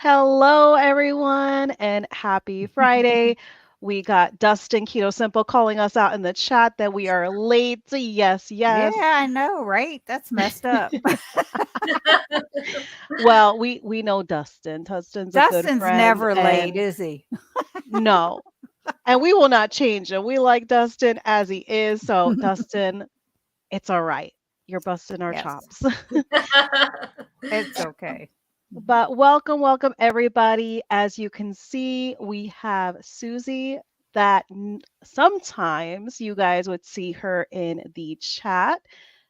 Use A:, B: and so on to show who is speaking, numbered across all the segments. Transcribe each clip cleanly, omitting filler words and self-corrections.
A: Hello, everyone, and happy Friday. We got Dustin Keto Simple calling us out in the chat that we are late. Yes,
B: Yeah,
A: yes.
B: I know, right? That's messed up.
A: Well, we know Dustin. Dustin's a good
B: Dustin's
A: friend,
B: never late,
A: and
B: is he?
A: no, and we will not change him. We like Dustin as he is. So, Dustin, it's all right. You're busting our
B: Yes,
A: chops.
B: it's okay.
A: But welcome, everybody. As you can see, we have Susie that sometimes you guys would see her in the chat.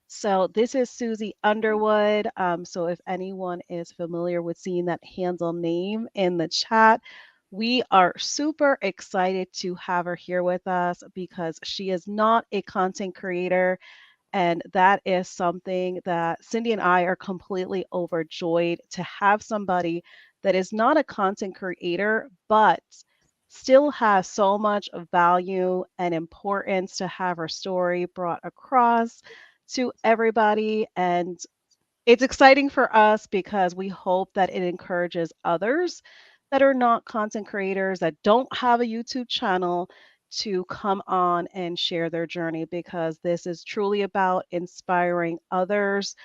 A: So this is Susie Underwood. So if anyone is familiar with seeing that handle name in the chat, we are super excited to have her here with us because she is not a content creator, and that is something that Cindy and I are completely overjoyed to have somebody that is not a content creator, but still has so much value and importance to have her story brought across to everybody. And it's exciting for us because we hope that it encourages others that are not content creators, that don't have a YouTube channel, to come on and share their journey because this is truly about inspiring others.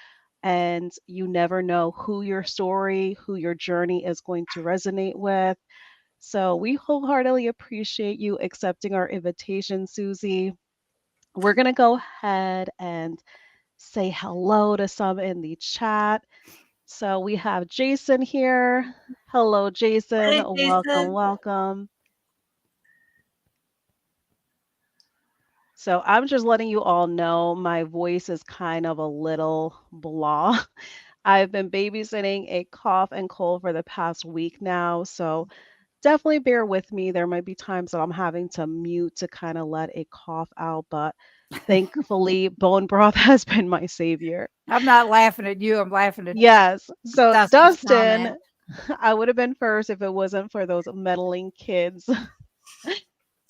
A: And you never know who your story, who your journey is going to resonate with. So we wholeheartedly appreciate you accepting our invitation, Susie. We're going to go ahead and say hello to some in the chat. So we have Jason here. Hello, Jason.
C: Hey,
A: Welcome,
C: Jason.
A: welcome. So I'm just letting you all know my voice is kind of a little blah. I've been babysitting a cough and cold for the past week now. So definitely bear with me. There might be times that I'm having to mute to kind of let a cough out, but thankfully, bone broth has been my savior.
B: I'm not laughing at you. I'm laughing at
A: Yes. So,
B: Dustin's comment.
A: Dustin, I would have been first if it wasn't for those meddling kids.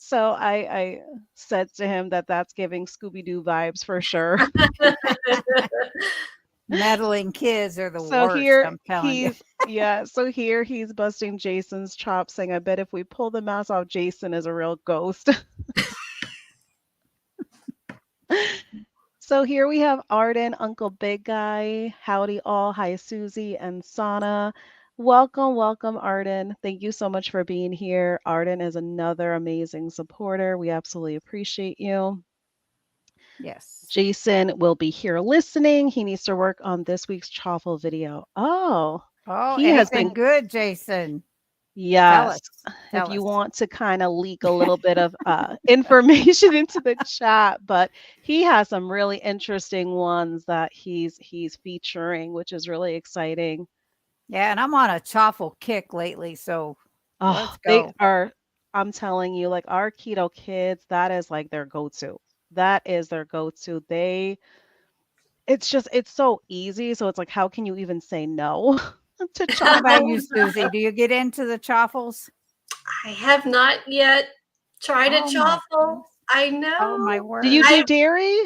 A: So I said to him that that's giving Scooby Doo vibes for sure.
B: Meddling kids are the
A: So
B: worst.
A: here
B: I'm telling you.
A: he's yeah, so here he's busting Jason's chops, saying, I bet if we pull the mask off, Jason is a real ghost. So here we have Arden, Uncle Big Guy. Howdy all. Hi, Susie and Sana. Welcome, Arden. Thank you so much for being here. Arden is another amazing supporter. We absolutely appreciate you.
B: Yes.
A: Jason will be here listening. He needs to work on this week's Chaffle video. Oh,
B: Oh,
A: he has
B: anything
A: been,
B: good, Jason? Tell
A: yes.
B: us.
A: If
B: Tell
A: you
B: us.
A: want to kind of leak a little bit of information into the chat, but he has some really interesting ones that he's featuring, which is really exciting.
B: Yeah, and I'm on a chaffle kick lately, so
A: Oh,
B: let's
A: they
B: go.
A: are, I'm telling you, like our keto kids, that is like their go-to. That is their go-to. It's just it's so easy. So it's like, how can you even say no to
B: How about
A: Chopples?
B: you, Susie? Do you get into the chaffles?
C: I have not yet tried a
B: Oh my
C: chaffle.
B: goodness.
C: I
B: Oh my
C: know.
A: Do you
B: word.
A: do
C: I
A: dairy?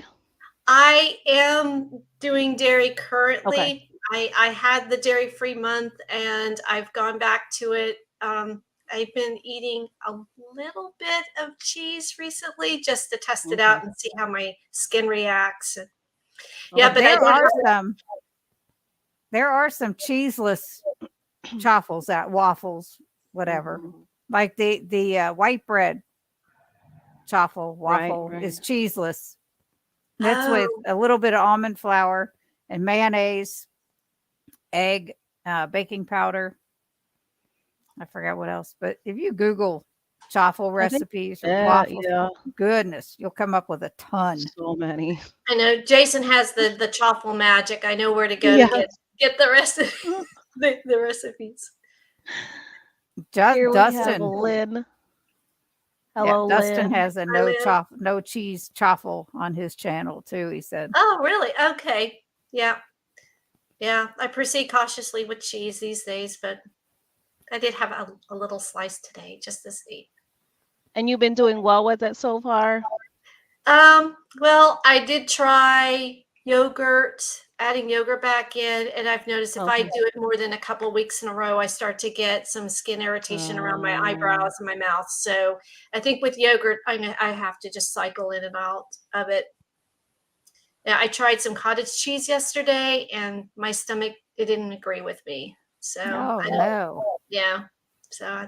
C: I am doing dairy
A: Okay.
C: currently. I had the dairy free month and I've gone back to it. I've been eating a little bit of cheese recently just to test it
A: Hmm.
C: out and see how my skin reacts.
B: Well,
C: Yeah, but I don't have.
B: there are some cheeseless chaffles at waffles, whatever.
A: Hmm.
B: Like the white bread chaffle
A: Right,
B: waffle
A: right.
B: is cheeseless. That's with
C: Oh,
B: a little bit of almond flour and mayonnaise, egg, baking powder. I forgot what else, but if you Google chaffle
A: I think
B: recipes or
A: yeah,
B: waffles,
A: yeah,
B: goodness, you'll come up with a ton.
A: so many.
C: I know Jason has the chaffle magic. I know where to go to
A: Yes.
C: get the rest of the recipes.
A: Here we have
B: Dustin,
A: Lynn.
B: yeah,
A: Hello,
B: Dustin
A: Lynn.
B: has a
C: Brilliant.
B: no cheese chaffle on his channel too. He said,
C: Oh, really? Okay. Yeah. Yeah. I proceed cautiously with cheese these days, but I did have a little slice today just to see.
A: And you've been doing well with it so far?
C: Well, I did try yogurt adding yogurt back in, and I've noticed if I do
A: Okay.
C: it more than a couple weeks in a row, I start to get some skin irritation around my
A: Um,
C: eyebrows and my mouth. So I think with yogurt, I have to just cycle in and out of it. Yeah, I tried some cottage cheese yesterday, and my stomach it didn't agree with me. So
B: Oh
C: I don't.
B: no.
C: Yeah. So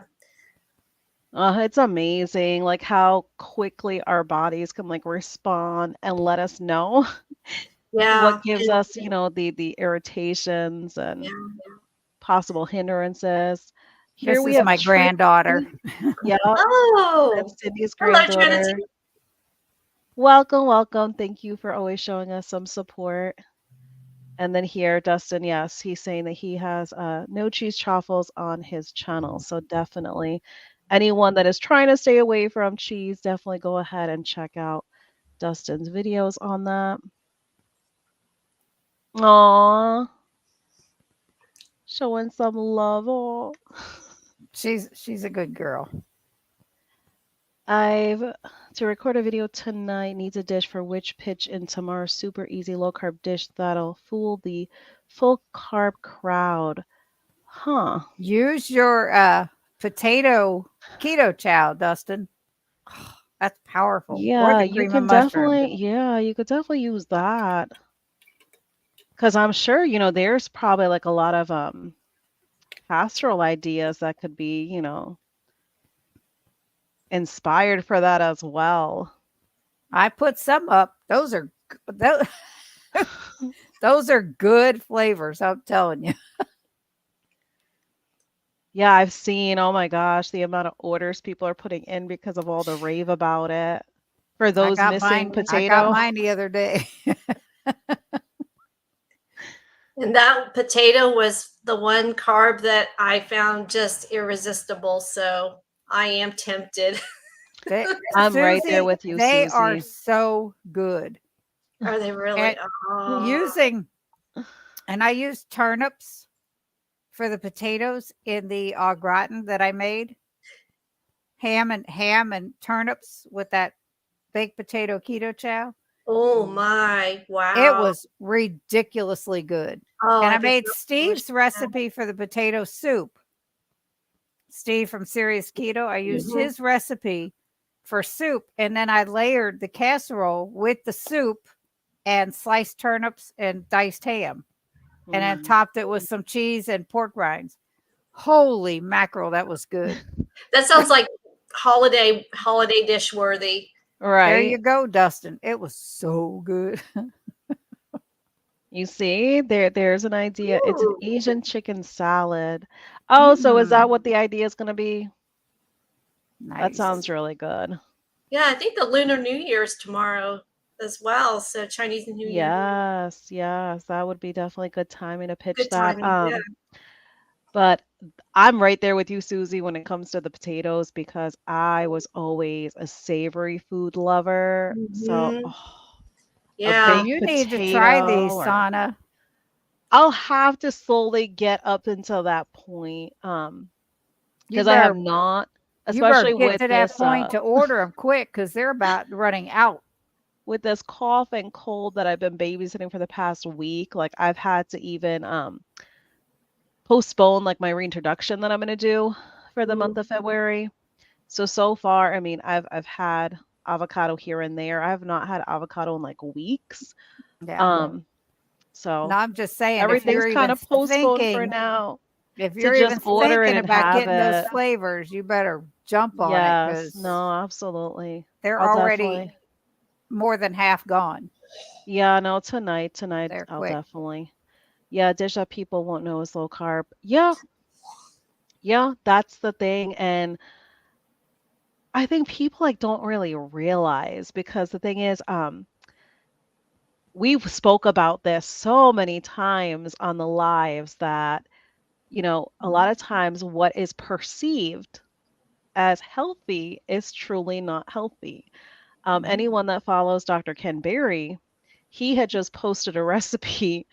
A: it's amazing, like how quickly our bodies can like respond and let us know what
C: yeah,
A: gives
C: and
A: us, the irritations and
C: yeah.
A: possible hindrances. Here
B: This
A: we
B: is
A: have
B: my granddaughter.
A: Trinity. Yep, that's
C: Oh,
A: Cindy's
C: hello, Trinity.
A: granddaughter. Welcome, welcome. Thank you for always showing us some support. And then here, Dustin, yes, he's saying that he has no cheese truffles on his channel. So definitely anyone that is trying to stay away from cheese, definitely go ahead and check out Dustin's videos on that. Aw, showing some love. Aw.
B: She's a good girl.
A: I've to record a video tonight needs a dish for which pitch in tomorrow's super easy low carb dish that'll fool the full carb crowd. Huh.
B: Use your potato keto chow, Dustin. That's powerful. Or
A: Yeah,
B: the
A: you
B: cream of
A: can
B: mushroom.
A: definitely, yeah, you could definitely use that. Because I'm sure, there's probably like a lot of pastoral ideas that could be, inspired for that as well.
B: I put some up. Those, those are good flavors. I'm telling you.
A: Yeah, I've seen, oh my gosh, the amount of orders people are putting in because of all the rave about it. For
B: I
A: those
B: got
A: missing
B: mine. I got
A: potato.
B: mine the other day.
C: And that potato was the one carb that I found just irresistible. So I am tempted.
B: They,
A: I'm right there
B: Susie,
A: with you,
B: they are
A: Susie.
B: so good.
C: Are they really?
B: And
C: Oh.
B: using and I used turnips for the potatoes in the au gratin that I made. Ham and turnips with that baked potato keto chow.
C: Oh my.
B: It
C: Wow.
B: was ridiculously good.
C: Oh,
B: And
C: I
B: I
C: bet
B: made
C: that was
B: Steve's recipe for the potato soup. Steve from Serious Keto, I used
C: delicious.
B: his recipe for soup, and then I layered the casserole with the soup and sliced turnips and diced ham, and then
A: Mm.
B: topped it with some cheese and pork rinds. Holy mackerel, that was good.
C: That sounds like holiday dish worthy.
B: There you
A: Right.
B: go, Dustin. It was so good.
A: You see, there's an idea. It's an
C: Ooh.
A: Asian chicken salad. Oh, so is that
B: Mm,
A: what the idea is going to be? That sounds
B: nice.
A: really good.
C: Yeah, I think the Lunar New Year is tomorrow as well. So Chinese New Year.
A: Yes, yes, that would be definitely good timing to pitch
C: Good
A: that.
C: timing. Yeah.
A: But I'm right there with you, Susie, when it comes to the potatoes because I was always a savory food lover. So,
C: Hmm.
A: a
C: Yeah.
A: baked
B: You need to try these,
A: potato, or
B: Sana.
A: I'll have to slowly get up until that point.
B: You
A: Because I have
B: better
A: not,
B: you better
A: especially
B: get
A: with
B: to that
A: this
B: point to order them quick because they're about running out.
A: cough and cold that I've been babysitting for the past week, like I've had to even postpone like my reintroduction that I'm gonna do for the month of
C: Mm.
A: February. So far, I mean, I've had avocado here and there. I have not had avocado in like weeks.
B: Yeah.
A: Um,
B: No,
A: so
B: I'm just saying
A: everything's kind of postponed for now
B: if
A: to
B: you're
A: just
B: even
A: order it
B: thinking
A: and
B: about
A: have
B: getting those
A: it.
B: flavors, you better jump on it
A: Yes,
B: because
A: no, absolutely.
B: they're
A: I'll
B: already
A: definitely.
B: more than half gone.
A: Yeah, no, tonight
B: They're
A: I'll
B: quick.
A: definitely. Yeah, a dish that people won't know is low carb. Yeah, yeah, that's the thing. And I think people like don't really realize because the thing is, we've spoke about this so many times on the lives that, a lot of times what is perceived as healthy is truly not healthy.
B: Mhm.
A: Anyone that follows Dr. Ken Berry, he had just posted a recipe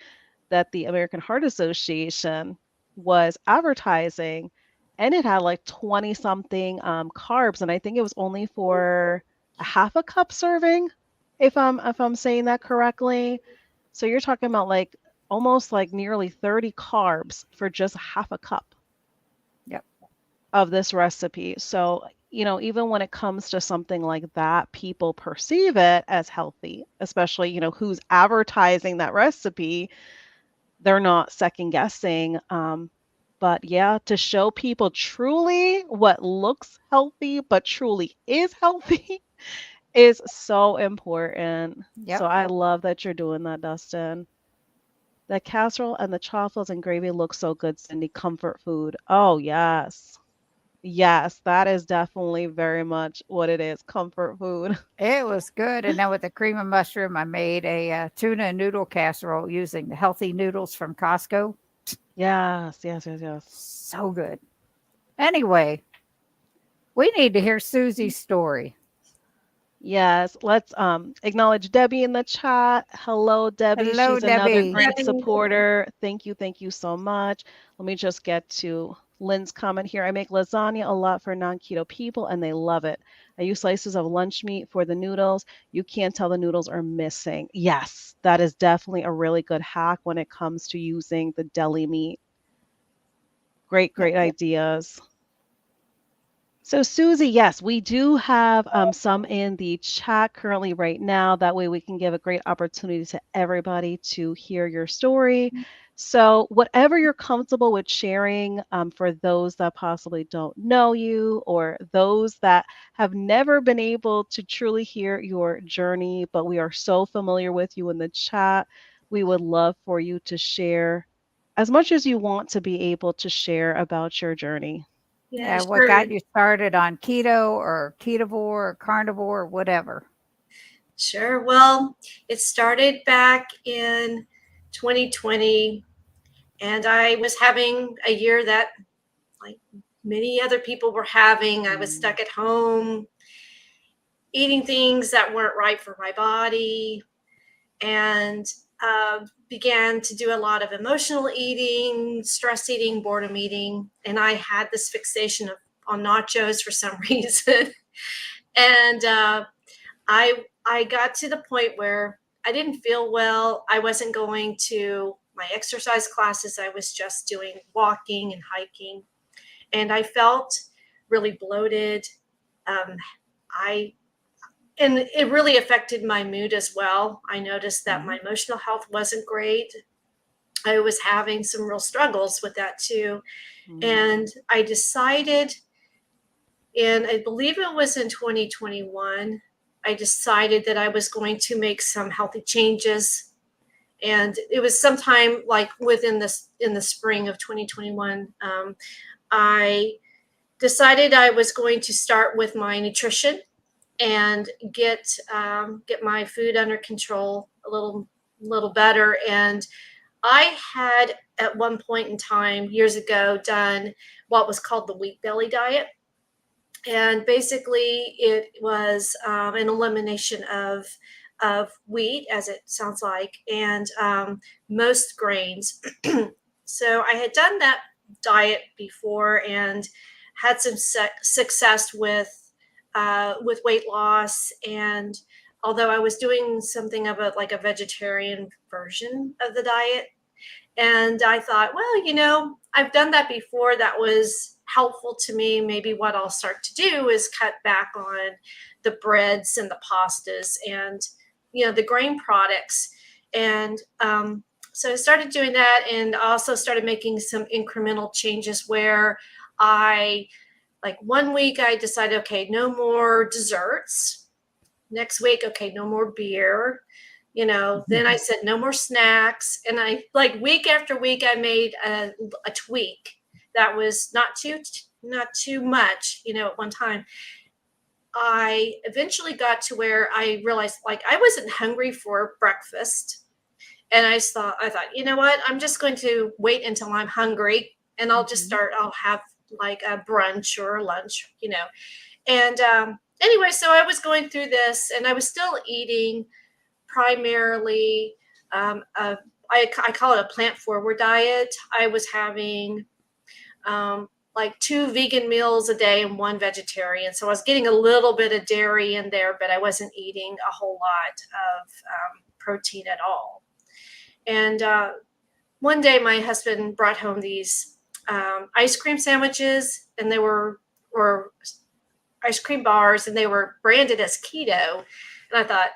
A: that the American Heart Association was advertising, and it had like 20 something carbs, and I think it was only for a half a cup serving, if I'm saying that correctly. So you're talking about like almost like nearly 30 carbs for just half a cup
B: Yep.
A: of this recipe. So, even when it comes to something like that, people perceive it as healthy, especially, who's advertising that recipe. They're not second guessing. But yeah, to show people truly what looks healthy, but truly is healthy is so important. So
B: Yep.
A: I love that you're doing that, Dustin. The casserole and the truffles and gravy look so good, Cindy. Comfort food. Oh, yes. Yes, that is definitely very much what it is. Comfort food.
B: It was good. And then with the cream of mushroom, I made a tuna noodle casserole using the healthy noodles from Costco.
A: Yes, yes, yes, yes.
B: So good. Anyway, we need to hear Susie's story.
A: Yes, let's acknowledge Debbie in the chat. Hello, Debbie.
B: Hello,
A: She's another
B: Debbie.
A: great
C: Debbie.
A: supporter. Thank you so much. Let me just get to Lynn's comment here. I make lasagna a lot for non-keto people and they love it. I use slices of lunch meat for the noodles. You can't tell the noodles are missing. Yes, that is definitely a really good hack when it comes to using the deli meat. Great,
B: Yep.
A: great ideas. So, Susie, yes, we do have some in the chat currently right now. That way, we can give a great opportunity to everybody to hear your story. So, whatever you're comfortable with sharing for those that possibly don't know you or those that have never been able to truly hear your journey, but we are so familiar with you in the chat, we would love for you to share as much as you want to be able to share about your journey.
C: Yeah,
B: Yeah, what
C: sure.
B: got you started on keto or ketovore or carnivore or whatever?
C: Sure. Well, it started back in 2020, and I was having a year that, like many other people were having, I was stuck at home eating things that weren't right for my body, and began to do a lot of emotional eating, stress eating, boredom eating, and I had this fixation on nachos for some reason, and I got to the point where I didn't feel well. I wasn't going to my exercise classes. I was just doing walking and hiking, and I felt really bloated. Um, I and it really affected my mood as well. I noticed that my
B: Mhm.
C: emotional health wasn't great. I was having some real struggles with that too,
A: Mm.
C: and I decided and I believe it was in 2021, I decided that I was going to make some healthy changes. And it was sometime like within this in the spring of 2021. I decided I was going to start with my nutrition and get my food under control a little better. And I had at one point in time years ago done what was called the wheat belly diet, and basically it was an elimination of wheat, as it sounds like, and most grains. So I had done that diet before and had some success with weight loss. And although I was doing something of a vegetarian version of the diet, and I thought, well, I've done that before. That was helpful to me. Maybe what I'll start to do is cut back on the breads and the pastas and, the grain products. And so I started doing that, and also started making some incremental changes where like one week I decided, okay, no more desserts. Next week, okay, no more beer. Then I said no more snacks. And I, like, week after week, I made a tweak that was not too much, at one time. I eventually got to where I realized, like, I wasn't hungry for breakfast. And I thought, you know what? I'm just going to wait until I'm hungry, and
B: Mhm.
C: I'll have like a brunch or a lunch. And anyway, so I was going through this, and I was still eating primarily I call it a plant forward diet. I was having like 2 vegan meals a day and 1 vegetarian. So I was getting a little bit of dairy in there, but I wasn't eating a whole lot of protein at all. And one day my husband brought home these ice cream sandwiches, and they were or ice cream bars, and they were branded as keto. And I thought,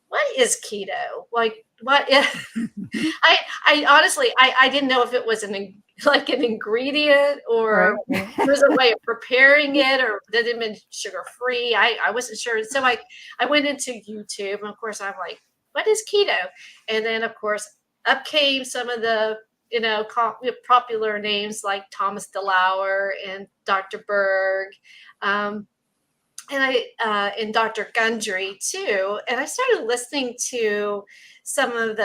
C: what is keto? Like, what? I honestly, I didn't know if it was like an ingredient,
B: Right.
C: or there's a way of preparing it, or that it meant sugar free. I wasn't sure. So I went into YouTube, and of course I'm like, what is keto? And then of course up came some of the popular names like Thomas DeLauer and Dr. Berg. Um, and Dr. Gundry too. And I started listening to some of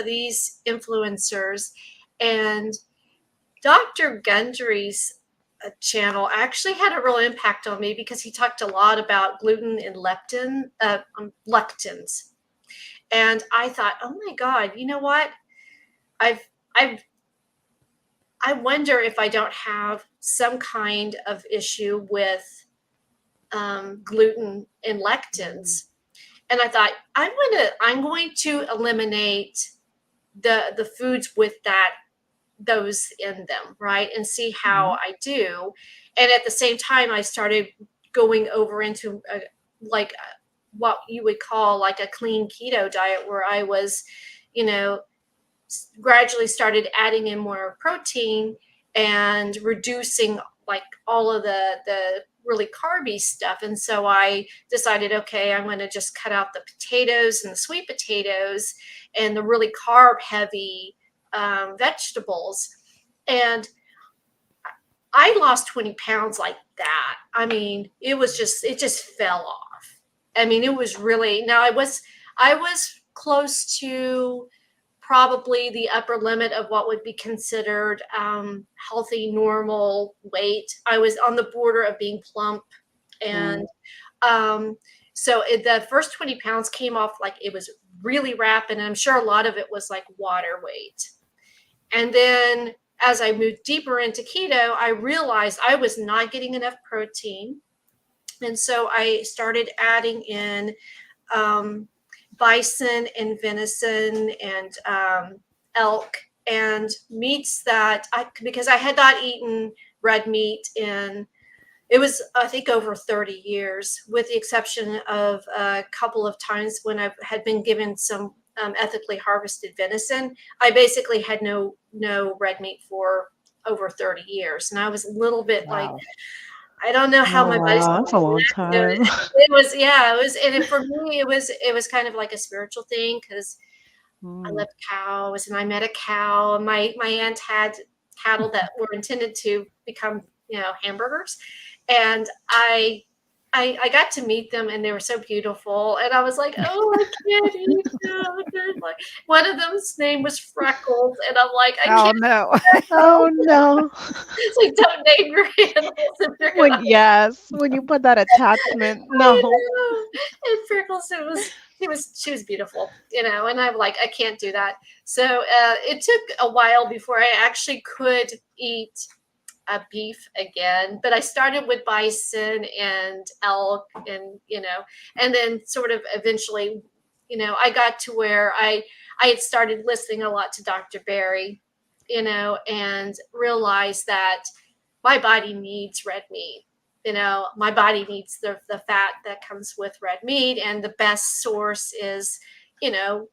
C: these influencers, and Dr. Gundry's channel actually had a real impact on me because he talked a lot about gluten and lectins. And I thought, oh my God, you know what? I've I've I wonder if I don't have some kind of issue with gluten and lectins. And I thought, I'm going to eliminate the foods with those in them, right, and see how I do. And at the same time, I started going over into what you would call like a clean keto diet, where I was, you know, gradually started adding in more protein and reducing like all of the really carby stuff. And so I decided, okay, I'm going to just cut out the potatoes and the sweet potatoes and the really carb heavy vegetables. And I lost 20 pounds like that. I mean, it just fell off. I mean, it was really, now I was close to probably the upper limit of what would be considered healthy, normal weight. I was on the border of being plump. And so the first 20 pounds came off like it was really rapid. And I'm sure a lot of it was like water weight. And then as I moved deeper into keto, I realized I was not getting enough protein. And so I started adding in bison and venison and elk and meats because I had not eaten red meat in, it was, I think, over 30 years, with the exception of a couple of times when I had been given some ethically harvested venison. I basically had no red meat for over 30 years. And I was a little bit like,
B: Wow.
C: I don't know how
A: Oh
C: my body's
A: wow,
C: going
A: that's a long
C: to react to
A: time.
C: it. It was, yeah, it was, and for me, it was kind of like a spiritual thing because I
A: Mm.
C: loved cows, and I met a cow. My aunt had cattle that were intended to become, hamburgers, and I got to meet them, and they were so beautiful, and I was like, oh, I can't eat them. Like, one of them's name was Freckles, and I'm like, I
B: Oh
C: can't.
B: no.
A: Oh no.
C: It's like, don't name your animals if you're gonna.
A: When you put that attachment,
C: I
A: no.
C: know. And Freckles, she was beautiful, and I'm like, I can't do that. So it took a while before I actually could eat beef again, but I started with bison and elk, and then sort of eventually, I got to where I had started listening a lot to Dr. Berry, and realized that my body needs red meat. My body needs the fat that comes with red meat, and the best source is, you know,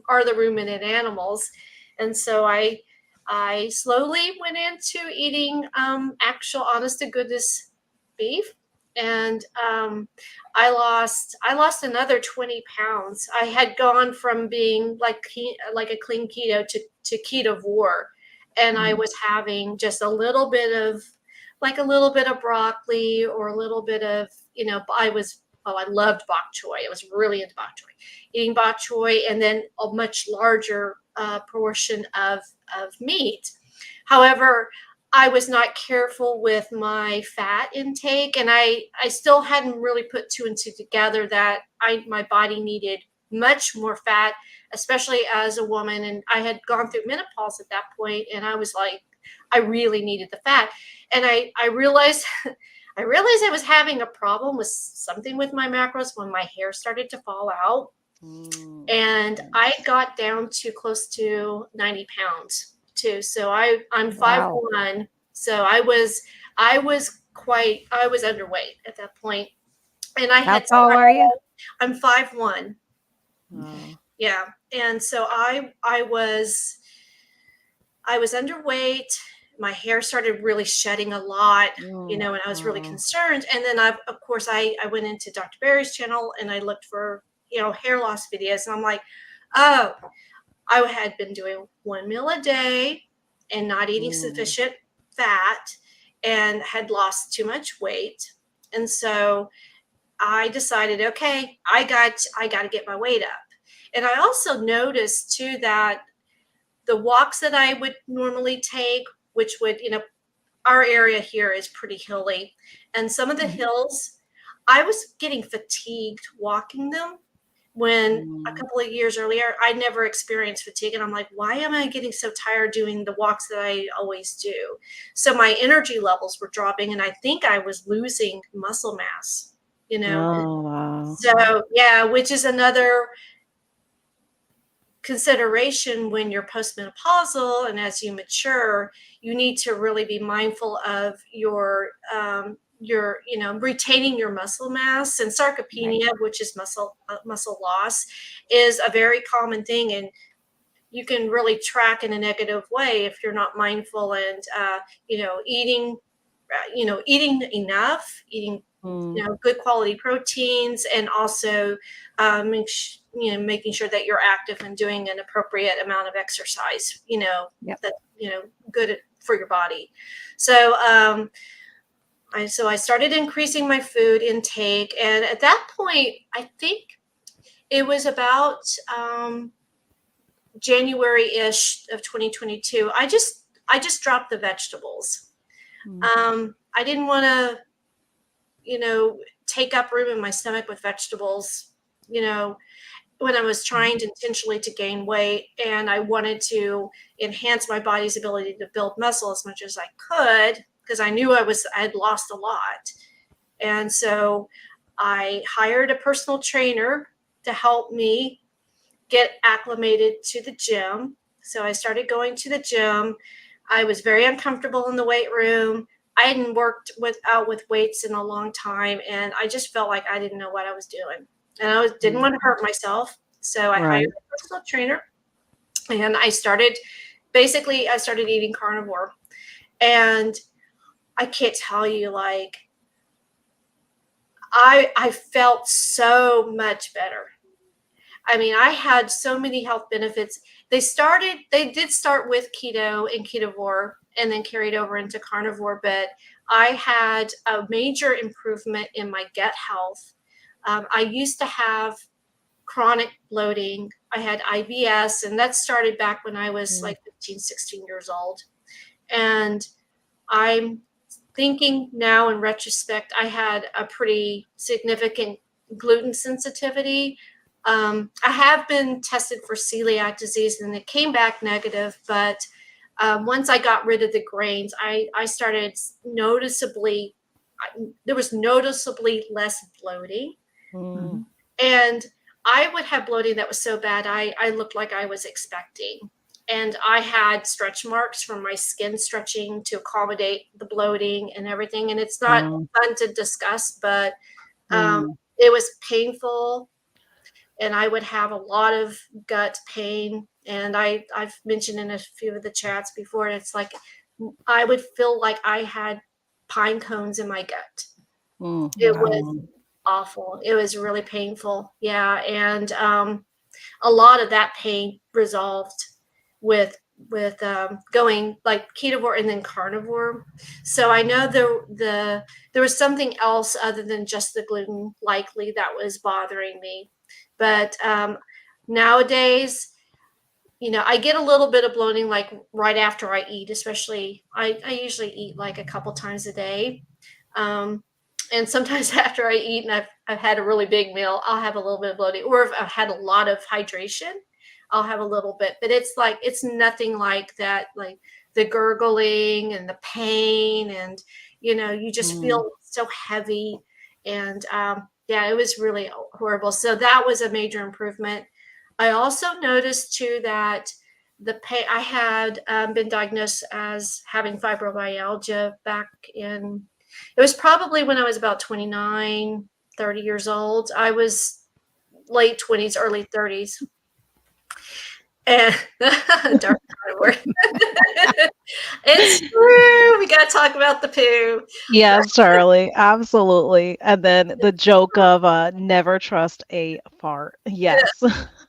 C: are the ruminant animals. And so I slowly went into eating actual honest to goodness beef. And I lost another 20 pounds. I had gone from being like a clean keto to ketovore, and I was having just a little bit of broccoli, or a little bit of, I loved bok choy. I was really into bok choy, eating bok choy, and then a much larger portion of meat. However, I was not careful with my fat intake, and I still hadn't really put two and two together that my body needed much more fat, especially as a woman. And I had gone through menopause at that point, and I was like, I really needed the fat. And I realized I was having a problem with something with my macros when my hair started to fall out. And I got down to close to 90 pounds too. So I'm
B: Wow.
C: 5'1". So I was underweight at that point. And I
B: How
C: had
B: tall are you?
C: I'm 5'1".
A: Wow.
C: Yeah. And so I was underweight. My hair started really shedding a lot, and I was really
A: Wow.
C: concerned. And then of course I went into Dr. Barry's channel and I looked for, hair loss videos, and I'm like, oh, I had been doing one meal a day and not eating sufficient fat and had lost too much weight. And so I decided, okay, I got to get my weight up. And I also noticed too that the walks that I would normally take, which would, our area here is pretty hilly, and some of the
B: Mhm.
C: hills, I was getting fatigued walking them. When a
A: Mm.
C: couple of years earlier, I never experienced fatigue. And I'm like, why am I getting so tired doing the walks that I always do? So my energy levels were dropping, and I think I was losing muscle mass, you know.
A: Oh, wow.
C: So, yeah, which is another consideration when you're postmenopausal and as you mature, you need to really be mindful of your retaining your muscle mass. And
B: Right.
C: sarcopenia, which is muscle loss, is a very common thing, and you can really track in a negative way if you're not mindful and eating enough, eating
A: Mm.
C: good quality proteins, and also making sure that you're active and doing an appropriate amount of exercise.
B: Yep.
C: That good for your body. So I started increasing my food intake, and at that point, I think it was about January-ish of 2022. I just dropped the vegetables.
A: Mm.
C: I didn't want to take up room in my stomach with vegetables, you know, when I was trying to intentionally to gain weight, and I wanted to enhance my body's ability to build muscle as much as I could, because I knew I had lost a lot. And so I hired a personal trainer to help me get acclimated to the gym. So I started going to the gym. I was very uncomfortable in the weight room. I hadn't worked out with weights in a long time, and I just felt like I didn't know what I was doing, and didn't want to hurt myself. So I hired
A: Right.
C: a personal trainer, and I started eating carnivore, and I can't tell you, like, I felt so much better. I mean, I had so many health benefits. They did start with keto and ketovore and then carried over into carnivore, but I had a major improvement in my gut health. I used to have chronic bloating. I had IBS, and that started back when I was
A: Mm.
C: like 15, 16 years old. And I'm thinking now in retrospect, I had a pretty significant gluten sensitivity. I have been tested for celiac disease, and it came back negative. But once I got rid of the grains, I started noticeably, there was noticeably less bloating.
A: Mm.
B: Mhm.
C: And I would have bloating that was so bad, I looked like I was expecting. And I had stretch marks from my skin stretching to accommodate the bloating and everything. And it's not
A: Wow.
C: fun to discuss, but
A: Mm.
C: it was painful. And I would have a lot of gut pain. And I've mentioned in a few of the chats before, it's like I would feel like I had pine cones in my gut.
A: Mm.
C: It was
B: Wow.
A: Mm.
C: awful. It was really painful. Yeah. And a lot of that pain resolved with going like ketovore and then carnivore. So I know there was something else other than just the gluten likely that was bothering me. But nowadays, I get a little bit of bloating like right after I eat, especially I usually eat like a couple times a day. Um, and sometimes after I eat and I've had a really big meal, I'll have a little bit of bloating. Or if I've had a lot of hydration, I'll have a little bit. But it's nothing like that, like the gurgling and the pain, and you just
A: Mm.
C: feel so heavy. And Yeah, it was really horrible. So that was a major improvement. I also noticed too that the pain I had been diagnosed as having fibromyalgia back in, it was probably when I was about 29, 30 years old. I was late 20s, early 30s. And dark word. It's true. We got to talk about the poo.
A: Yes, Charlie, absolutely. And then the joke of never trust a fart. Yes.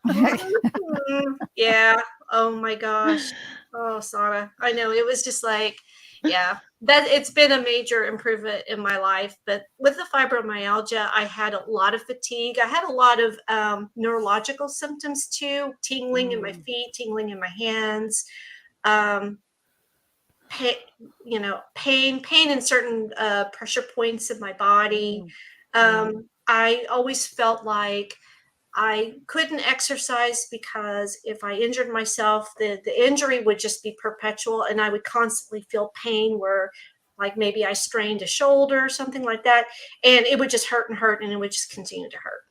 C: Mhm. Yeah. Oh my gosh. Oh, Sana. I know it was just like, yeah, that it's been a major improvement in my life. But with the fibromyalgia, I had a lot of fatigue. I had a lot of neurological symptoms too, tingling in my
B: Mm.
C: feet, tingling in my hands, um, pain, pain in certain pressure points in my body.
B: Mm. Mm.
C: I always felt like I couldn't exercise because if I injured myself, the injury would just be perpetual and I would constantly feel pain where like maybe I strained a shoulder or something like that. And it would just hurt and hurt and it would just continue to hurt.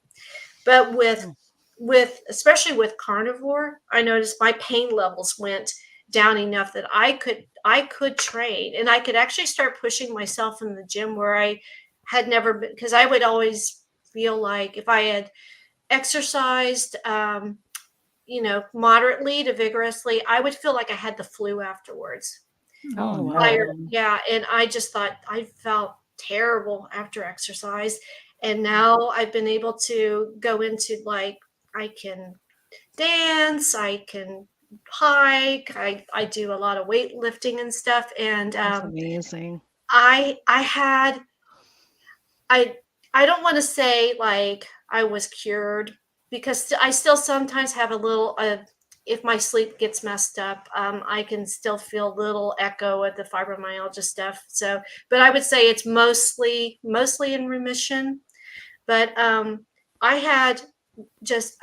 C: But with especially with carnivore, I noticed my pain levels went down enough that I could train and I could actually start pushing myself in the gym where I had never been, because I would always feel like if I had exercised, moderately to vigorously, I would feel like I had the flu afterwards.
B: Oh
A: Oh,
C: Tired,
A: wow.
B: no.
C: yeah, and I just thought I felt terrible after exercise, and now I've been able to go into like I can dance, I can hike, I do a lot of weightlifting and stuff, and
A: That's amazing.
C: I had I I don't want to say like I was cured because I still sometimes have a little if my sleep gets messed up, I can still feel a little echo of the fibromyalgia stuff. So, but I would say it's mostly in remission. But I had just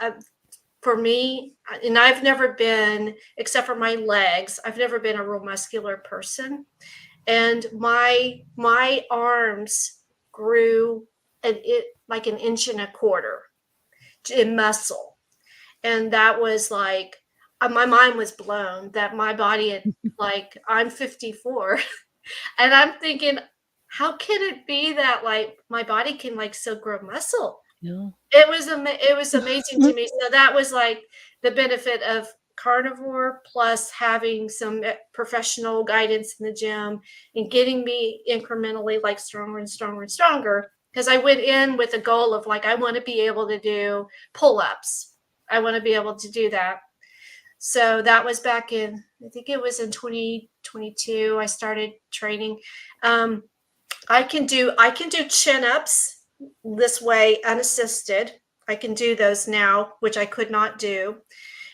C: for me, and I've never been, except for my legs, I've never been a real muscular person, and my arms grew like an inch and a quarter in muscle, and that was like my mind was blown that my body had, like, I'm 54 and I'm thinking, how can it be that like my body can like still grow muscle?
A: Yeah.
C: It was amazing to me. So that was like the benefit of carnivore plus having some professional guidance in the gym and getting me incrementally like stronger and stronger and stronger. Because I went in with a goal of like I want to be able to do pull-ups. I want to be able to do that. So that was back in, I think it was in 2022. I started training. Um, I can do chin ups this way unassisted. I can do those now, which I could not do.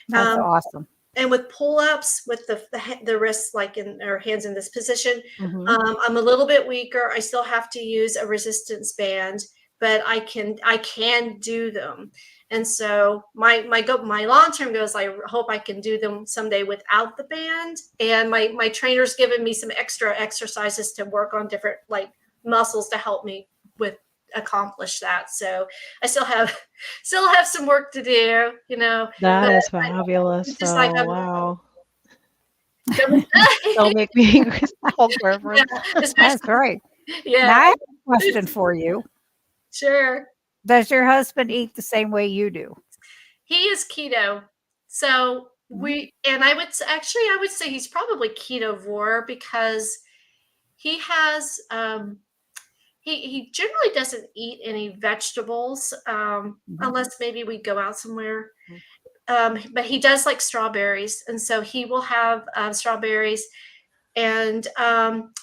B: That's
C: Um,
B: awesome.
C: and with pull ups, with the wrists like in or hands in this position,
A: Hmm.
C: I'm a little bit weaker. I still have to use a resistance band, but I can do them. And so my long term goals, I hope I can do them someday without the band. And my trainer's given me some extra exercises to work on different like muscles to help me with accomplish that. So I still have some work to do,
A: That
C: but
A: is fabulous,
C: it's just like
A: though.
C: I'm
A: Wow.
C: coming.
A: Don't make me hold
C: Yeah,
A: reference.
B: That's
C: especially,
B: right.
C: yeah,
B: Now I have a question
C: it's,
B: for you.
C: sure.
B: Does your husband eat the same way you do?
C: He is keto. So
B: Mhm.
C: I would say he's probably ketovore because he has he generally doesn't eat any vegetables
B: Mhm.
C: unless maybe we go out somewhere.
A: Mhm.
C: But he does like strawberries, and so he will have strawberries, and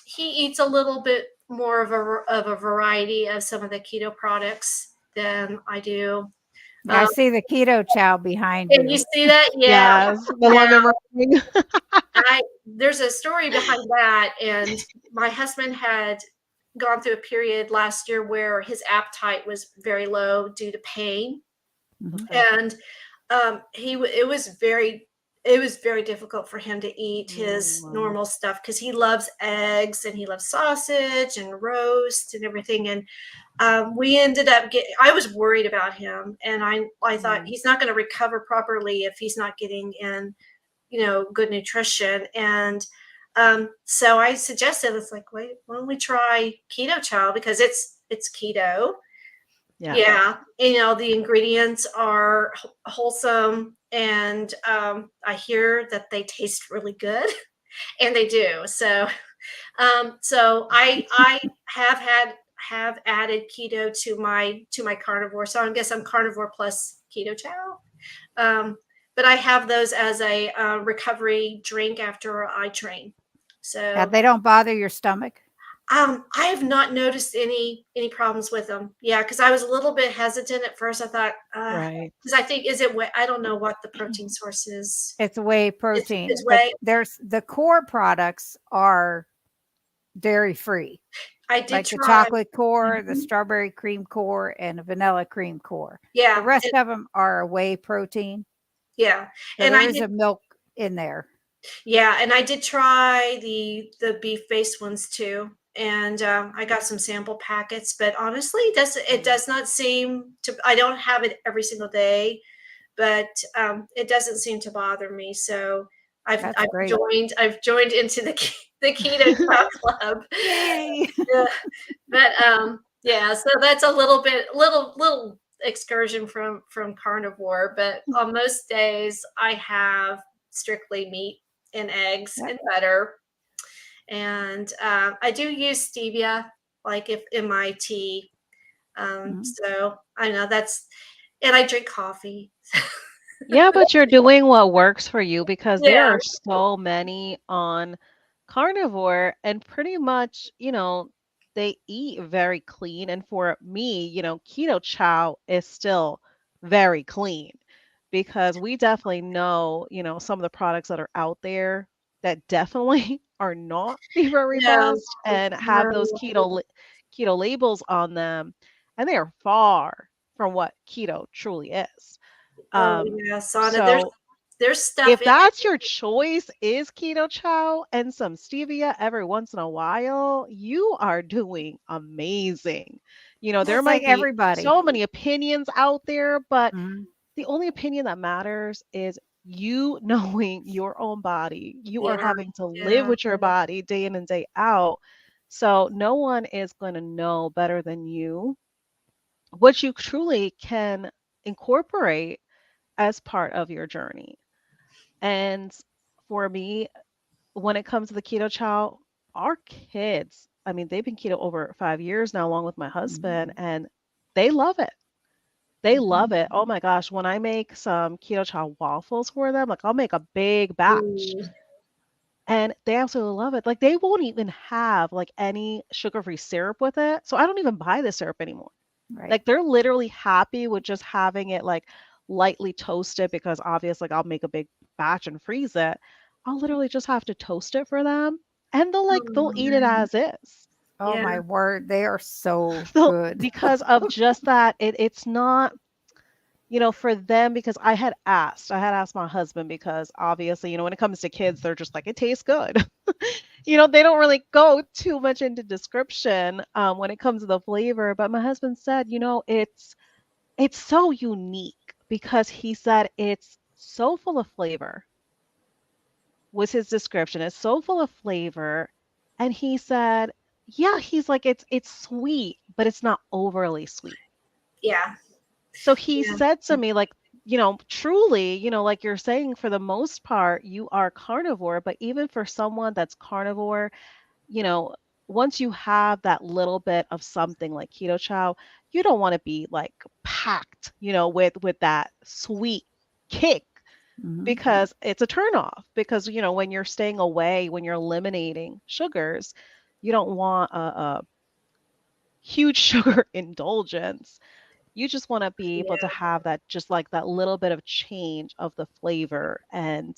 C: he eats a little bit more of a variety of some of the keto products than I do.
B: I
C: Um,
B: see the keto chow behind
C: and you
B: you.
C: see that? Yeah,
A: Yes, the
C: yeah.
A: lemon meringue.
C: There's a story behind that, and my husband had gone through a period last year where his appetite was very low due to pain,
B: Mhm.
A: Okay.
C: and it was very it was very difficult for him to eat his
A: Wow.
C: normal stuff because he loves eggs and he loves sausage and roast and everything. And we ended up getting, I was worried about him, and I thought
A: Mm.
C: he's not going to recover properly if he's not getting in, good nutrition. And so I suggested, it's like, wait, why don't we try keto chow, because it's keto.
A: Yes.
C: Yeah, the ingredients are wholesome, and I hear that they taste really good, and they do. So I have added keto to my carnivore. So I guess I'm carnivore plus keto chow. Um, but I have those as a recovery drink after I train.
B: Yeah,
C: So
B: they don't bother your stomach.
C: I have not noticed any problems with them. Yeah, because I was a little bit hesitant at first. I thought,
A: Right.
C: because I think, is it whey? I don't know what the protein source is.
B: It's whey
C: It's
B: protein, but
C: whey.
B: there's the core products are dairy free,
C: I did
B: like the
C: try.
B: chocolate core, the
C: Mhm.
B: strawberry cream core, and the vanilla cream core. The
C: Yeah,
B: rest of them are whey protein.
C: yeah,
B: So
C: and
B: there
C: I
B: is
C: did.
B: a milk in there.
C: Yeah, and I did try the beef based ones too, and I got some sample packets. But honestly, it
A: Mm.
C: does not seem to. I don't have it every single day, but it doesn't seem to bother me. So
B: That's great.
C: I've joined into the keto chow club.
B: Yay!
C: Yeah, but yeah, so that's a little excursion from carnivore. But on most days, I have strictly meat and eggs
B: Yep.
C: and butter, and I do use stevia, like if in my tea.
B: Mhm.
C: So I know that's, and I drink coffee.
A: Yeah, but you're doing what works for you because there
C: Yeah,
A: are so many on carnivore and pretty much, they eat very clean. And for me, keto chow is still very clean because we definitely know, some of the products that are out there that definitely are not the very
C: yeah,
A: best and have those
C: no,
A: keto labels on them, and they are far from what keto truly is.
C: oh
A: Um,
C: yeah, sauna.
A: so
C: There's stuff
A: if
C: in it.
A: that's your choice is keto chow and some stevia every once in a while, you are doing amazing. There
B: That's like
A: might be
B: everybody.
A: so many opinions out there, but
B: Mhm.
A: the only opinion that matters is you knowing your own body. You are
C: Yeah,
A: having to live
C: yeah,
A: with your body day in and day out. So no one is going to know better than you what you truly can incorporate as part of your journey. And for me, when it comes to the keto chow, our kids, I mean, they've been keto over 5 years now, along with my
B: Mhm.
A: husband, and they love it. They
B: Mhm.
A: love it. Oh my gosh, when I make some keto chow waffles for them, like I'll make a big batch
C: ooh,
A: and they absolutely love it. Like they won't even have like any sugar-free syrup with it. So I don't even buy the syrup anymore.
B: Right.
A: Like they're literally happy with just having it like lightly toasted because obviously like, I'll make a big batch and freeze it. I'll literally just have to toast it for them and they'll eat it
C: mm,
A: as is.
B: Oh
C: yeah,
B: my word, they are so
A: They'll
B: good.
A: because of just that it's not for them because I had asked my husband because obviously, when it comes to kids, they're just like, it tastes good. They don't really go too much into description when it comes to the flavor. But my husband said, it's so unique because he said it's so full of flavor, was his description. It's so full of flavor. And he said, yeah, he's like, it's sweet, but it's not overly sweet.
C: yeah,
A: So he
C: yeah,
A: said to me, like, truly, like you're saying, for the most part, you are carnivore, but even for someone that's carnivore, you know, once you have that little bit of something like keto chow, you don't want to be like packed, with that sweet kick
B: Mhm.
A: because it's a turnoff. Because, when you're staying away, when you're eliminating sugars, you don't want a huge sugar indulgence. You just want to be able to
C: yeah,
A: have that, just like that little bit of change of the flavor. And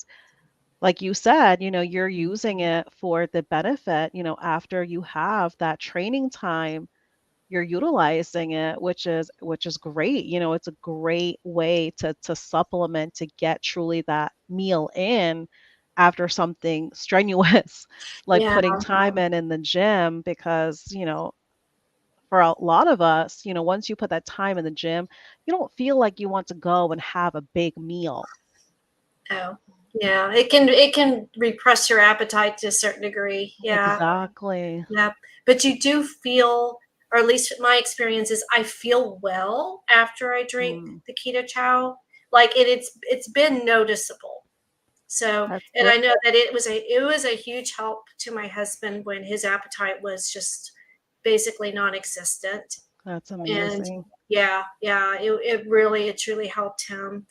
A: like you said, you're using it for the benefit, after you have that training time, you're utilizing it, which is great. You know, it's a great way to supplement to get truly that meal in after something strenuous like
C: Yeah.
A: putting time in the gym because, for a lot of us, once you put that time in the gym, you don't feel like you want to go and have a big meal.
C: Oh, yeah. It can repress your appetite to a certain degree. Yeah.
A: Exactly.
C: Yeah. But you do feel, or at least my experience is, I feel well after I drink
A: Mm,
C: the keto chow. Like it's been noticeable. So,
B: That's
C: and
B: good.
C: I know that it was a huge help to my husband when his appetite was just basically non-existent.
A: that's
C: And
A: amazing.
C: yeah, yeah, it truly helped him.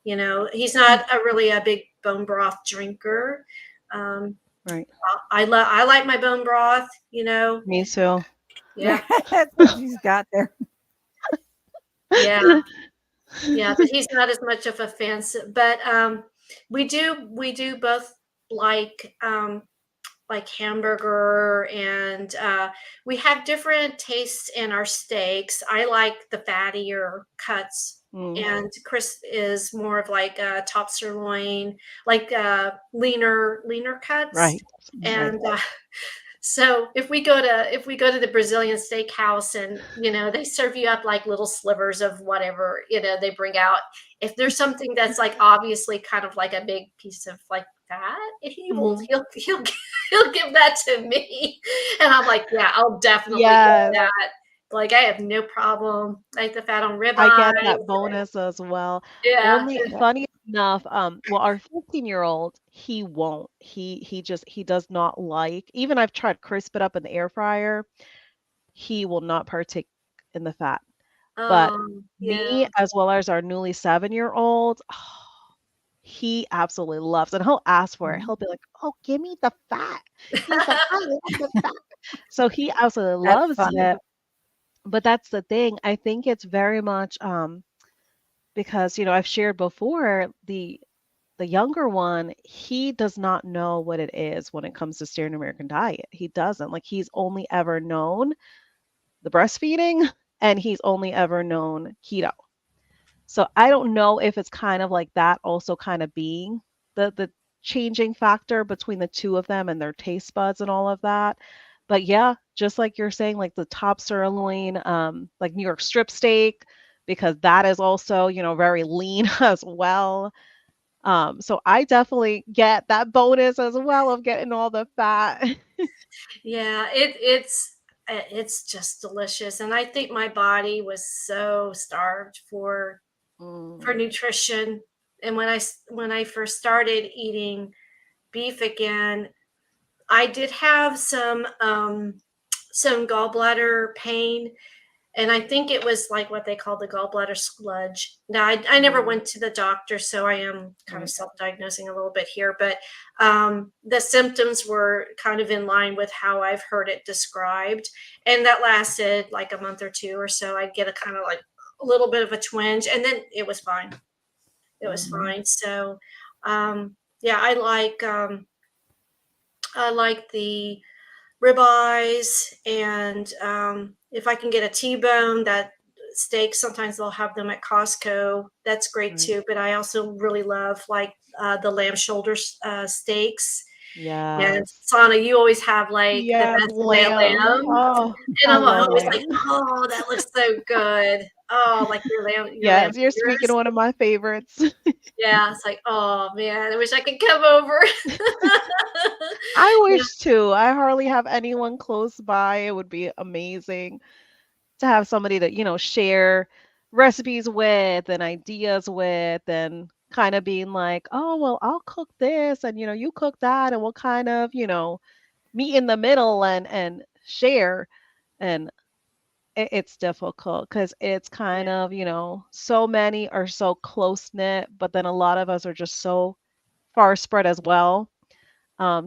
C: He's not a big bone broth drinker. Um,
A: Right.
C: I like my bone broth.
A: Me too.
C: Yeah,
B: That's what she's got there.
C: yeah, yeah. But he's not as much of a fan. But we do both like hamburger, and we have different tastes in our steaks. I like the fattier cuts,
A: Mm,
C: and Chris is more of like top sirloin, like leaner cuts.
A: right. Right.
C: And so if we go to the Brazilian steakhouse, and they serve you up like little slivers of whatever they bring out. If there's something that's like obviously kind of like a big piece of like fat, he will
A: Mhm.
C: he'll give that to me, and I'm like, yeah, I'll definitely eat
A: Yes,
C: that. Like, I have no problem. Like the fat on
A: I
C: ribeyes.
A: get that bonus as well.
C: Yeah.
A: Only
B: Yeah.
A: funny enough, well, our 15-year-old, he won't. He does not like, even I've tried crisp it up in the air fryer, he will not partake in the fat. But me,
C: Yeah.
A: as well as our newly 7-year-old, he absolutely loves it. He'll ask for it.
B: Mhm.
A: He'll be like, "Oh, give me the fat." He's like, "I love the fat." So he absolutely
B: That's
A: loves
B: funny.
A: it. But that's the thing. I think it's very much because I've shared before the younger one, he does not know what it is when it comes to steering American diet. He doesn't. Like he's only ever known the breastfeeding and he's only ever known keto. So I don't know if it's kind of like that also kind of being the changing factor between the two of them and their taste buds and all of that. But yeah, just like you're saying, like the top sirloin, like New York strip steak, because that is also, very lean as well. So I definitely get that bonus as well of getting all the fat.
C: Yeah, it's just delicious, and I think my body was so starved for
A: Mm,
C: nutrition. And when I first started eating beef again, I did have some gallbladder pain, and I think it was like what they call the gallbladder sludge. Now, I never
A: mm,
C: went to the doctor, so I am kind of
A: right.
C: self-diagnosing a little bit here, but the symptoms were kind of in line with how I've heard it described, and that lasted like a month or two or so. I'd get a kind of like a little bit of a twinge, and then it was fine. It was
A: Hmm.
C: fine. So, yeah, I like the ribeyes, and if I can get a T-bone, that steak, sometimes they'll have them at Costco. That's great
A: Right.
C: too. But I also really love like the lamb shoulder steaks. And
A: Yes.
C: Sana, you always have like the
A: Yes,
C: best filet of
A: lamb.
C: lamb,
A: Oh,
C: and
A: I
C: I'm
A: love
C: always like,
A: lamb.
C: oh, that looks so good. Oh, like your lamb
A: Yes, you're speaking
C: fingers.
A: one of my favorites.
C: Yeah, it's like, oh man, I wish I could come over.
A: I
C: Yeah.
A: wish too. I hardly have anyone close by. It would be amazing to have somebody to, share recipes with and ideas with and kind of being like, oh, well, I'll cook this and, you cook that and we'll kind of, meet in the middle and share. And it's difficult because it's kind
C: Yeah.
A: of, so many are so close knit, but then a lot of us are just so far spread as well.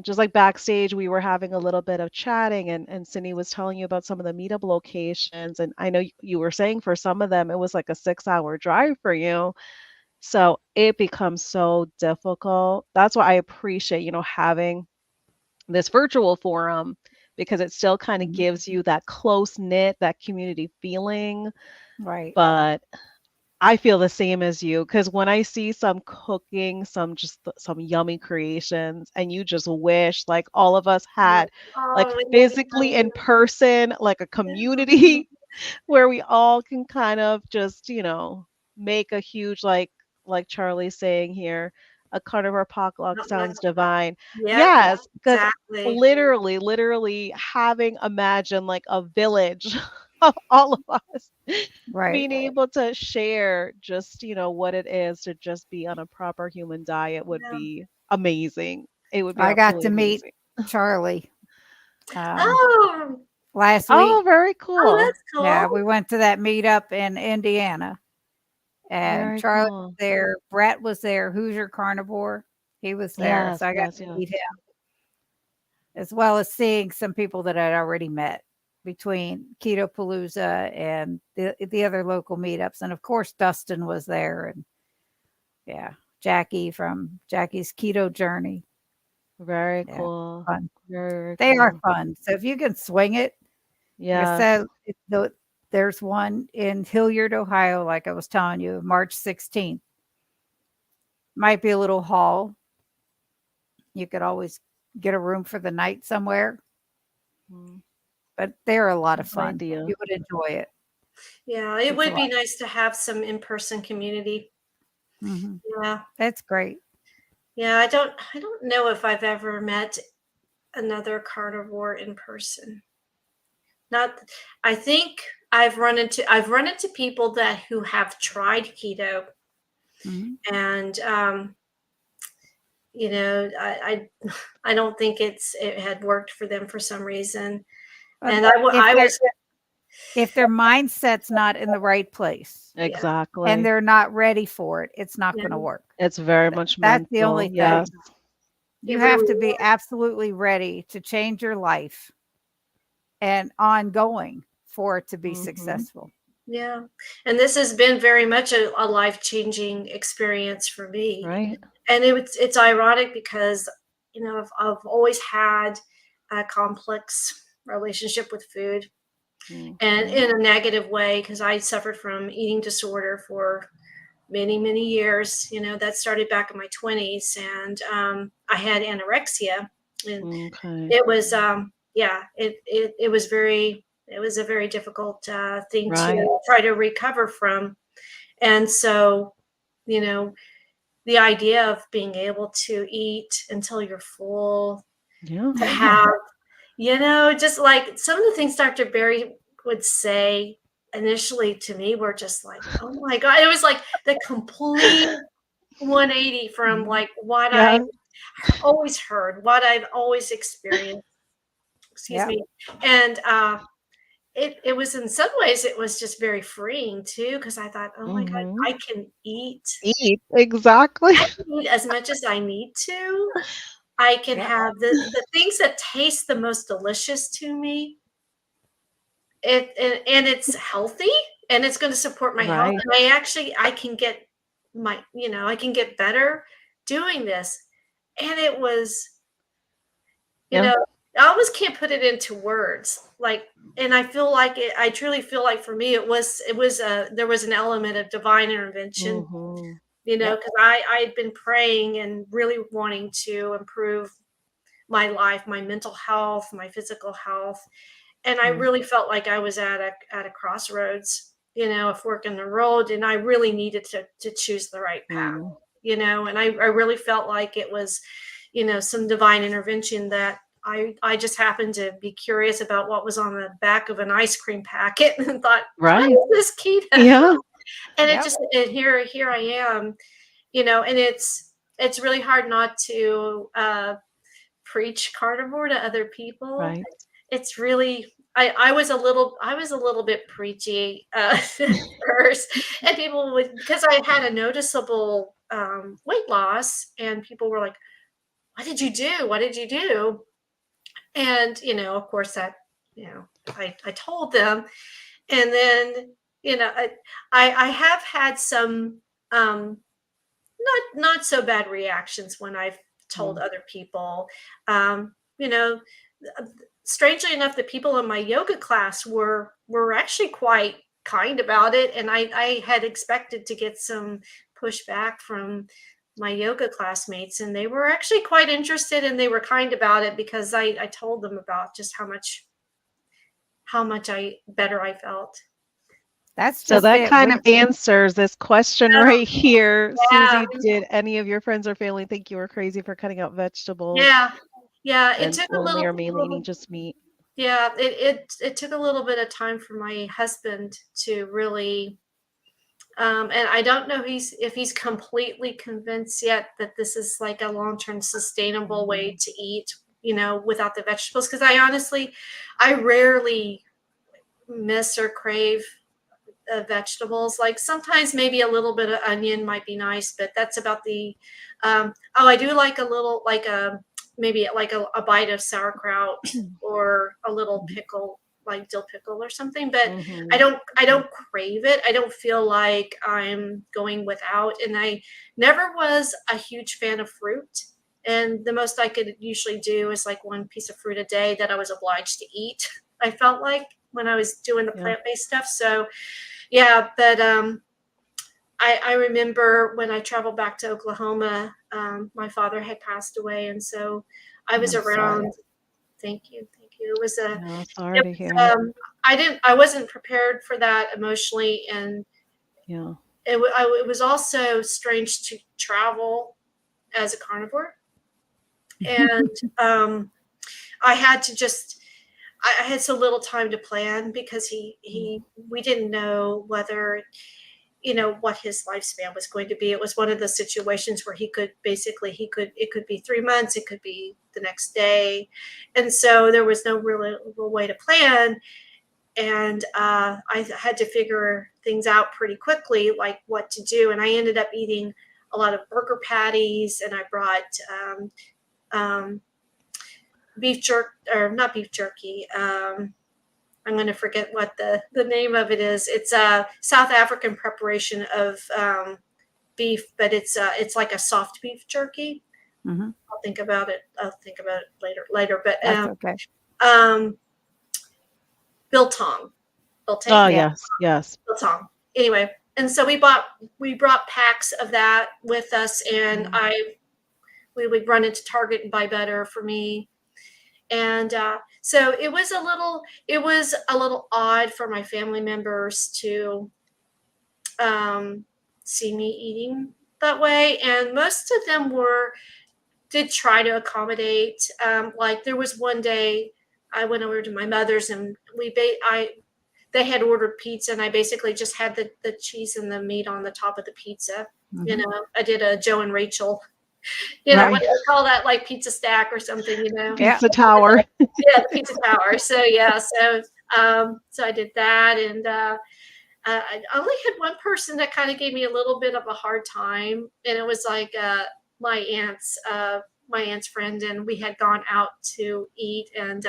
A: Just like backstage, we were having a little bit of chatting, and Cindy was telling you about some of the meetup locations. And I know you were saying for some of them, it was like a 6-hour drive for you. So it becomes so difficult. That's why I appreciate, having this virtual forum because it still kind of
B: Mhm.
A: gives you that close knit, that community feeling.
B: Right.
A: But I feel the same as you because when I see some cooking, some yummy creations, and you just wish like all of us had like
C: Oh,
A: physically in person, like a community where we all can kind of just, make a huge like Charlie's saying here, a carnivore potluck sounds divine.
C: yep,
A: Yes, because
C: exactly.
A: literally having imagined like a village of all of us
B: Right.
A: being able to share just, what it is to just be on a proper human diet would
C: Yeah.
A: be amazing. It would be
B: I got
A: absolutely
B: to meet
A: amazing.
B: Charlie um,
C: Oh,
B: last
A: Oh,
B: week.
A: very
C: oh,
A: cool.
C: that's
B: Yeah,
C: cool.
B: we went to that meetup in Indiana, and
A: Very
B: Charlie was
A: cool.
B: there. Brett was there. Hoosier Carnivore. He was there,
A: Yes,
B: so I got
A: yes,
B: to
A: yes.
B: meet him, as well as seeing some people that I'd already met between Keto Palooza and the other local meetups, and of course Dustin was there, and yeah, Jackie from Jackie's Keto Journey.
A: Very
B: Yeah,
A: cool.
B: fun.
A: Very, very
B: They are
A: cool.
B: fun. So if you can swing it, like I
A: Yes.
B: said, there's one in Hilliard, Ohio, like I was telling you, March 16th. Might be a little haul. You could always get a room for the night somewhere,
A: Mm,
B: but they're a lot of
A: good
B: fun.
A: idea.
B: You would enjoy it.
C: Yeah, it
B: It's a
C: would
B: lot.
C: be nice to have some in-person community.
B: Mhm.
C: Yeah.
B: That's great.
C: Yeah, I don't know if I've ever met another carnivore in person. Not I think I've run into people that who have tried keto
B: Mhm.
C: and I don't think it had worked for them for some reason.
B: But
C: And I wa-
B: if
C: I
B: their
C: was
B: if their mindset's not in the right place
C: yeah,
B: and
A: Exactly.
B: they're not ready for it, it's not
C: yeah,
B: going to work.
A: It's very much
B: That's the
A: mental.
B: only
A: Yes.
B: thing.
C: it
B: You have
C: really
B: to be absolutely ready to change your life and ongoing for it to be
A: Hmm.
B: successful.
C: yeah. And this has been very much a life-changing experience for me.
A: Right.
C: And it's ironic because I've always had a complex relationship with food and
A: Hmm.
C: in a negative way because I suffered from eating disorder for many years. That started back in my 20s, and I had anorexia, and
A: Okay.
C: it was yeah, it was a very difficult thing
A: Right.
C: to try to recover from. And so, you know, the idea of being able to eat until you're full,
A: Yeah.
C: to have, just like some of the things Dr. Berry would say initially to me were just like, oh my God. It was like the complete 180 from
B: Mhm.
C: like what I
A: Yeah.
C: always heard, what I've always experienced. Excuse
B: Yep.
C: me. And it was in some ways it was just very freeing too, because I thought, oh my God,
A: Hmm.
C: I can eat.
A: Eat. Exactly.
C: I can eat as much as I need to. I can
B: Yep.
C: have the things that taste the most delicious to me. And it's healthy and it's going to support my health.
A: Right.
C: And I can get I can get better doing this. And it was, you
A: Yeah.
C: know, I almost can't put it into words. Like, and I truly feel like for me, there was an element of divine intervention,
A: Hmm.
B: Yep.
C: because I had been praying and really wanting to improve my life, my mental health, my physical health. And I
A: Mm.
C: really felt like I was at a crossroads, a fork in the road, and I really needed to choose the right path,
A: Mm.
C: and I really felt like it was, some divine intervention that I just happened to be curious about what was on the back of an ice cream packet and thought, what
A: Right.
C: is this keto?
A: Yeah.
C: And
B: Yep.
C: here I am, and it's really hard not to preach carnivore to other people.
A: Right.
C: It's really I was a little bit preachy at first, and people would because I had a noticeable weight loss, and people were like, "What did you do? What did you do?" And of course, that I told them, and then I have had some not so bad reactions when I've told
A: Mm.
C: other people. Um, you know, strangely enough, the people in my yoga class were actually quite kind about it, and I had expected to get some pushback from my yoga classmates, and they were actually quite interested, and they were kind about it because I told them about just how much I better I felt.
B: That's
A: So
B: just
A: that
B: it.
A: kind of answers this question right here.
C: Yeah,
A: Susie, did any of your friends or family think you were crazy for cutting out vegetables
C: yeah, yeah. It
A: and
C: took a
A: only or
C: little,
A: mainly eating just meat?
C: yeah. It took a little bit of time for my husband to really, and I don't know if he's completely convinced yet that this is like a long-term sustainable way to eat, without the vegetables. Because I rarely miss or crave vegetables. Like sometimes maybe a little bit of onion might be nice, but that's about the. Oh, I do like a little, like maybe like a bite of sauerkraut or a little pickle, like dill pickle or something. But
A: Mm-hmm.
C: I don't crave it. I don't feel like I'm going without. And I never was a huge fan of fruit. And the most I could usually do is like one piece of fruit a day that I was obliged to eat. I felt like when I was doing the
A: Yeah.
C: plant-based stuff. So yeah, but I remember when I traveled back to Oklahoma, my father had passed away, and so I was
B: I'm sorry.
C: around. Thank you, thank you. It was a,
A: Yeah, sorry
C: it
A: to hear.
C: was, I wasn't prepared for that emotionally, and
A: Yeah.
C: it was also strange to travel as a carnivore, and I had to just. I had so little time to plan because we didn't know whether what his lifespan was going to be. It was one of the situations where it could be 3 months, it could be the next day, and so there was no real way to plan. And I had to figure things out pretty quickly, like what to do. And I ended up eating a lot of burger patties, and I brought um, beef jerk, or not beef jerky. I'm going to forget what the name of it is. It's a South African preparation of beef, but it's like a soft beef jerky.
B: Mm-hmm.
C: I'll think about it. I'll think about it later. But
B: That's okay.
C: um, biltong,
A: Oh,
C: biltong,
B: Yeah.
A: yes, yes.
C: biltong. Anyway, and so we brought packs of that with us, and we would run into Target and buy butter for me. And so it was a little odd for my family members to um, see me eating that way, and most of them did try to accommodate. Like there was one day I went over to my mother's, and they had ordered pizza, and I basically just had the cheese and the meat on the top of the pizza.
B: Mm-hmm.
C: I did a Joe and Rachel,
A: Right.
C: what do they call that, like pizza stack or something.
B: Yeah.
A: Pizza tower.
C: Yeah, the pizza tower. So yeah, so I did that, and I only had one person that kind of gave me a little bit of a hard time, and it was like my aunt's uh, my aunt's friend, and we had gone out to eat, and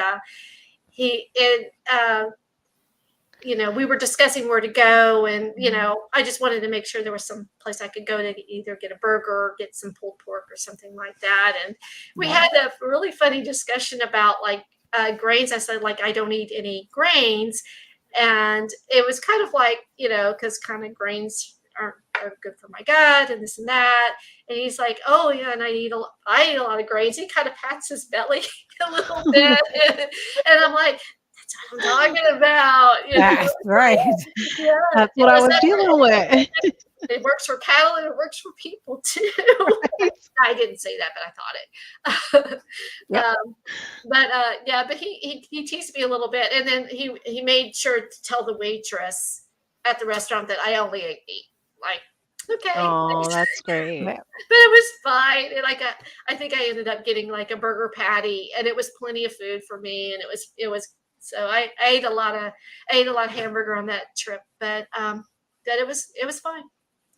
C: he and we were discussing where to go, and I just wanted to make sure there was some place I could go to either get a burger or get some pulled pork or something like that. And we
B: Yeah.
C: had a really funny discussion about like grains. I said, like, I don't eat any grains, and it was kind of like, because kind of grains are good for my gut and this and that. And he's like, oh yeah, and I eat a lot of grains. He kind of pats his belly a little bit, and I'm like, that's what I'm talking about.
B: That's right.
C: Yeah,
A: That's
C: it
A: what I
C: was
A: was dealing with.
C: it works for cattle and it works for people too. I didn't say that, but I thought it.
B: Yep.
C: Yeah, but he teased me a little bit, and then he made sure to tell the waitress at the restaurant that I only ate meat. Like, okay,
A: Oh, that's great.
B: Yeah.
C: but it was fine. And I think I ended up getting like a burger patty, and it was plenty of food for me, and it was. So I ate a lot of hamburger on that trip, but that it was fine.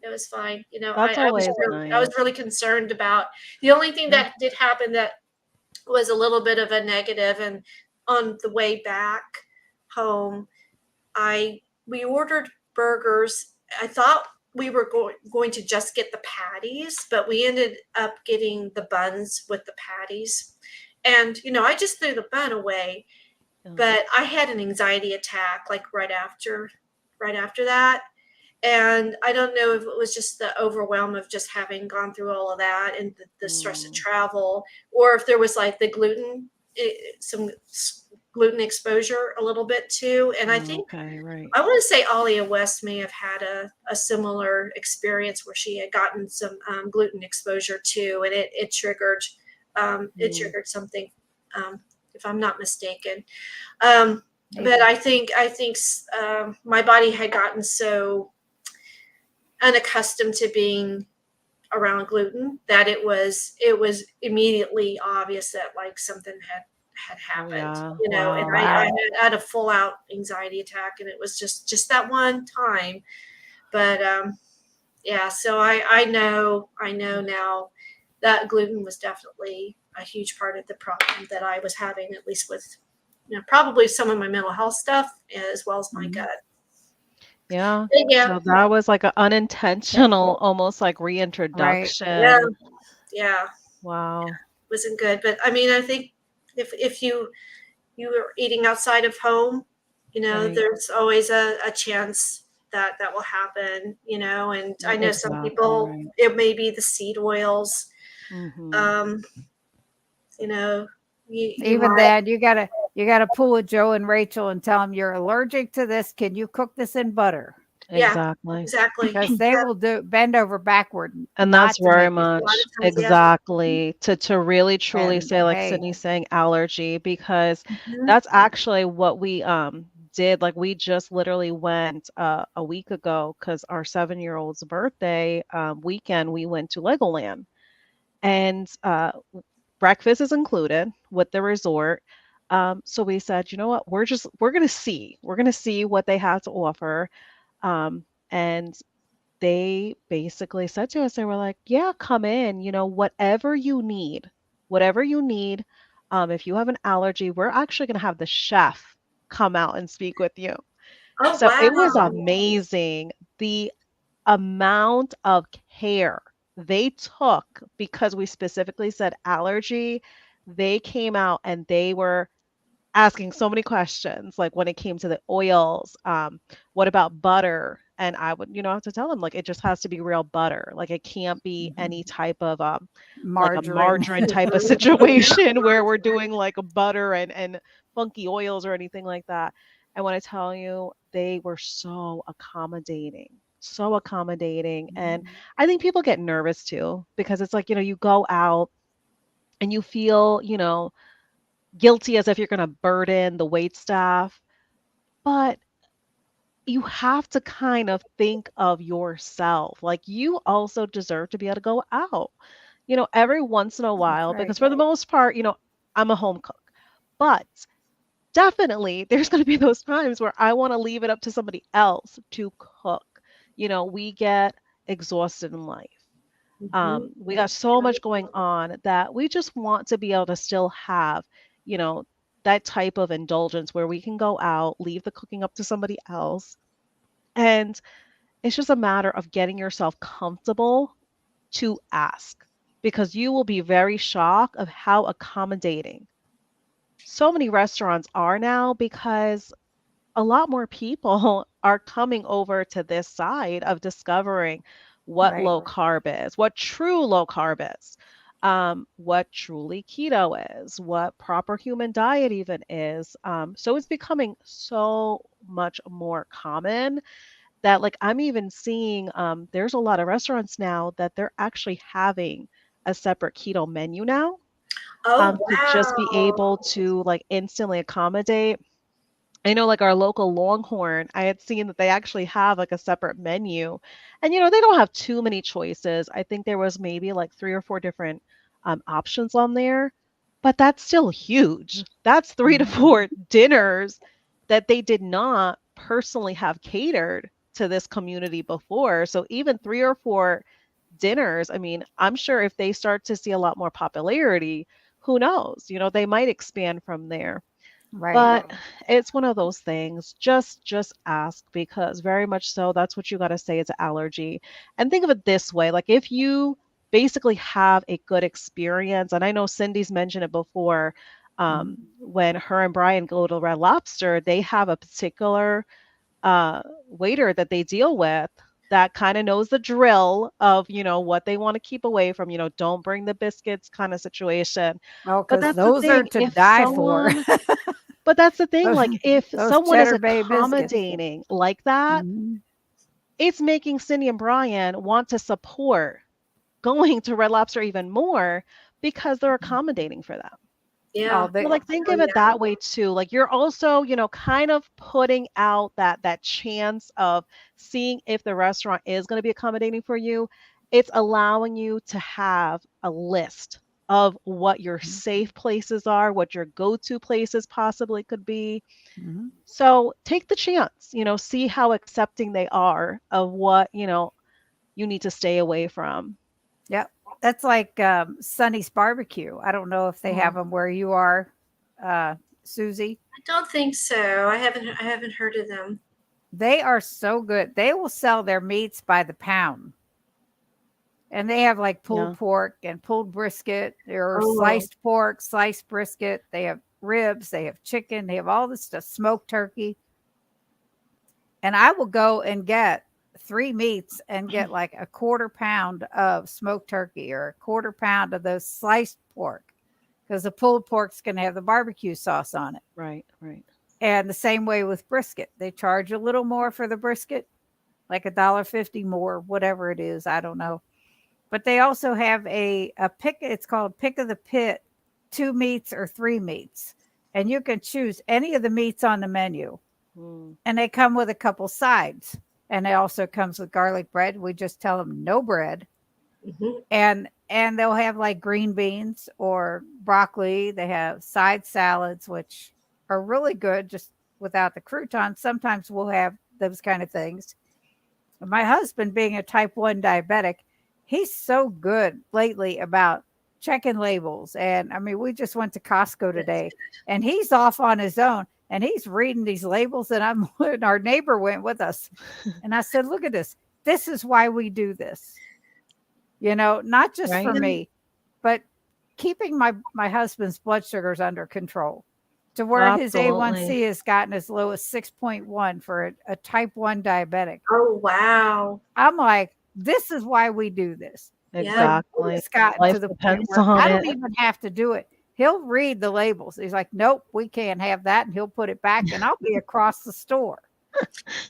C: It was fine.
A: That's always
C: I was
A: nice.
C: really concerned about the only thing
A: Yeah.
C: that did happen that was a little bit of a negative. And on the way back home, we ordered burgers. I thought we were going to just get the patties, but we ended up getting the buns with the patties. And I just threw the bun away,
A: Oh,
C: but I had an anxiety attack like right after that. And I don't know if it was just the overwhelm of just having gone through all of that and the stress of
A: mm,
C: travel, or if there was like the gluten, some gluten exposure a little bit too. And I think
A: okay, right.
C: I want to say Alia West may have had a similar experience where she had gotten some gluten exposure too, and it
A: Mm,
C: triggered something, um, if I'm not mistaken. But
B: Maybe.
C: I think my body had gotten so unaccustomed to being around gluten that it was immediately obvious that like something had
A: oh
C: happened,
A: yeah.
C: and
A: Wow.
C: I
B: Wow.
C: had a full out anxiety attack, and it was just that one time. But yeah, so I know now that gluten was definitely a huge part of the problem that I was having, at least with probably some of my mental health stuff as well as my
B: Mhm.
C: gut.
A: Yeah.
C: But yeah,
A: So that was like an unintentional, almost like
B: Right.
C: yeah,
A: reintroduction.
C: yeah,
A: Wow.
C: wasn't good. But I mean, I think if you are eating outside of home,
A: Right.
C: there's always a chance that will happen. And I know some
A: Exactly
C: people,
A: right.
C: it may be the seed oils.
A: Mm-hmm.
C: Um, you know, you
B: Even
C: might.
B: then, you gotta pull a Joe and Rachel and tell them you're allergic to this. Can you cook this in butter?
C: Yeah,
A: Exactly.
C: exactly.
B: Because they
C: Yeah,
B: will do bend over backward
A: And that's
B: not to
A: very
B: make you
C: a lot
B: cook.
C: of
A: much
C: times, yeah.
A: exactly to really truly
B: And
A: say, like
B: hey,
A: Sydney's saying, allergy, because
C: Mhm.
A: that's actually what we did. Like we just literally went a week ago because our 7-year-old's birthday weekend we went to Legoland, and breakfast is included with the resort. So we said, you know what, we're gonna see what they have to offer. And they basically said to us, they were like, yeah, come in, whatever you need. If you have an allergy, we're actually going to have the chef come out and speak with you.
C: Oh
A: So it was
C: wow.
A: amazing the amount of care they took because we specifically said allergy. They came out and they were asking so many questions, like when it came to the oils, what about butter? And I would, have to tell them like it just has to be real butter. Like it can't be any
B: mhm,
A: type of like a
B: margarine.
A: margarine type of
C: Yeah,
A: situation where we're doing like a butter and funky oils or anything like that. And when I tell you, they were so accommodating. So accommodating. And
B: Mhm.
A: I think people get nervous too because it's like, you go out and you feel, guilty as if you're going to burden the wait staff, but you have to kind of think of yourself. Like you also deserve to be able to go out, every once in a
B: That's
A: while,
B: right.
A: because for the most part, I'm a home cook. But definitely there's going to be those times where I want to leave it up to somebody else to cook. We get exhausted in life.
C: Mhm.
A: We got so much going on that we just want to be able to still have, you know, that type of indulgence where we can go out, leave the cooking up to somebody else. And it's just a matter of getting yourself comfortable to ask because you will be very shocked of how accommodating so many restaurants are now because a lot more people are coming over to this side of discovering what
B: Right.
A: low carb is, what true low carb is, what truly keto is, what proper human diet even is. So it's becoming so much more common that, like, I'm even seeing there's a lot of restaurants now that they're actually having a separate keto menu now,
C: Oh
A: to just be able
C: wow.
A: to like instantly accommodate. I know like our local Longhorn, I had seen that they actually have like a separate menu. And they don't have too many choices. I think there was maybe like 3 or 4 different options on there, but that's still huge. That's 3 to
B: Mhm.
A: 4 dinners that they did not personally have catered to this community before. So even 3 or 4 dinners, I mean, I'm sure if they start to see a lot more popularity, who knows? They might expand from there.
B: Right.
A: But it's one of those things. Just ask because very much so that's what you got to say it's an allergy. And think of it this way, like if you basically have a good experience, and I know Cindy's mentioned it before, When her and Brian go to Red Lobster, they have a particular waiter that they deal with that kind of knows the drill of, what they want to keep away from, don't bring the biscuits kind of situation.
B: Oh,
A: But
B: because
A: that's the
B: those are
A: thing.
B: to die for.
A: But that's the thing,
B: those,
A: like if
B: those
A: someone is
B: Cheddar Bay biscuits.
A: accommodating like that,
B: Mhm.
A: it's making Cindy and Brian want to support going to Red Lobster even more because they're accommodating for them.
C: Yeah.
B: Oh,
A: So
B: they,
A: like think
C: Oh,
A: of it
C: yeah.
A: that way too. Like you're also, kind of putting out that chance of seeing if the restaurant is going to be accommodating for you. It's allowing you to have a list of what your safe places are, what your go-to places possibly could be.
B: Mhm.
A: So take the chance, see how accepting they are of what, you need to stay away from.
B: Yep. That's like Sonny's Barbecue. I don't know if they have
A: Mm,
B: them where you are, uh, Susie.
C: I don't think so. I haven't heard of them.
B: They are so good. They will sell their meats by the pound. And they have like pulled
A: yeah,
B: pork and pulled brisket or
C: Oh,
B: sliced pork, sliced brisket. They have ribs, they have chicken, they have all this stuff, smoked turkey. And I will go and get 3 meats and get like a quarter pound of smoked turkey or a quarter pound of those sliced pork because the pulled pork's going to have the barbecue sauce on it.
A: right, right.
B: And the same way with brisket. They charge a little more for the brisket, like $1.50 more, whatever it is. I don't know. But they also have a pick. It's called Pick of the Pit, 2 meats or 3 meats, and you can choose any of the meats on the menu.
A: Mm,
B: And they come with a couple sides, and it also comes with garlic bread. We just tell them no bread,
C: hmm.
B: and they'll have like green beans or broccoli. They have side salads, which are really good, just without the croutons. Sometimes we'll have those kind of things. My husband, being a type 1 diabetic, he's so good lately about checking labels. And I mean, we just went to Costco
C: That's
B: today and he's off on his own and he's reading these labels. And and our neighbor went with us. And I said, look at this. This is why we do this. Not just for
A: right.
C: good.
B: me, but keeping my husband's blood sugars under control to where his
A: Absolutely.
B: A1C has gotten as low as 6.1 for a type 1 diabetic.
C: Oh, wow.
B: I'm like, this is why we do this. But
C: Yeah.
A: Exactly.
B: it's gotten
A: Life
B: to the point
A: depends
B: where
A: on
B: I don't
A: it.
B: even have to do it. He'll read the labels. He's like, nope, we can't have that. And he'll put it back and I'll be across the store.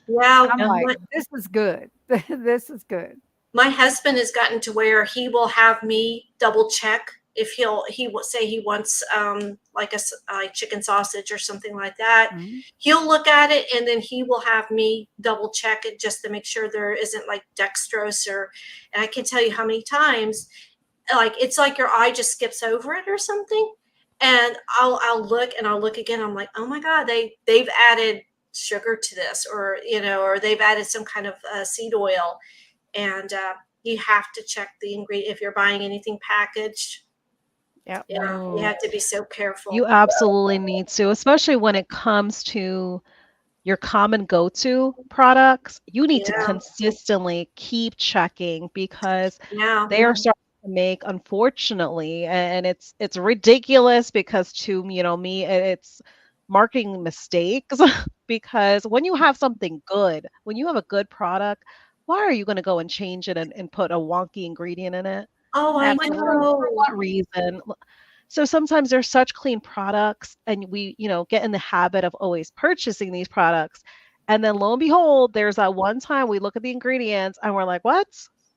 C: Yeah.
B: I'm
A: Yeah.
B: like, this is good. This is good.
C: My husband has gotten to where he will have me double check if he will say he wants like like chicken sausage or something like that.
B: Mhm.
C: He'll look at it and then he will have me double check it just to make sure there isn't like dextrose or. And I can tell you how many times, like it's like your eye just skips over it or something. And I'll look and I'll look again. I'm like, oh my god, they've added sugar to this, or they've added some kind of seed oil, and you have to check the ingredient if you're buying anything packaged.
B: Yep.
C: Yeah, you
A: Mm.
C: have to be so
A: You
C: careful.
A: absolutely need to, especially when it comes to your common go-to products. You need to
C: Yeah,
A: consistently keep checking because
C: yeah.
A: they are starting to make, unfortunately, and it's ridiculous because to, me, it's marketing mistakes because when you have something good, when you have a good product, why are you going to go and change it and put a wonky ingredient in it?
C: Oh, I
A: Like for
B: Absolutely.
C: know.
A: what reason? So sometimes there's such clean products and we, get in the habit of always purchasing these products. And then lo and behold, there's that one time we look at the ingredients and we're like, what?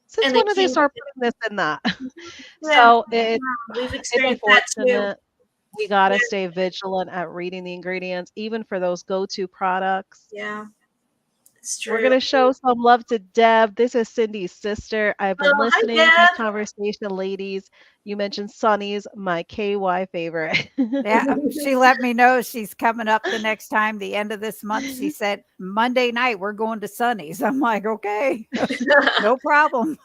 A: Since
C: And they
A: when did they
C: keep.
A: start putting this in that?
C: Yeah,
A: So
C: we've
A: it's
C: experienced that too.
A: unfortunate. We gotta stay vigilant at reading the ingredients, even for those go-to products.
C: Yeah, it's
A: We're
C: true.
A: going to show some love to Deb. This is Cindy's sister. I've been
C: Oh, hi,
A: listening to this
C: Deb.
A: conversation, ladies. You mentioned Sunny's my KY favorite.
B: Yeah. She let me know she's coming up the next time, the end of this month. She said, Monday night, we're going to Sunny's. I'm like, okay, no problem.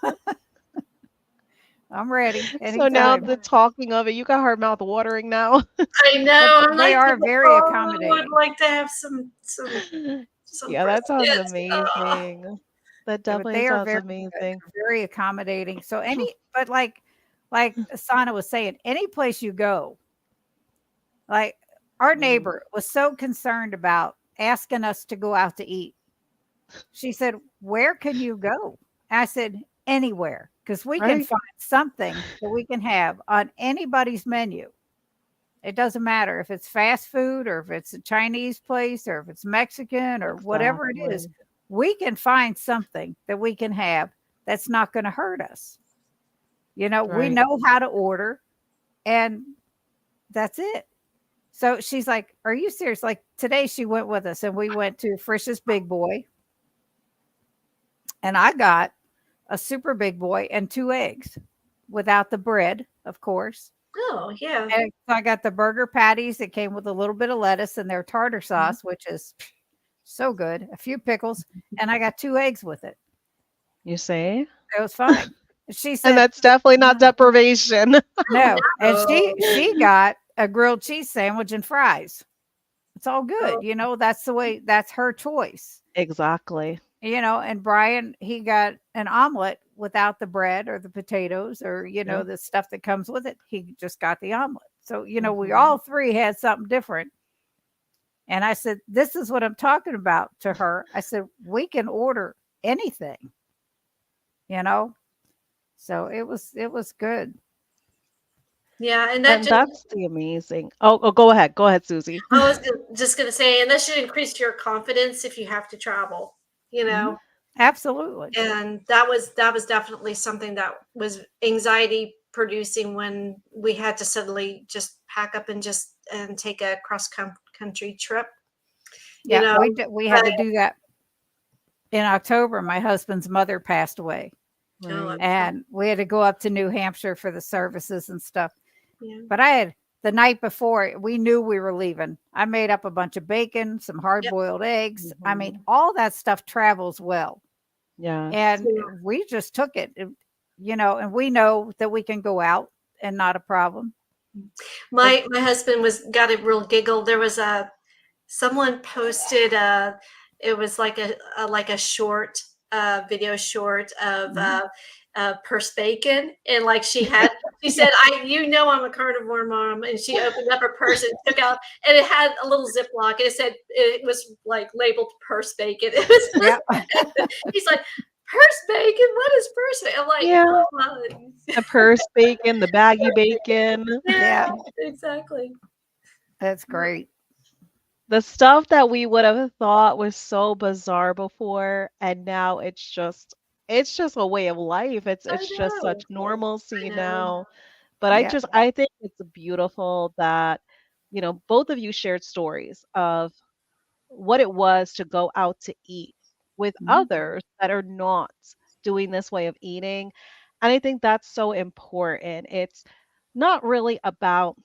B: I'm ready
A: So now
B: anytime.
A: the talking of it, you got her mouth watering now.
C: I
B: But
C: know. I'm
B: they
C: like,
B: are very
C: oh, I would
B: accommodating.
C: like to have some
A: Yeah, that sounds
C: briskets. Oh.
A: amazing. That
B: Yeah, but
A: definitely
B: they are
A: sounds
B: very good.
A: amazing.
B: They're very accommodating. So but like Asana was saying, any place you go, Like our
A: Mm.
B: neighbor was so concerned about asking us to go out to eat. She said, "Where can you go?" I said, "Anywhere, because we can
A: Right?
B: find something that we can have on anybody's menu. It doesn't matter if it's fast food or if it's a Chinese place or if it's Mexican or whatever it is.
A: Exactly.
B: We can find something that we can have that's not going to hurt us. We
A: Right.
B: know how to order, and that's it." So she's like, "Are you serious?" Like today, she went with us and we went to Frisch's Big Boy, and I got a super big boy and 2 eggs without the bread, of course.
C: Oh, yeah.
B: And so I got the burger patties that came with a little bit of lettuce and their tartar
A: Mhm.
B: sauce, which is so good, a few pickles, and I got 2 eggs with it.
A: You say?
B: It was fine. She
A: And
B: said,
A: that's definitely not deprivation.
C: Oh,
B: "No," and she
C: no.
B: got a grilled cheese sandwich and fries. It's all
C: Oh,
B: good, that's the way that's her choice.
A: Exactly.
B: And Brian, he got an omelet without the bread or the potatoes or,
A: Yep.
B: the stuff that comes with it. He just got the omelet. So, we
A: Mhm.
B: all three had something different. And I said, "This is what I'm talking about," to her. I said, "We can order anything, you know? So it was good.
C: yeah. And that
A: And
C: just,
A: that's the amazing. Oh, go ahead. Go ahead, Susie.
C: I was just going to say, and that should increase your confidence if you have to travel, you
B: Mhm.
C: know?
B: Absolutely.
C: And that was definitely something that was anxiety producing when we had to suddenly just pack up and just and take a country trip, you
B: Yeah,
C: know?
B: we had
C: But
B: to do that in October. My husband's mother passed away,
C: oh,
A: Right.
B: and we had to go up to New Hampshire for the services and stuff.
C: yeah.
B: But I had the night before, we knew we were leaving. I made up a bunch of bacon, some hard
C: Yep.
B: boiled eggs. I mean,
A: Mhm.
B: all that stuff travels well.
A: Yes.
B: And
C: Yeah.
B: we just took it, and we know that we can go out and not a problem. It,
C: My husband was got a real giggle. There was a someone posted it was like a short video short of
B: Mhm.
C: purse bacon, and like she
A: Yeah.
C: said, I'm a carnivore mom, and she opened up her purse and took out, and it had a little ziploc and it said it was like labeled purse bacon. It was
B: Yeah.
C: he's like, purse bacon, what is purse bacon? I'm like,
A: Yeah.
C: come on.
A: The purse bacon, the baggy bacon,
C: Yeah,
B: Yeah.
C: exactly.
B: That's great.
A: the stuff that we would have thought was so bizarre before, and now it's just a way of life. It's
C: I
A: it's just such
C: know. I
A: normalcy
C: know.
A: now. But I
B: Yeah.
A: just I think it's beautiful that, both of you shared stories of what it was to go out to eat with
B: Mhm.
A: others that are not doing this way of eating. And I think that's so important. It's not really about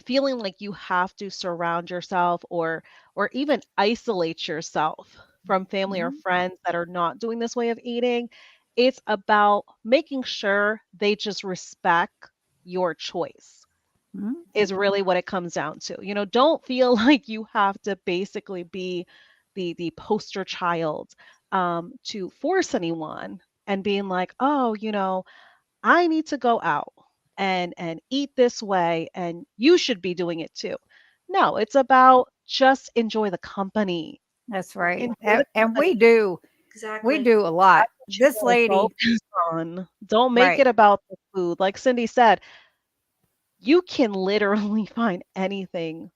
A: feeling like you have to surround yourself or even isolate yourself from family or
B: Mhm.
A: friends that are not doing this way of eating. It's about making sure they just respect your choice
B: Mhm.
A: is really what it comes down to. Don't feel like you have to basically be the poster child to force anyone and being like, oh, I need to go out and eat this way and you should be doing it too. No, it's about just enjoy the company.
B: That's right.
A: Enjoy
B: And,
A: the
B: and we
A: company.
B: do we
C: Exactly.
B: do a lot.
A: That's what you
B: This
A: want to
B: lady,
A: focus on. Don't make
B: right?
A: it about the food. Like Cindy said, you can literally find anything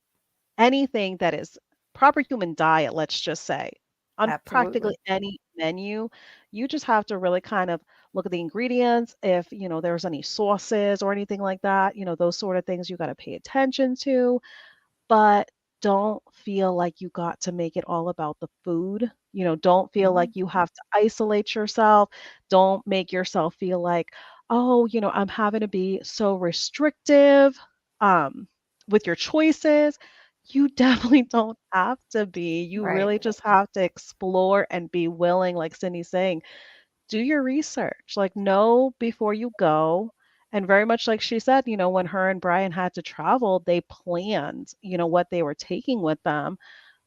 A: that is proper human diet, let's just say, on
B: Absolutely.
A: practically any menu. You just have to really kind of look at the ingredients. If, there's any sauces or anything like that, those sort of things you got to pay attention to, but don't feel like you got to make it all about the food. Don't feel like
B: Mhm.
A: you have to isolate yourself. Don't make yourself feel like, oh, I'm having to be so restrictive um, with your choices. You definitely don't have to be. You
B: Right.
A: really just have to explore and be willing, like Cindy's saying, do your research. Like, know before you go. And very much like she said, when her and Brian had to travel, they planned, what they were taking with them.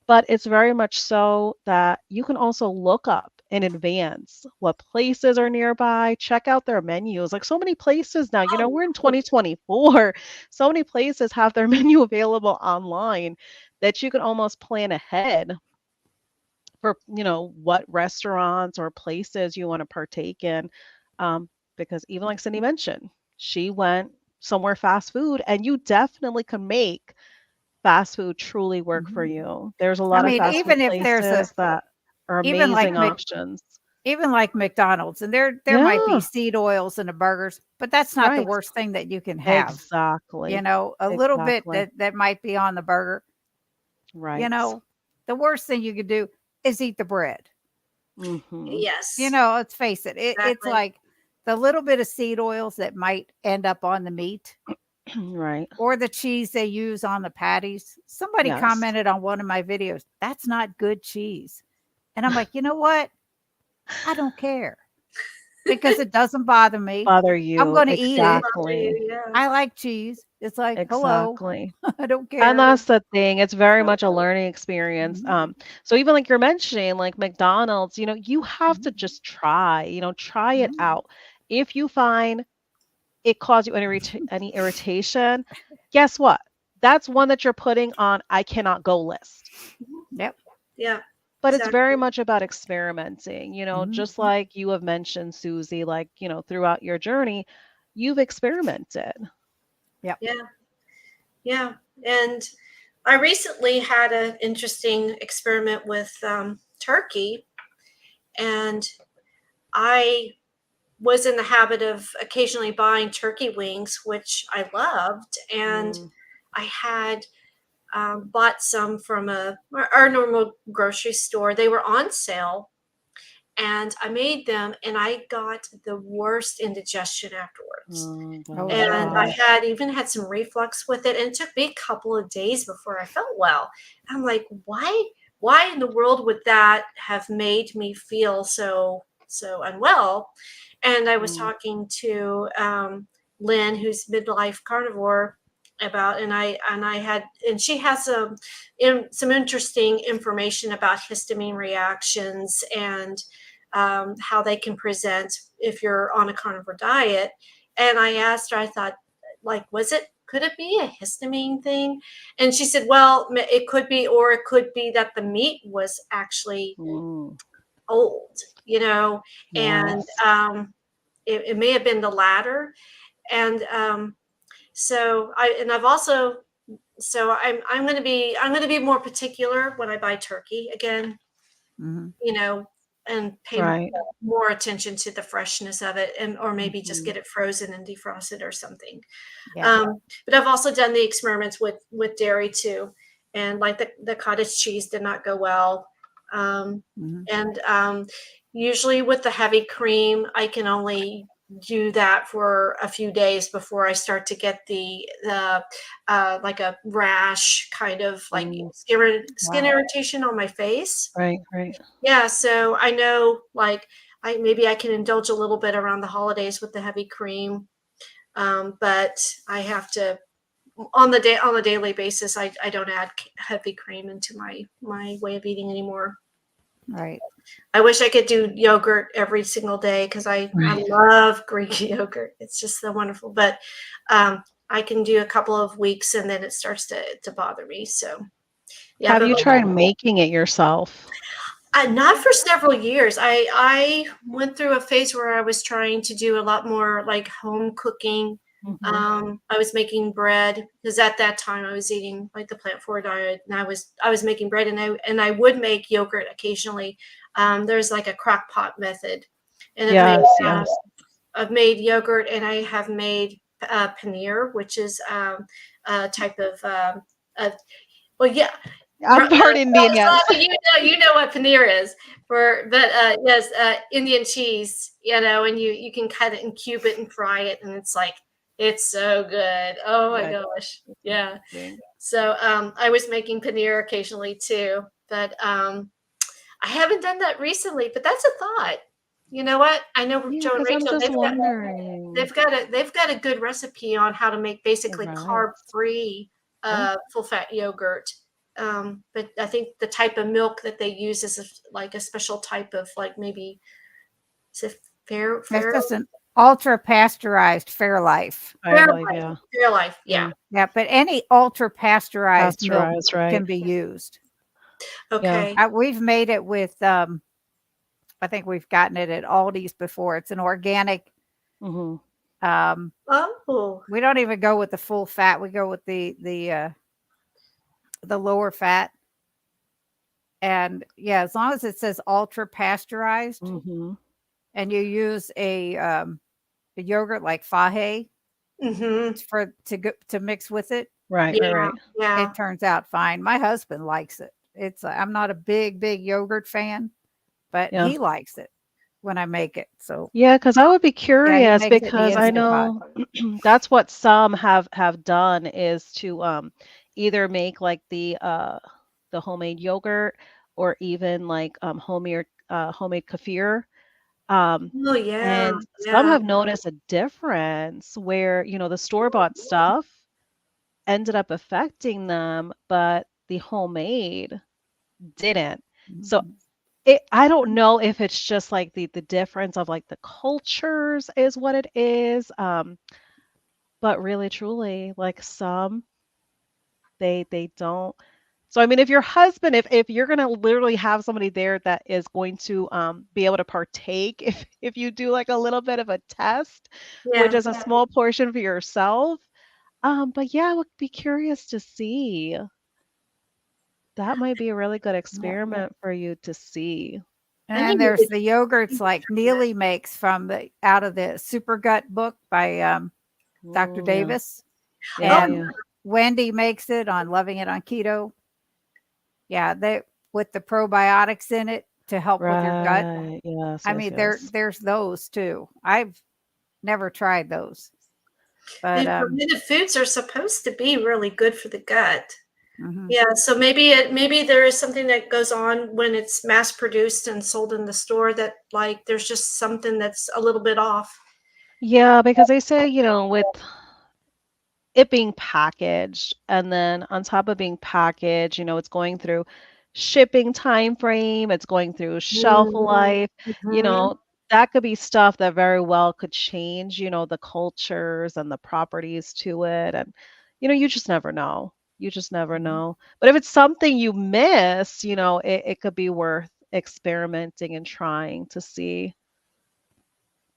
A: But it's very much so that you can also look up in advance what places are nearby. Check out their menus. Like so many places now,
C: Oh,
A: we're in 2024. So many places have their menu available online that you can almost plan ahead for, what restaurants or places you want to partake in. Because even like Cindy mentioned, she went somewhere fast food, and you definitely can make fast food truly work for
B: Mhm.
A: you. There's a
B: I
A: lot of
B: mean,
A: fast food
B: even if there's a
A: places that are
B: even like
A: amazing options.
B: even like McDonald's, and there might be
A: Yeah,
B: seed oils in the burgers, but that's not the
A: right.
B: worst thing that you can have.
A: Exactly.
B: A little bit
A: Exactly.
B: that might be on the burger, you
A: Right.
B: know, the worst thing you could do is eat the bread.
A: Mhm.
C: yes,
B: Let's face it. It's
C: exactly.
B: like the little bit of seed oils that might end up on the meat
A: Right.
B: or the cheese they use on the patties. Somebody
A: Yes.
B: commented on one of my videos, "That's not good cheese." And I'm like, "You know what? I don't care because it doesn't bother me.
A: Bother
B: I'm
A: you.
B: going to eat
C: Doesn't
B: it.
C: bother
A: Exactly.
C: you, yeah.
B: I like cheese." It's like, "Hello,
A: Exactly.
B: I don't
A: And
B: care."
A: that's the thing. It's very much a learning experience.
B: Mhm,
A: So even like you're mentioning, like McDonald's, you have to
B: mhm,
A: just try, try it
B: mhm.
A: out. If you find it cause you any irritation, guess what? That's one that you're putting on I cannot go list.
C: Mhm.
B: Yep.
C: Yeah,
A: But it's very
C: exactly.
A: much about experimenting, just
B: Mhm.
A: like you have mentioned, Susie, like, throughout your journey, you've experimented.
B: Yep.
C: Yeah, yeah. And I recently had an interesting experiment with turkey, and I was in the habit of occasionally buying turkey wings, which I loved, and
A: Mm,
C: I had bought some from our normal grocery store. They were on sale, and I made them, and I got the worst indigestion afterwards.
A: oh
B: Oh,
A: gosh,
C: And
B: no.
C: I
A: wow.
C: had even had some reflux with it, and it took me a couple of days before I felt well. I'm like, why in the world would that have made me feel so unwell? And I was
A: Mm,
C: talking to Lynn, who's midlife carnivore, and she has some interesting information about histamine reactions and how they can present if you're on a carnivore diet. And I asked her, I thought, like, could it be a histamine thing? And she said, well, it could be, or it could be that the meat was actually
A: mm,
C: old, you know, and
A: yes.
C: it may have been the latter. And I've also, I'm going to be more particular when I buy turkey again,
B: Mhm.
C: you know, and pay
A: Right.
C: more attention to the freshness of it, and or maybe just
A: Mhm.
C: get it frozen and defrosted or something.
B: Yeah.
C: But I've also done the experiments with dairy too, and like the cottage cheese did not go well. Um,
B: Mhm.
C: and Usually with the heavy cream, I can only do that for a few days before I start to get the like a rash, kind of like
A: Mm,
C: skin
B: Wow.
C: irritation on my face.
A: right, right.
C: Yeah, so I know, like, I can indulge a little bit around the holidays with the heavy cream, but I have to on a daily basis. I don't add heavy cream into my way of eating anymore.
B: Right.
C: I wish I could do yogurt every single day because I
A: Right.
C: love Greek yogurt. It's just so wonderful. But I can do a couple of weeks and then it starts to bother me. So yeah,
A: Have
C: but
A: you tried making it yourself?
C: not for several years. I went through a phase where I was trying to do a lot more like home cooking.
A: Mhm.
C: I was making bread because at that time I was eating like the plant forward diet, and I was making bread, and I would make yogurt occasionally. There's like a crock pot method, and
A: Yes, yes.
C: I've made yogurt, and I have made paneer, which is a type of well, yeah,
A: I'm part Indian,
C: so
A: yes.
C: you know what paneer is, but yes, Indian cheese, and you can cut it and cube it and fry it, and it's so good. Oh my
A: Yeah,
C: gosh,
A: it's
C: yeah.
A: amazing.
C: So I was making paneer occasionally too, but I haven't done that recently. But that's a thought. You know what? I know
A: Yeah,
C: Joe and
A: because I'm
C: Rachel.
A: just wondering.
C: They've got a good recipe on how to make basically
A: Right,
C: carb free
A: right.
C: full fat yogurt. But I think the type of milk that they use is like a special type of like maybe is it
B: That's just an ultra pasteurized Fairlife.
A: Fairlife, yeah.
C: Fairlife, yeah.
A: Mm,
B: Yeah, but any ultra pasteurized milk
A: pasteurized, right?
B: can be used.
A: Yeah.
C: Okay.
B: We've made it with, I think we've gotten it at Aldi's before. It's an organic.
A: Hmm.
C: Oh,
B: We don't even go with the full fat. We go with the lower fat. And yeah, as long as it says ultra pasteurized,
A: Hmm.
B: and you use a yogurt like Fahe
C: mm-hmm.
B: to mix with it,
A: Right, right,
C: Yeah,
A: right.
C: yeah,
B: it turns out fine. My husband likes it. I'm not a big yogurt fan, but
A: Yeah.
B: he likes it when I make it. So
A: Yeah, because I would be
B: yeah, he
A: curious
B: makes it in the
A: because I
B: Instant Pot.
A: know that's what some have done is to either make like the homemade yogurt or even like homemade kefir. Um
C: oh yeah,
A: and some
C: yeah,
A: have noticed a difference where, the store-bought stuff ended up affecting them, but the homemade didn't. So
B: Mhm.
A: I don't know if it's just like the difference of like the cultures is what it is. But really truly, like some they don't. So I mean if your husband, if you're gonna literally have somebody there that is going to be able to partake if you do like a little bit of a test, which
C: yeah.
A: is a small portion for yourself. But yeah, I would be curious to see. That might be a really good
B: Yeah.
A: experiment for you to see.
B: And
C: I may
B: then
C: need
B: there's
C: to
B: the yogurts
C: try
B: like
C: that.
B: Neely makes from the out of the Super Gut book by Dr.
A: Yeah.
B: Davis,
A: Yeah,
C: Oh,
A: yeah,
B: and
A: yeah.
B: Wendy makes it on Loving It on Keto. Yeah, they with the probiotics in it to help with your gut.
A: Right. Yes,
B: I
A: yes,
B: mean,
A: yes.
B: there's those too. I've never tried those, but
C: and fermented foods are supposed to be really good for the gut.
B: mhm.
C: Yeah, so maybe there is something that goes on when it's mass produced and sold in the store that like there's just something that's a little bit off.
A: Yeah, because they say, with it being packaged and then on top of being packaged, it's going through shipping time frame, it's going through shelf life, you
C: Mm-hmm.
A: know, that could be stuff that very well could change, the cultures and the properties to it. And, you just never know. You just never
B: Mhm.
A: know. But if it's something you miss, it could be worth experimenting and trying to see.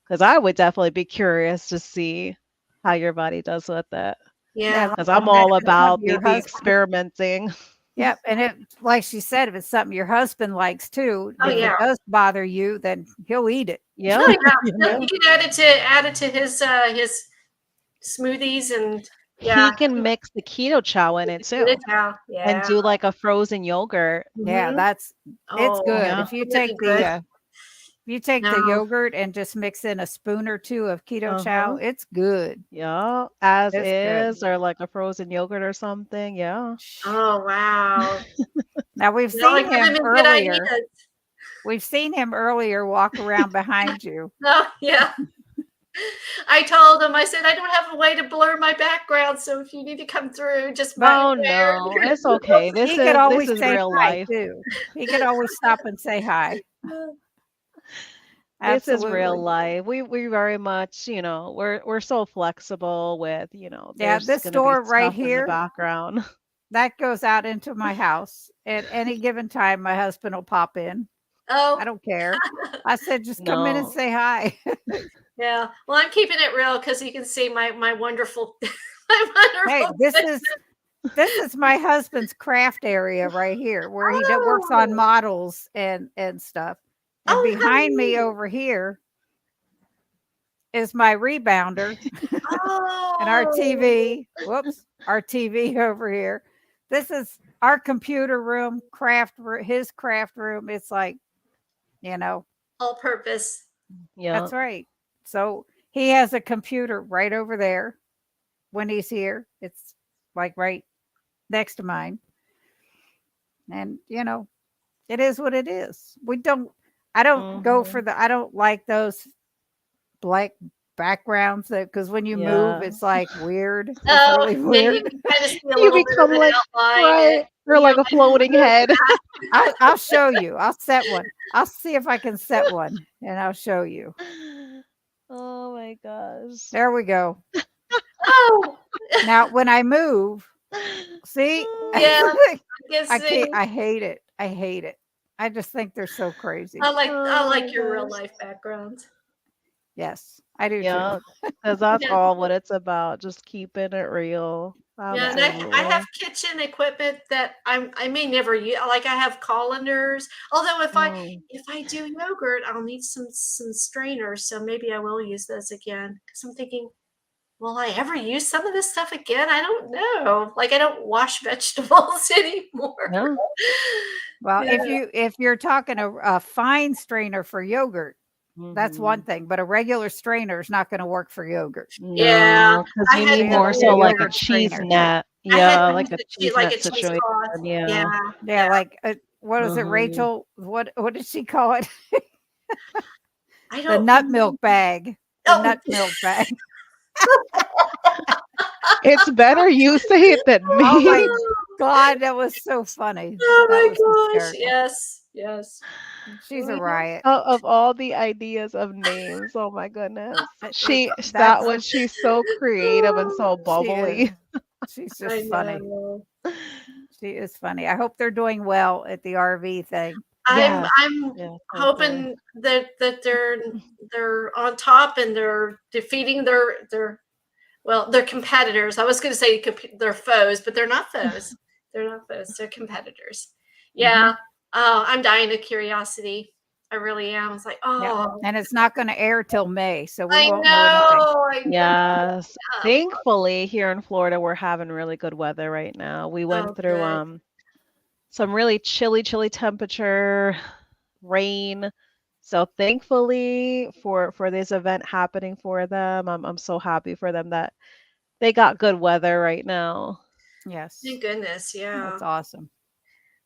A: Because I would definitely be curious to see how your body does with it.
B: Yeah,
C: Yeah.
B: like
A: Because
B: I
A: I'm
B: said,
A: all
B: if it's
A: about
B: something
A: the
B: your
A: the
B: husband,
A: experimenting.
B: yep, and it like she said, if it's something your husband likes too,
C: Oh
B: if it
C: yeah.
B: does bother you, then he'll eat it.
A: Yep.
C: Oh yeah.
B: You
C: No, you
B: know?
C: can add it to his smoothies and yeah.
A: He can mix the keto chow in it
C: Get it
A: too
C: out.
A: and
C: Yeah.
A: do like a frozen yogurt.
B: Yeah,
C: Mm-hmm.
B: that's it's
C: Oh,
B: good.
A: Yeah.
B: If you
C: wouldn't it be
B: take
C: good?
B: the
C: No.
B: yogurt and just mix in a spoon or 2 of keto chow,
A: Uh-huh.
B: it's good.
A: Yeah. As
B: It's good.
A: is, or like a frozen yogurt or something. Yeah.
C: Oh wow.
B: Now we've
C: Y'all are
B: seen
C: giving
B: him
C: me good
B: earlier.
C: ideas.
B: We've seen him earlier walk around behind you.
C: No, yeah. I told him, I said, I don't have a way to blur my background, so if you need to come through, just button
A: Oh no,
C: there.
A: it's okay. This
B: He could
A: is this
B: always
A: is
B: say
A: real
B: hi
A: life.
B: too. He could always stop and say hi.
A: This is real
B: Absolutely.
A: life. We very much, we're so flexible with,
B: Yeah,
A: there's
B: this
A: gonna be
B: door right
A: stuff in the
B: here,
A: background.
B: that goes out into my house. At any given time, my husband will pop in.
C: Oh,
B: I don't care. I said, just come in and
A: No.
B: say hi.
C: yeah. Well, I'm keeping it real because you can see my wonderful, my
B: Hey,
C: wonderful.
B: this is my husband's craft area right here where works on
C: Oh,
B: models and stuff. And
C: oh, how
B: behind me
C: neat.
B: over here is my rebounder and our
C: Oh,
B: TV. Whoops, our TV over here. This is our computer room, his craft room. It's like, you know,
C: all purpose.
A: Yeah.
B: that's right. So he has a computer right over there when he's here. It's like right next to mine. And, it is what it is. I don't go for
A: Mhm.
B: I don't like those black backgrounds because when you move,
A: Yeah.
B: it's like weird. It's
C: Oh,
B: really
C: yeah, you
B: weird.
C: can kind of see a
A: You
C: little bit of
A: become
C: an
A: like
C: outline.
A: right. You're like a floating head.
B: I'll show you. I'll set one. I'll see if I can set one, and I'll show you.
A: Oh my gosh.
B: There we go.
C: Oh,
B: Now, when I move, see,
C: yeah. I
B: I
C: guess
B: can't. I hate it. I hate it. I just think they're so crazy.
C: I
A: Oh my
C: like your real
A: gosh.
C: life background.
B: Yes, I do too.
A: Yeah, because that's
C: Yeah,
A: all what it's about. Just keeping it real.
C: yeah, and I
A: Absolutely.
C: have kitchen equipment that I may never use. Like I have colanders. Although
A: Mm.
C: if I do yogurt, I'll need some strainers. So maybe I will use those again. Because I'm thinking, will I ever use some of this stuff again? I don't know. Like I don't wash vegetables anymore.
A: Yeah.
B: Well,
C: Yeah.
B: if you're talking a fine strainer for yogurt, that's one
A: Hmm.
B: thing. But a regular strainer is not going to work for yogurt.
C: Yeah,
A: No, because
C: I
A: you
C: had
A: need
B: So you have
A: more
B: to
C: to
B: get a
A: so
C: use
A: like a
B: yogurt
A: cheese
B: strainer.
A: net.
C: I had
A: Yeah,
C: to
A: like
C: use
A: a
C: the
A: cheese
C: like
A: net
C: a cheesecloth.
A: situation. Yeah.
C: Yeah,
B: Yeah,
C: yeah.
B: like what was it,
A: Hmm.
B: Rachel? What did she call it?
C: I
B: The
C: don't.
B: nut milk bag. The
C: Oh,
B: nut milk bag.
A: It's better you say it than
B: Oh
A: me.
B: my God, that was so funny.
C: oh
B: That was
C: my gosh!
B: hysterical.
C: Yes, yes.
B: She's a riot.
A: Of all the ideas of names, oh my goodness. That
B: That's
A: one, she's so creative and so
B: she is.
A: bubbly.
B: She's
C: I
B: just funny.
C: know.
B: She is funny. I hope they're doing well at the RV thing.
A: Yes.
C: I'm
A: Yes, hopefully.
C: hoping that they're on top and they're defeating their competitors. I was going to say they're foes, but they're not foes. They're not foes. They're competitors.
A: Hmm.
C: Yeah. Oh, I'm dying of curiosity. I really am. It's like,
B: Yep.
C: oh,
B: And it's not going to air till May, so we
C: I
B: won't know anything.
C: know. I know.
A: Yes.
C: Yeah.
A: Thankfully, here in Florida, we're having really good weather right now. We went
C: Oh,
A: through
C: good.
A: some really chilly temperature, rain. So thankfully for this event happening for them, I'm so happy for them that they got good weather right now.
B: Yes.
C: Thank goodness. Yeah.
B: That's awesome.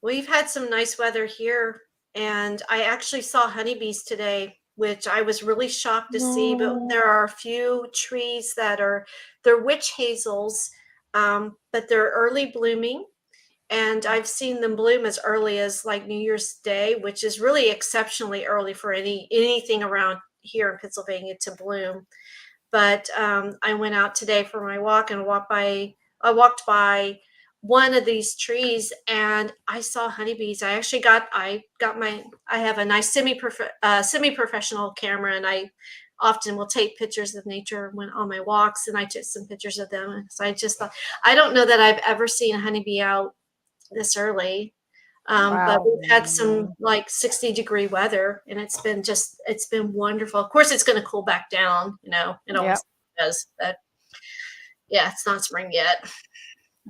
C: We've had some nice weather here, and I actually saw honeybees today, which I was really shocked to see. But
A: No.
C: there are a few trees they're witch hazels, but they're early blooming, and I've seen them bloom as early as like New Year's Day, which is really exceptionally early for anything around here in Pennsylvania to bloom. But I went out today for my walk and I walked by one of these trees and I saw honeybees. I have a nice semi professional camera, and I often will take pictures of nature when on my walks, and I took some pictures of them. So I just thought, I don't know that I've ever seen a honeybee out this early. But
B: Wow.
C: we've had some like 60-degree weather, and it's been wonderful. Of course, it's going to cool back down, it
B: Yep.
C: always does, but yeah, it's not spring yet.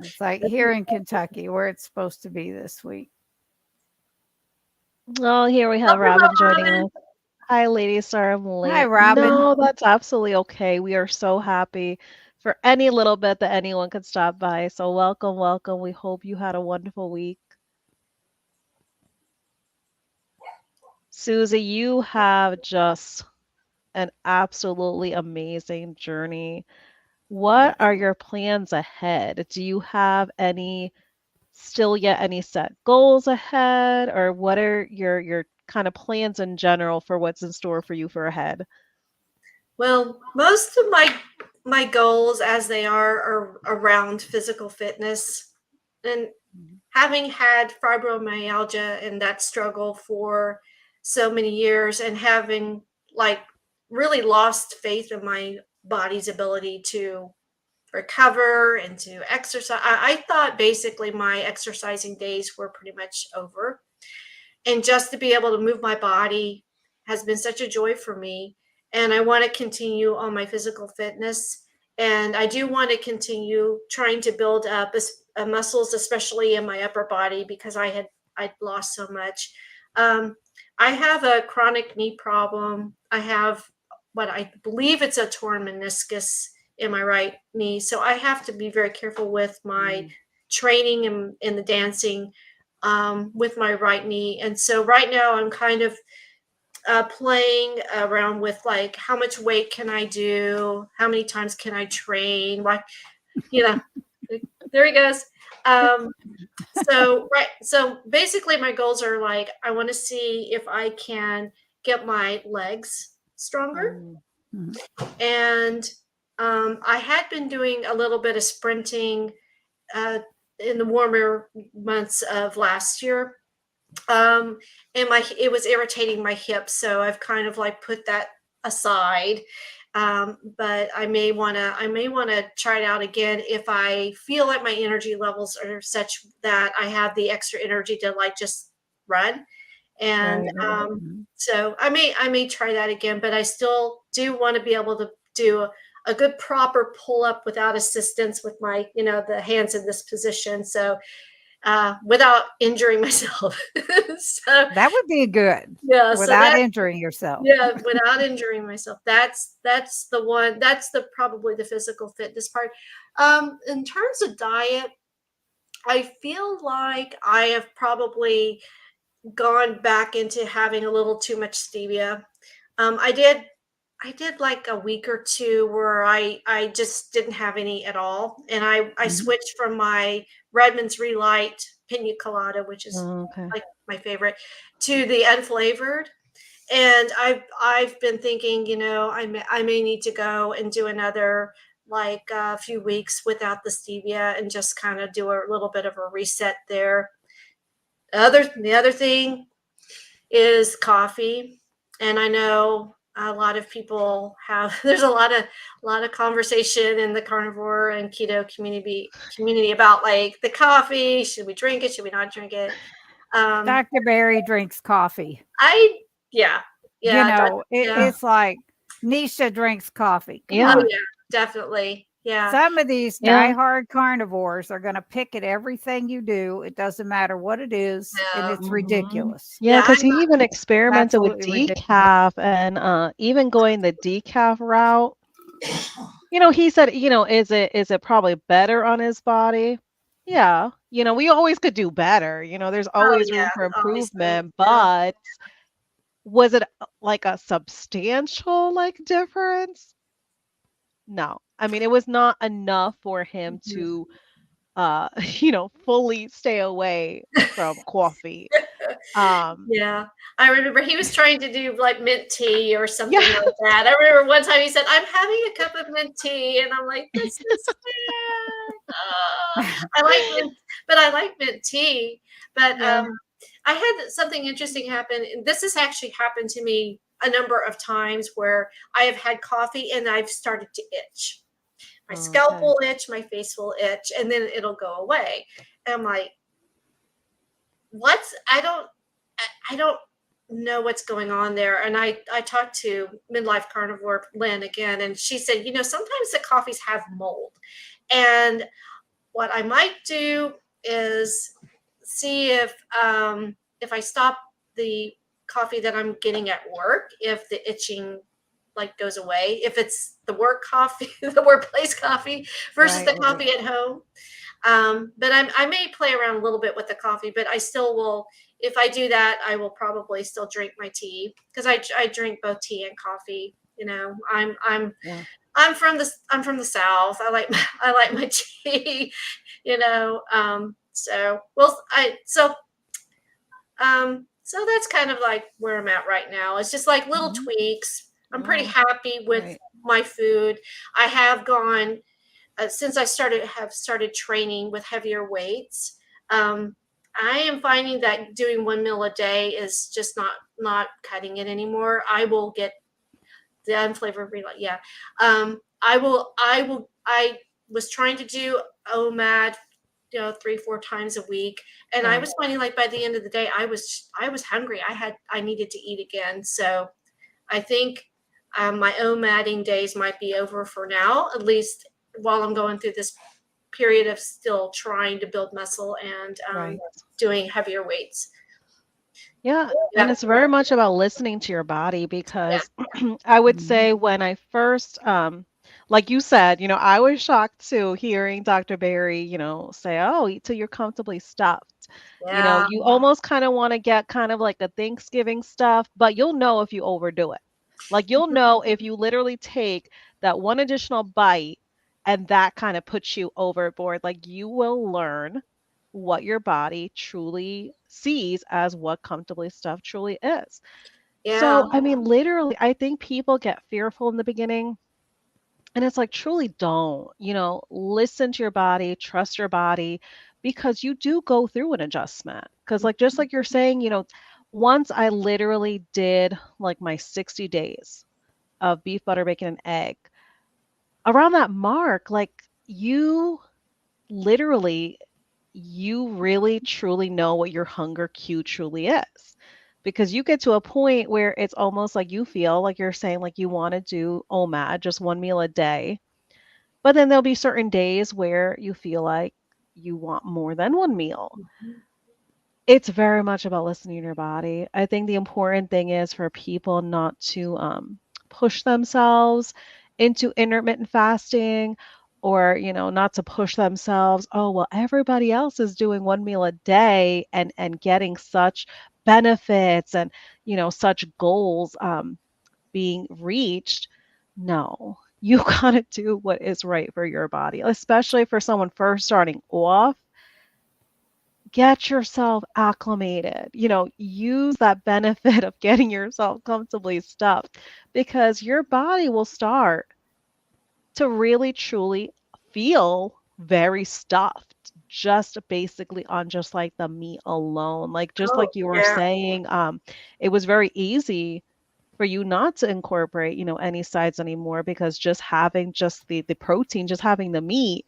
B: It's like here in Kentucky where it's supposed to be this week.
A: Oh, here we
C: Oh,
A: have
C: hello,
A: Robin joining
C: Robin.
A: us. Hi, ladies. Sorry I'm
B: Hi,
A: late.
B: Robin.
A: No, that's absolutely okay. We are so happy for any little bit that anyone could stop by. So welcome, welcome. We hope you had a wonderful week. Susie, you have just an absolutely amazing journey. What
B: Yes.
A: are your plans ahead? Do you have any set goals ahead, or what are your kind of plans in general for what's in store for you for ahead?
C: Well, most of my goals, as they are around physical fitness, and
B: Mhm.
C: having had fibromyalgia and that struggle for so many years, and having like really lost faith in my body's ability to recover and to exercise. I thought basically my exercising days were pretty much over. And just to be able to move my body has been such a joy for me. And I want to continue on my physical fitness. And I do want to continue trying to build up muscles, especially in my upper body, because I'd lost so much. Um, I have a chronic knee problem. I have what I believe it's a torn meniscus in my right knee. So I have to be very careful with my
B: Mm.
C: training and in the dancing with my right knee. And so right now I'm kind of playing around with like how much weight can I do, how many times can I train, like you know, there he goes. Um, so right, so basically, my goals are like I want to see if I can get my legs stronger,
A: Mm.
B: Mhm.
C: and I had been doing a little bit of sprinting uh, in the warmer months of last year, um, and my it was irritating my hips, so I've kind of like put that aside. But I may want to try it out again if I feel like my energy levels are such that I have the extra energy to like just run. And
A: Right, right.
B: Mhm.
C: so I may try that again, but I still do want to be able to do a good proper pull up without assistance with my the hands in this position. So without injuring myself. So
B: That would be good
C: yeah, so
B: without
C: that
B: injuring yourself.
C: yeah, without injuring myself. That's the one. That's the probably the physical fitness part. In terms of diet, I feel like I have probably gone back into having a little too much stevia. I did like a week or two where I just didn't have any at all, and I
B: Mhm.
C: switched from my Redmond's Relight Pina Colada, which is
A: Oh, okay.
C: like my favorite, to the unflavored. And I've been thinking, I may need to go and do another like a few weeks without the stevia and just kind of do a little bit of a reset there. The other thing is coffee. And I know a lot of people have there's a lot of conversation in the carnivore and keto community about like the coffee. Should we drink it? Should we not drink it? Um,
B: Dr. Barry drinks coffee.
C: I yeah.
B: You
C: Yeah,
B: know,
C: yeah.
A: Yeah.
B: it's like Nisha drinks coffee. Come
C: Oh
A: Yeah.
B: on.
C: yeah, definitely. Yeah.
B: Some of these
A: Yeah.
B: diehard carnivores are going to pick at everything you do. It doesn't matter what it is, and
C: Yeah.
B: it's
A: Hmm.
B: ridiculous.
A: Yeah,
C: Yeah,
A: because he even experimented with
B: Absolutely ridiculous.
A: decaf and even going the decaf route. He said, is it probably better on his body? Yeah. We always could do better. There's
C: oh
A: always room
C: yeah,
A: for
C: obviously.
A: improvement,
C: Yeah.
A: but was it like a substantial like difference? No. I mean, it was not enough for him
C: Mhm.
A: to fully stay away from coffee. Um,
C: Yeah, I remember he was trying to do like mint tea or
A: yeah.
C: something like that. I remember one time he said, "I'm having a cup of mint tea," and I'm like, "This is sad." I like mint, but I like mint tea. But
A: Yeah.
C: I had something interesting happen. And this has actually happened to me a number of times where I have had coffee and I've started to itch. My scalp
A: Okay.
C: will itch, my face will itch, and then it'll go away. And I'm like, what's I don't know what's going on there. And I talked to midlife carnivore Lynn again, and she said, sometimes the coffees have mold. And what I might do is see if I stop the coffee that I'm getting at work, if the itching like goes away, if it's the work coffee, the workplace coffee versus
B: Right,
C: the
B: right.
C: coffee at home. But I may play around a little bit with the coffee, but I still will. If I do that, I will probably still drink my tea because I drink both tea and coffee.
A: Yeah.
C: I'm from the South. I like my tea. So that's kind of like where I'm at right now. It's just like little
B: Mhm.
C: tweaks. I'm pretty
A: Mm,
C: happy with
A: right.
C: my food. I have gone since I started training with heavier weights. Um, I am finding that doing one meal a day is just not cutting it anymore. I will get the unflavored relay. Yeah. I was trying to do OMAD, 3-4 times a week, and I
A: Yeah.
C: was finding like by the end of the day, I was hungry. I needed to eat again. So I think my OMADing days might be over for now, at least while I'm going through this period of still trying to build muscle and
A: Right.
C: doing heavier weights.
A: Yeah, and
C: Yeah,
A: it's very much about listening to your body
C: yeah,
A: because I would
B: Mhm.
A: say when I first, like you said, I was shocked too hearing Dr. Barry, say, "Oh, eat till you're comfortably stuffed."
C: yeah.
A: You almost kind of want to get kind of like a Thanksgiving stuff, but you'll know if you overdo it. Like you'll know if you literally take that one additional bite and that kind of puts you overboard. Like you will learn. what your body truly sees as what comfortably stuff truly is.
C: Yeah.
A: So, I mean, literally, I think people get fearful in the beginning. And it's like, truly don't, listen to your body, trust your body, because you do go through an adjustment. Because, like, just like you're saying, once I literally did like my 60 days of beef, butter, bacon, and egg, around that mark, like, literally, you really truly know what your hunger cue truly is. Because you get to a point where it's almost like you feel like you're saying, like, you want to do OMAD, just one meal a day, but then there'll be certain days where you feel like you want more than one meal. It's very much about listening to your body. I think the important thing is for people not to push themselves into intermittent fasting, or, not to push themselves. Oh, well, everybody else is doing one meal a day and getting such benefits and, such goals being reached. No, you gotta do what is right for your body, especially for someone first starting off. Get yourself acclimated, use that benefit of getting yourself comfortably stuffed, because your body will start to really truly feel very stuffed just basically on just like the meat alone. Like, just
C: Oh,
A: like you were
C: yeah.
A: saying, it was very easy for you not to incorporate, any sides anymore, because just having just the protein, just having the meat,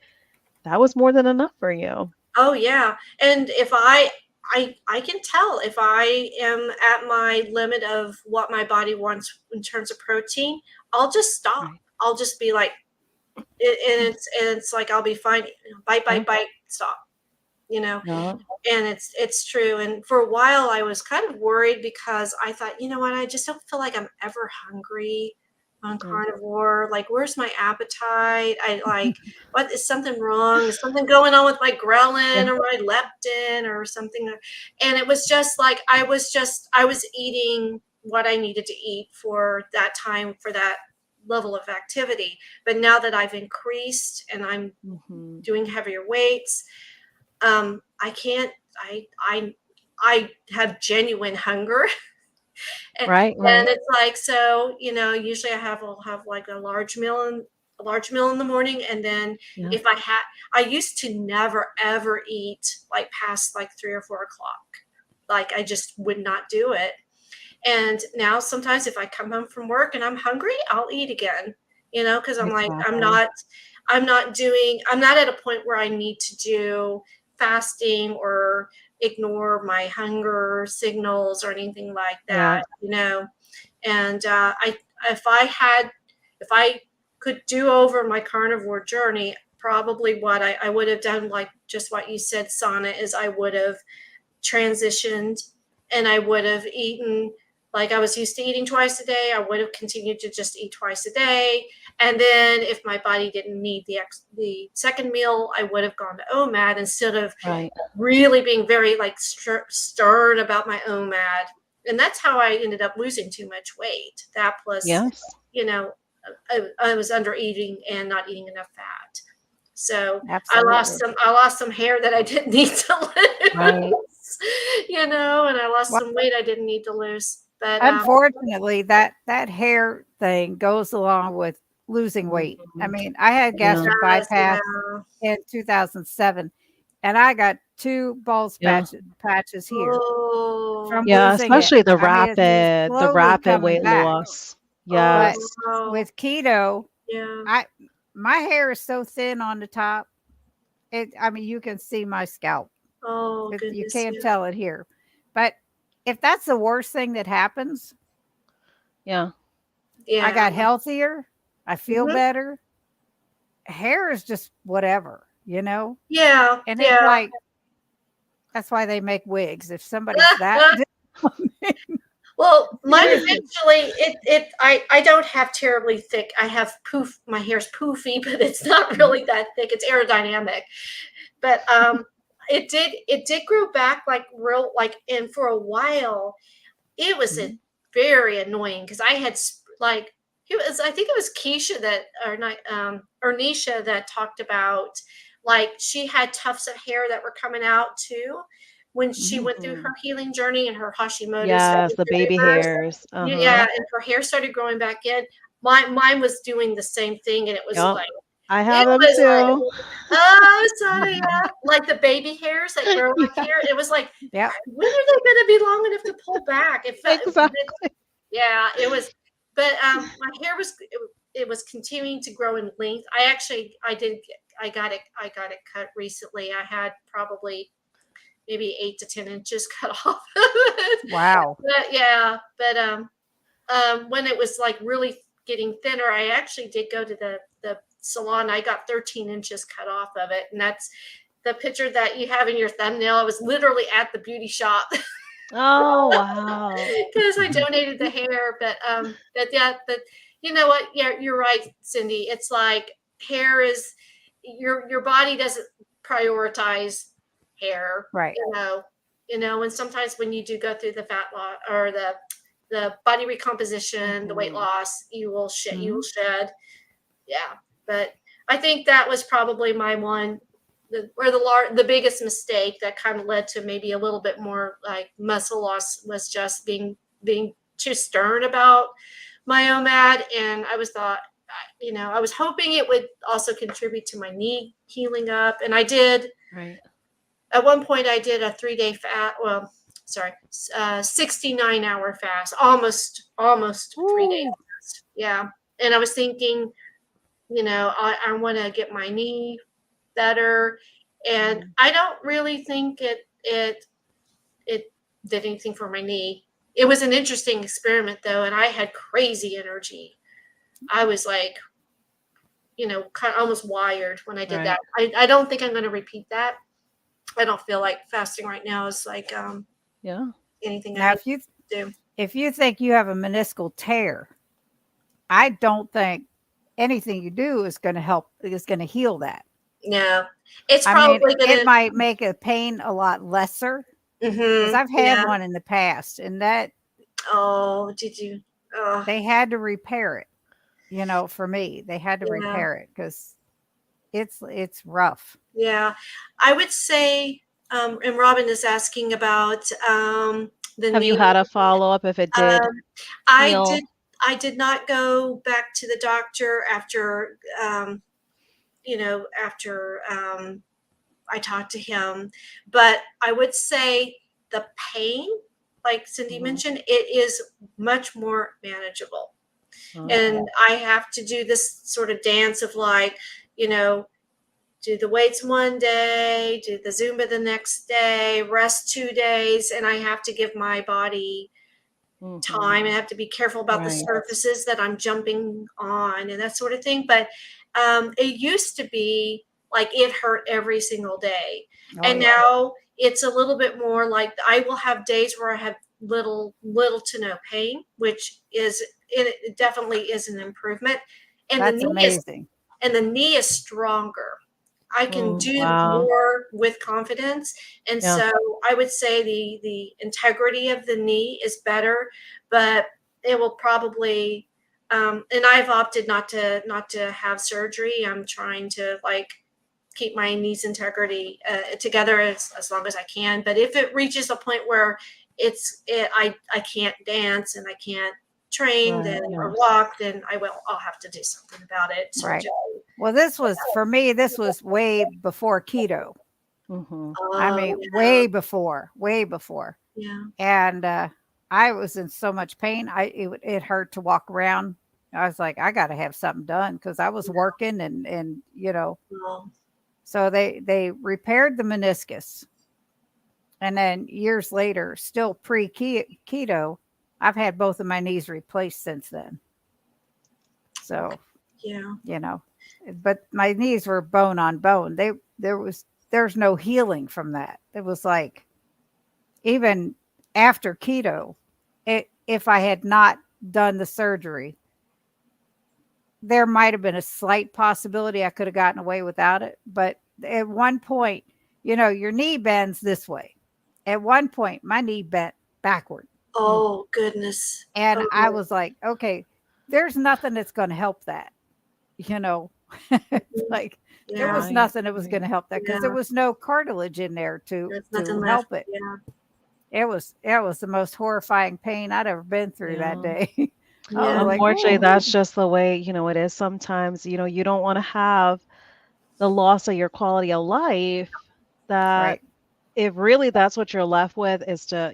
A: that was more than enough for you.
C: Oh, yeah. And if I can tell if I am at my limit of what my body wants in terms of protein, I'll just stop.
A: Right.
C: I'll just be like, and it's like I'll be fine. Bite,
A: Yeah.
C: bite, bite, stop. You know,
A: Yeah.
C: and it's true. And for a while I was kind of worried because I thought, you know what, I just don't feel like I'm ever hungry on
A: Yeah.
C: carnivore. Like, where's my appetite? I like, what, is something wrong? Is something going on with my
A: Yeah.
C: ghrelin or my leptin or something? And it was just like I was eating what I needed to eat for that time, for that level of activity. But now that I've increased and I'm
A: Hmm.
C: doing heavier weights, I can't. I have genuine hunger, and,
A: Right.
C: and
A: Right.
C: it's like, so, usually I'll have like a large meal in the morning, and then
A: Yeah.
C: if I used to never ever eat like past like 3 or 4 o'clock. Like, I just would not do it. And now sometimes if I come home from work and I'm hungry, I'll eat again. Because I'm like,
A: Exactly.
C: I'm not at a point where I need to do fasting or ignore my hunger signals or anything like
A: Yeah.
C: that. And if I had, if I could do over my carnivore journey, probably what I would have done, like just what you said, Sana, is I would have transitioned and I would have eaten like I was used to eating twice a day. I would have continued to just eat twice a day. And then if my body didn't need the second meal, I would have gone to OMAD instead of
A: Right.
C: really being very like stern about my OMAD. And that's how I ended up losing too much weight. That plus,
A: Yes.
C: you know, I was under eating and not eating enough fat. So
B: Absolutely.
C: I lost some hair that I didn't need to
A: Right.
C: lose, and I lost
B: Well,
C: some weight I didn't need to lose. But
B: unfortunately, that hair thing goes along with losing weight. I
A: Mhm.
B: mean, I had
A: Yeah.
B: gastric bypass
C: yeah.
B: in 2007, and I got 2 bald
A: Yeah.
B: patches here
C: Oh,
B: from
A: Yeah,
B: losing it.
A: especially the
B: I mean, it's
A: rapid the
B: slowly
A: rapid
B: coming
A: weight
B: back,
A: loss.
B: but
A: Yes.
C: oh,
B: with keto,
C: yeah.
B: I my hair is so thin on the top. I mean, you can see my scalp.
C: Oh,
B: You
C: goodness,
B: can't
C: yeah,
B: tell it here. But if that's the worst thing that happens,
A: Yeah.
B: I
C: yeah.
B: got healthier, I feel
C: Mhm.
B: better. Hair is just whatever, you know?
C: Yeah,
B: And it's
C: yeah.
B: like that's why they make wigs. If somebody's that
C: Well, mine
B: seriously.
C: eventually I don't have terribly thick. I have poof. My hair's poofy, but it's not
A: Mhm.
C: really that thick. It's aerodynamic. But it did grow back like real like, and for a while it was a
A: Mhm.
C: very annoying because I had like, it was, I think it was Keisha that, or not, or Nisha that talked about like she had tufts of hair that were coming out too when she went through
A: Mhm.
C: her healing journey, and her Hashimoto
A: Yes,
C: started
A: the
C: to
A: baby
C: reverse.
A: hairs.
C: Yeah,
A: Uh-huh.
C: and her hair started growing back in. Mine was doing the same thing, and it was
A: Yep.
C: like
A: I
C: it
A: have them
C: was like,
A: too.
C: oh, sorry, yeah, like the baby hairs that grow up
A: Yeah,
C: here. It was like,
B: Yep.
C: when are they going to be long enough to pull back? It felt,
A: exactly.
C: yeah, it was, but my hair was it was continuing to grow in length. I got it cut recently. I had probably maybe 8 to 10 inches cut off of it.
B: Wow.
C: But yeah, but when it was like really getting thinner, I actually did go to the salon. I got 13 inches cut off of it, and that's the picture that you have in your thumbnail. I was literally at the beauty shop
A: Oh, wow.
C: because I donated the hair. But yeah, but you know what? Yeah, you're right, Cindy. It's like hair is your body doesn't prioritize hair.
B: Right.
C: And sometimes when you do go through the fat loss or the body recomposition, the weight
A: Mhm.
C: loss, you will shed. You will
A: Mhm.
C: shed. Yeah, but I think that was probably my one the biggest mistake that kind of led to maybe a little bit more like muscle loss was just being too stern about my OMAD, and I was hoping it would also contribute to my knee healing up, and I did.
A: Right.
C: At one point, I did a 3 day fast. Well, sorry, 69-hour fast, almost 3 days
A: Ooh.
C: fast. Yeah, and I was thinking, I want to get my knee better, and
A: Mhm.
C: I don't really think it did anything for my knee. It was an interesting experiment though, and I had crazy energy. I was like, kind of almost wired when I did that.
A: Right.
C: I don't think I'm going to repeat that. I don't feel like fasting right now is like
A: Yeah.
C: anything I
B: Now,
C: need to do.
B: if you think you have a meniscal tear, I don't think anything you do is going to heal that.
C: Yeah, it's
B: I mean,
C: probably
B: it
C: gonna.
B: might make the pain a lot lesser because I've had
C: Yeah.
B: one in the past, and that
C: Oh, did you? Oh,
B: they had to repair it. For me, they had to
C: yeah.
B: repair it because it's rough.
C: Yeah, I would say, and Robin is asking about the
A: Have you
C: knee.
A: had a follow-up if it did
C: Um, I did.
A: heal?
C: I did not go back to the doctor after I talked to him, but I would say the pain, like Cindy
A: Mhm.
C: mentioned, it is much more manageable.
A: Okay.
C: And I have to do this sort of dance of like, you know, do the weights one day, do the Zumba the next day, rest 2 days, and I have to give my body time. I
A: Mhm.
C: have to be careful about the
A: Right.
C: surfaces that I'm jumping on and that sort of thing. But it used to be like it hurt every single day,
B: Oh
C: and
B: yeah,
C: now it's a little bit more like I will have days where I have little to no pain, which is it definitely is an improvement, and the
B: that's
C: knee is
B: amazing.
C: and the knee is stronger. I can
A: Mm,
C: do
A: wow.
C: more with confidence. And
A: Yeah.
C: so I would say the integrity of the knee is better, but it will probably and I've opted not to have surgery. I'm trying to like keep my knees integrity together as long as I can. But if it reaches a point where I can't dance and I can't train then
A: Right.
C: or
A: Yes.
C: walk, then I'll have to do something about it.
B: Right. Well, this was for me. This was way before keto.
A: Mhm.
B: I
C: Oh,
B: mean,
C: yeah,
B: way before,
C: yeah,
B: and I was in so much pain. It hurt to walk around. I was like, I got to have something done because I was working and.
C: well,
B: So they repaired the meniscus, and then years later, still pre keto, I've had both of my knees replaced since then.
C: okay,
B: So
C: yeah,
B: you know, but my knees were bone on bone. There's no healing from that. It was like even after keto, if I had not done the surgery, there might have been a slight possibility I could have gotten away without it. But at one point, your knee bends this way. At one point, my knee bent backward.
A: Mm.
C: oh goodness,
B: And I
C: oh,
B: was like, okay, there's nothing that's going to help that, you know,
C: mhm,
B: like There
C: Yeah.
B: was
A: Right,
B: nothing that was
A: right.
B: going to help that because there
C: Yeah.
B: was no cartilage in there
C: There's
B: to
C: nothing left.
B: help it.
C: Yeah.
B: It was the most horrifying pain I'd ever been through that
A: Yeah.
B: day. I was
C: Yeah.
B: like,
A: Unfortunately,
B: "Oh,
A: that's just the way, it is sometimes. You don't want to have the loss of your quality of life that
B: right."
A: if really that's what you're left with is to,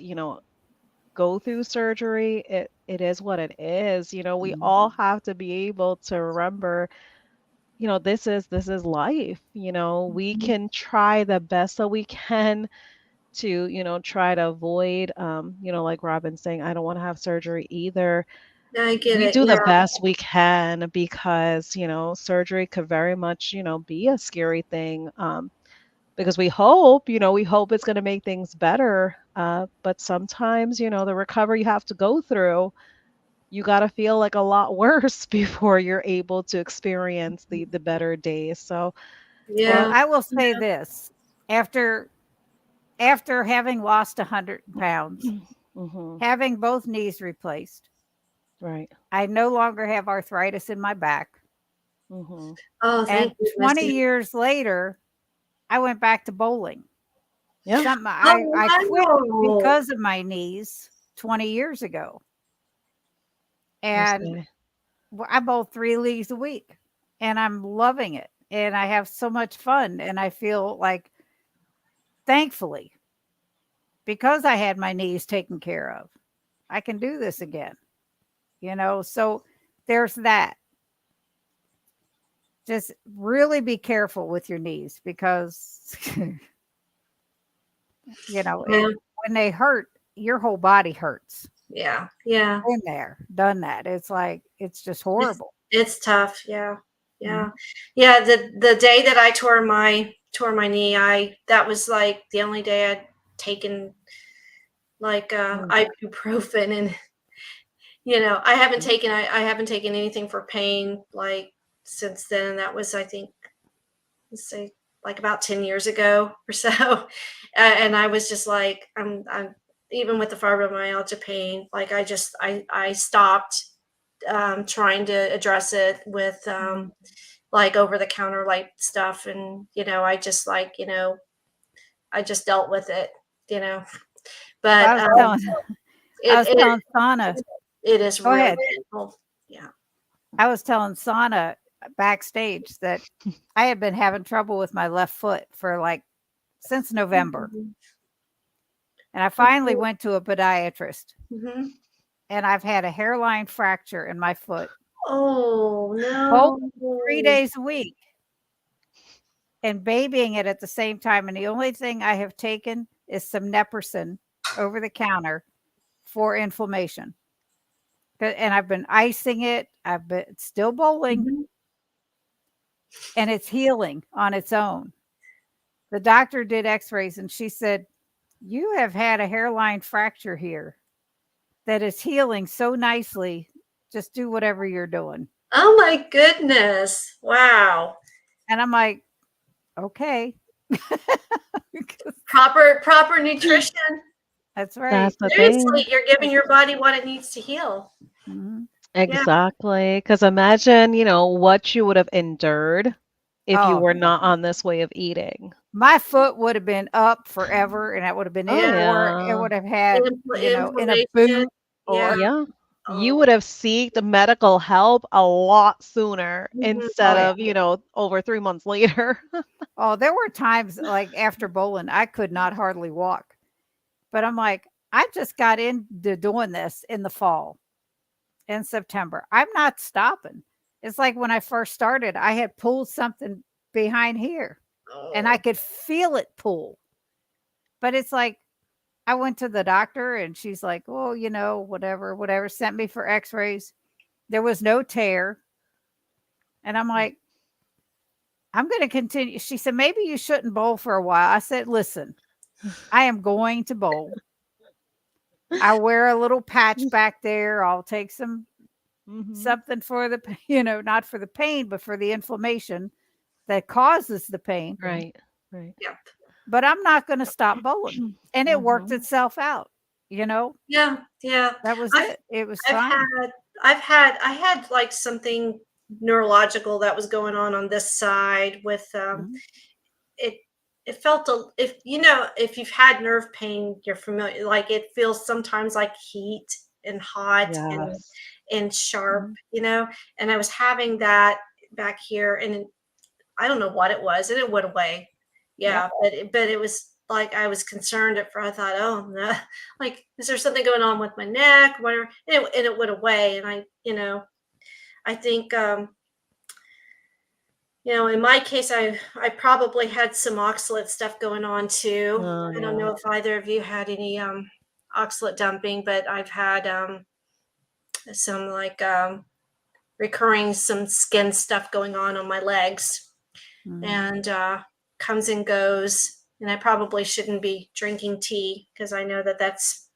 A: go through surgery, it is what it is. We all
B: Mhm.
A: have to be able to remember, this is life. We
C: Mhm.
A: can try the best that we can to, try to avoid, like Robin's saying, I don't want to have surgery either.
C: I get
A: We
C: it.
A: do the
C: Yeah.
A: best we can because, surgery could very much, be a scary thing. Because we hope it's going to make things better. But sometimes, the recovery you have to go through, you got to feel like a lot worse before you're able to experience the better days. So,
B: Well,
C: Yeah.
B: I will say
C: Yeah.
B: this: after after having lost 100 pounds,
A: hmm
B: having both knees replaced,
A: right.
B: I no longer have arthritis in my back.
A: hmm
C: Oh,
B: And
C: thank goodness.
B: 20 years later, I went back to bowling.
A: Yeah.
B: Something
C: Oh,
B: I quit
C: wow.
B: because of my knees 20 years ago.
A: You
B: And
A: say.
B: I bowl 3 leagues a week and I'm loving it. And I have so much fun. And I feel like, thankfully, because I had my knees taken care of, I can do this again. So there's that. Just really be careful with your knees because,
C: Yeah.
B: when they hurt, your whole body hurts.
C: Yeah. Yeah.
B: Been there, done that. It's like, it's just
C: It's
B: horrible.
C: it's tough. Yeah.
B: Mhm.
C: Yeah. Yeah. The day that I tore my knee, I that was like the only day I'd taken like
A: Mm.
C: ibuprofen, and I haven't taken anything for pain like since then. That was, I think, let's say, like about 10 years ago or so. And I was just like, I'm even with the fibromyalgia pain, like I stopped trying to address it with
A: Mhm.
C: like over the counter like stuff. And I just dealt with it, you know.
B: Well,
C: But
B: I
C: it
B: was
C: it
B: telling Sana,
C: it is
B: go
C: really
B: ahead.
C: painful. Yeah.
B: I was telling Sana backstage that I had been having trouble with my left foot for like since November.
C: Mhm.
B: And I finally went to a podiatrist
C: Mhm.
B: and I've had a hairline fracture in my foot,
C: Oh
B: both
C: no.
B: 3 days a week, and babying it at the same time. And the only thing I have taken is some Neperson over the counter for inflammation. And I've been icing it. I've been still bowling
C: Mhm.
B: and it's healing on its own. The doctor did x-rays and she said, "You have had a hairline fracture here that is healing so nicely. Just do whatever you're doing."
C: Oh my goodness. Wow.
B: And I'm like, "Okay."
C: Proper nutrition.
B: That's
A: That's
B: right.
A: the thing.
C: Seriously, you're giving your body what it needs to heal.
B: Mhm.
C: Yeah.
A: Exactly. Because imagine, what you would have endured if you
B: Oh,
A: were not on this way of eating.
B: my foot would have been up forever and that would have been
A: Oh,
B: it,
C: Yeah.
B: or it
A: yeah.
B: would have had, in a
C: Inflammation.
B: boot
C: Yeah.
B: or
A: Yeah. You
C: Oh.
A: would have sought medical help a lot sooner
C: Mhm.
B: oh
A: instead
B: yeah.
A: of, over 3 months later.
B: Oh, there were times like after bowling, I could not hardly walk. But I'm like, I just got into doing this in the fall, in September. I'm not stopping. It's like when I first started, I had pulled something behind here and I
C: Oh.
B: could feel it pull. But it's like I went to the doctor and she's like, "Oh, whatever, whatever," sent me for x-rays. There was no tear. And I'm like, "I'm going to continue." She said, "Maybe you shouldn't bowl for a while." I said, "Listen, I am going to bowl. I wear a little patch back there. I'll take
A: hmm
B: something for the not for the pain, but for the inflammation that causes the pain.
A: Right. Right.
C: Yeah.
B: But I'm not going to stop bowling." And it worked
A: hmm
B: itself out. You know,
C: Yeah. Yeah.
B: that was
C: I've
B: it. It was
C: I've
B: fine.
C: had I had like something neurological that was going on this side with
B: Mhm.
C: it. It felt if you know if you've had nerve pain, you're familiar. Like it feels sometimes like heat and hot
A: Yes.
C: and sharp,
B: Mhm.
C: you know. And I was having that back here, and I don't know what it was, and it went away.
B: Yep.
C: Yeah, but it was like I was concerned at first. I thought, oh no, like is there something going on with my neck, whatever? And it went away, and I think in my case, I probably had some oxalate stuff going on too.
A: Oh,
C: I don't
A: yeah.
C: know if either of you had any oxalate dumping, but I've had some like recurring some skin stuff going on my legs,
B: Mhm.
C: and comes and goes. And I probably shouldn't be drinking tea because I know that that's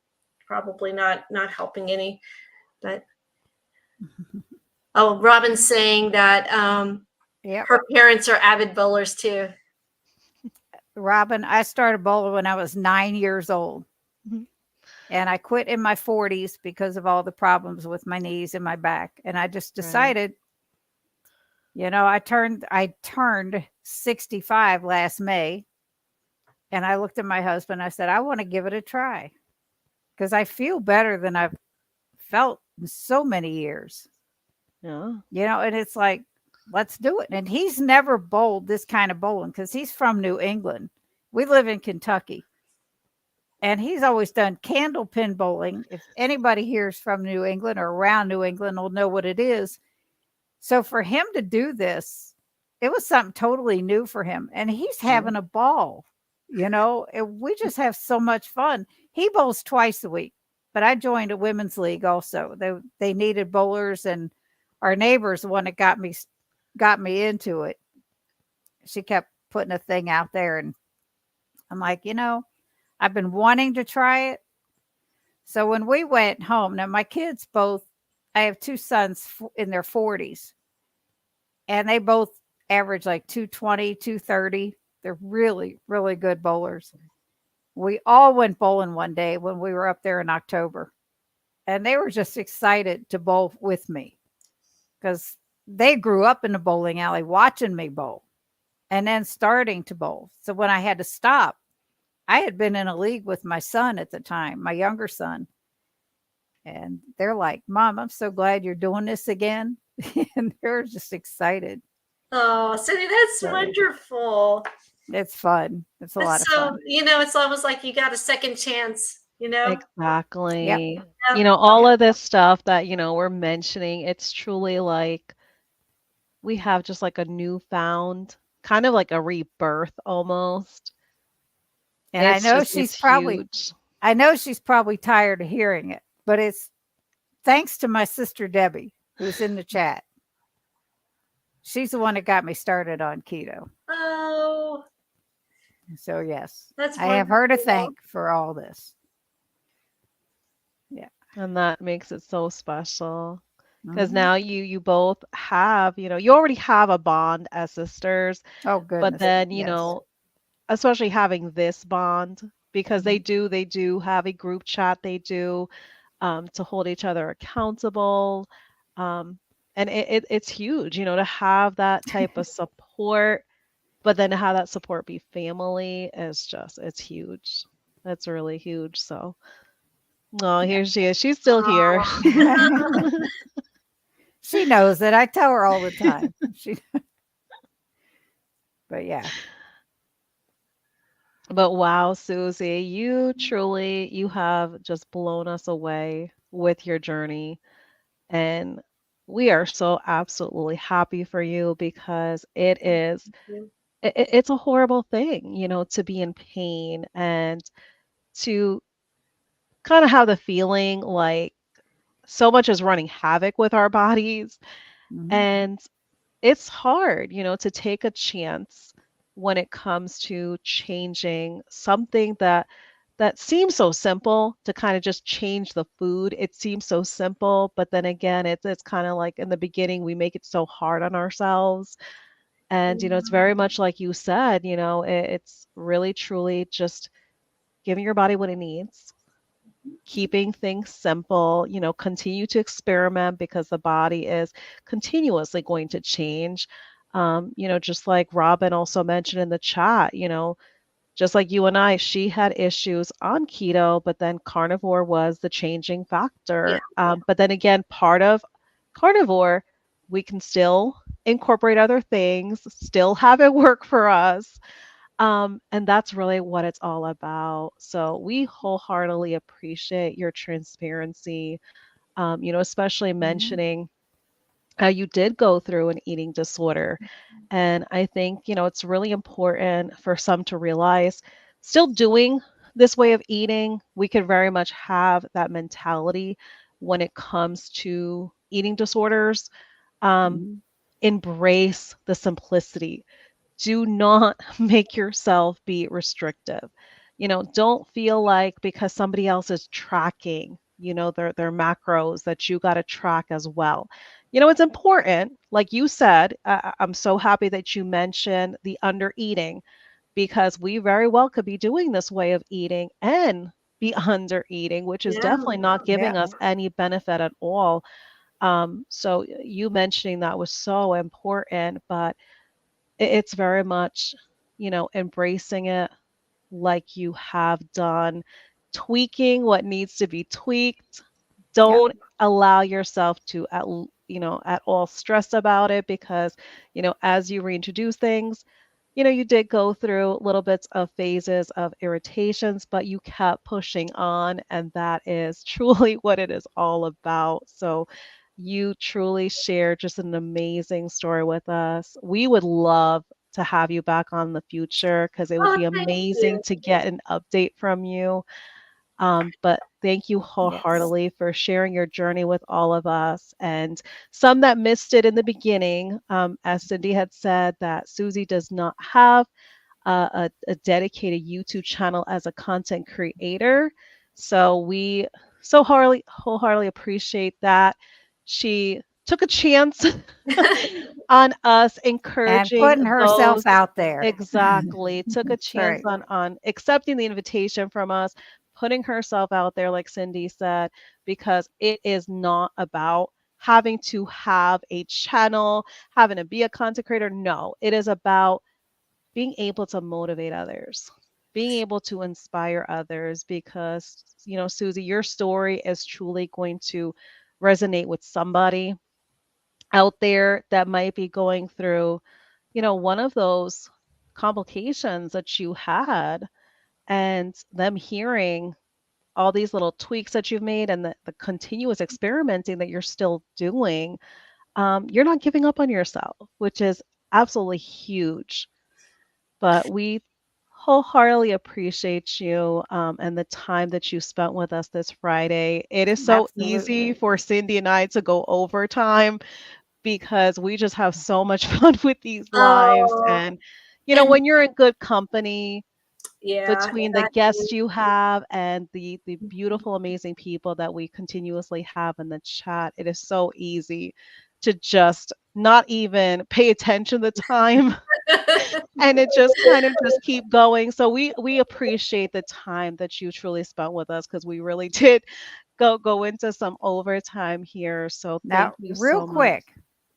C: probably not helping any. But oh, Robin's saying that
B: Yep.
C: her parents are avid bowlers too.
B: Robin, I started bowling when I was 9 years old.
A: Mhm.
B: And I quit in my 40s because of all the problems with my knees and my back. And I just
A: Right.
B: decided, I turned 65 last May, and I looked at my husband. I said, I want to give it a try because I feel better than I've felt in so many years.
A: Yeah.
B: And it's like, let's do it. And he's never bowled this kind of bowling because he's from New England. We live in Kentucky. And he's always done candle pin bowling. If anybody here is from New England or around New England will know what it is. So for him to do this, it was something totally new for him. And he's
A: Yeah.
B: having a ball, and we just have so much fun. He bowls twice a week, but I joined a women's league also. They needed bowlers, and our neighbor's the one that got me into it. She kept putting a thing out there, and I'm like, I've been wanting to try it. So when we went home, now my kids both, I have two sons in their 40s, and they both average like 220, 230. They're really, really good bowlers. We all went bowling one day when we were up there in October, and they were just excited to bowl with me because they grew up in the bowling alley watching me bowl and then starting to bowl. So when I had to stop, I had been in a league with my son at the time, my younger son, and they're like, Mom, I'm so glad you're doing this again. And they're just excited.
C: Oh, Cindy, that's
B: So yeah,
C: wonderful.
B: it's fun. It's a lot
C: It's
B: of
C: so,
B: fun.
C: it's almost like you got a second chance.
B: Yep.
A: Exactly.
C: Yeah.
A: All of this stuff that, we're mentioning, it's truly like we have just like a newfound, kind of like a rebirth almost.
B: And
A: It's just, it's huge.
B: I know she's probably tired of hearing it, but it's thanks to my sister Debbie, who's in the chat. She's the one that got me started on keto.
C: Oh,
B: So yes,
C: that's
B: I have her to
C: wonderful.
B: thank for all this. Yeah.
A: And that makes it so special. Because
B: Mhm.
A: now you both have, you already have a bond as sisters,
B: Oh
A: but
B: goodness.
A: then,
B: Yes.
A: especially having this bond, because they
B: Mhm.
A: do have a group chat, they do to hold each other accountable. Um, and it's huge, to have that type of support, but then to have that support be family is just, it's huge. That's really huge. So, oh,
B: Yeah.
A: here she is. She's still here.
B: She knows it. I tell her all the time. But yeah.
A: But wow, Susie, you have just blown us away with your journey. And we are so absolutely happy for you because it's a horrible thing, to be in pain and to kind of have the feeling like so much is running havoc with our bodies.
B: Mhm.
A: And it's hard, to take a chance when it comes to changing something that seems so simple to kind of just change the food. It seems so simple, but then again, it's kind of like in the beginning we make it so hard on ourselves. And it's very much like you said, it's really truly just giving your body what it needs keeping things simple, continue to experiment because the body is continuously going to change. Just like Robin also mentioned in the chat, just like you and I, she had issues on keto, but then carnivore was the changing
C: Yeah.
A: factor. But then again, part of carnivore, we can still incorporate other things, still have it work for us. And that's really what it's all about. So we wholeheartedly appreciate your transparency, especially
B: Mhm.
A: mentioning how you did go through an eating disorder. And I think, it's really important for some to realize still doing this way of eating, we could very much have that mentality when it comes to eating disorders. Um,
B: Mhm.
A: embrace the simplicity. Do not make yourself be restrictive. Don't feel like because somebody else is tracking, their macros that you got to track as well. It's important, like you said, I'm so happy that you mentioned the under eating because we very well could be doing this way of eating and be under eating, which is
C: Yeah.
A: definitely not
B: Yeah.
A: giving us any benefit at all. So you mentioning that was so important, but it's very much, embracing it like you have done, tweaking what needs to be tweaked.
B: Yep.
A: Don't allow yourself to at all stress about it because, as you reintroduce things, you did go through little bits of phases of irritations, but you kept pushing on, and that is truly what it is all about. So you truly shared just an amazing story with us. We would love to have you back on the future because it would
C: Oh,
A: be
C: thank
A: amazing
C: you.
A: to get an update from you. But thank you
B: Yes.
A: wholeheartedly for sharing your journey with all of us. And some that missed it in the beginning, as Cindy had said, that Susie does not have a dedicated YouTube channel as a content creator. So we so wholeheartedly appreciate that. She took a chance on us
B: And
A: encouraging
B: putting
A: those.
B: herself out there.
A: Exactly. Took a
B: That's
A: chance
B: right.
A: on accepting the invitation from us, putting herself out there, like Cindy said, because it is not about having to have a channel, having to be a content creator. No, it is about being able to motivate others, being able to inspire others because, Susie, your story is truly going to resonate with somebody out there that might be going through, one of those complications that you had and them hearing all these little tweaks that you've made and the continuous experimenting that you're still doing. You're not giving up on yourself, which is absolutely huge. But we wholeheartedly appreciate you and the time that you spent with us this Friday. It is so easy
B: Absolutely.
A: for Cindy and I to go overtime because we just have so much fun with these lives.
C: Oh,
A: And,
C: and
A: when you're in good company,
C: yeah,
A: between the guests you have and the beautiful, amazing people that we continuously have in the chat, it is so easy to just not even pay attention to the time and it just kind of just keep going. So we appreciate the time that you truly spent with us because we really did go into some overtime here. So thank
B: Now,
A: you so much.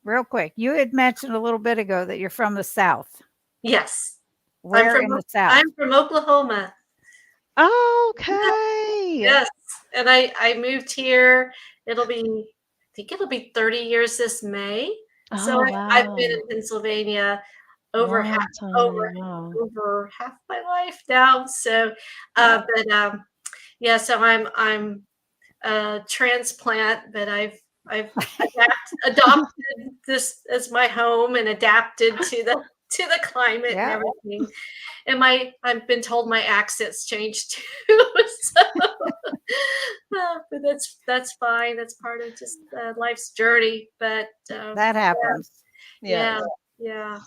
B: real quick, you had mentioned a little bit ago that you're from the South.
C: yes, I'm
B: Where
C: from
B: in the South?
C: I'm from Oklahoma.
A: Okay.
C: Yes, and I moved here. It'll be I think it'll be 30 years this May. So
A: Oh
C: I've been
A: wow.
C: in Pennsylvania over half
A: Long
C: over
A: time. Wow.
C: over half my life now. So,
B: Yep.
C: but yeah. So I'm a transplant, but I've adopted this as my home and adapted to the climate and
B: Yep.
C: everything. And I've been told my accent's changed too. So, but that's fine. That's part of just life's journey. But
B: That happens.
C: yeah,
A: Yes.
C: yeah.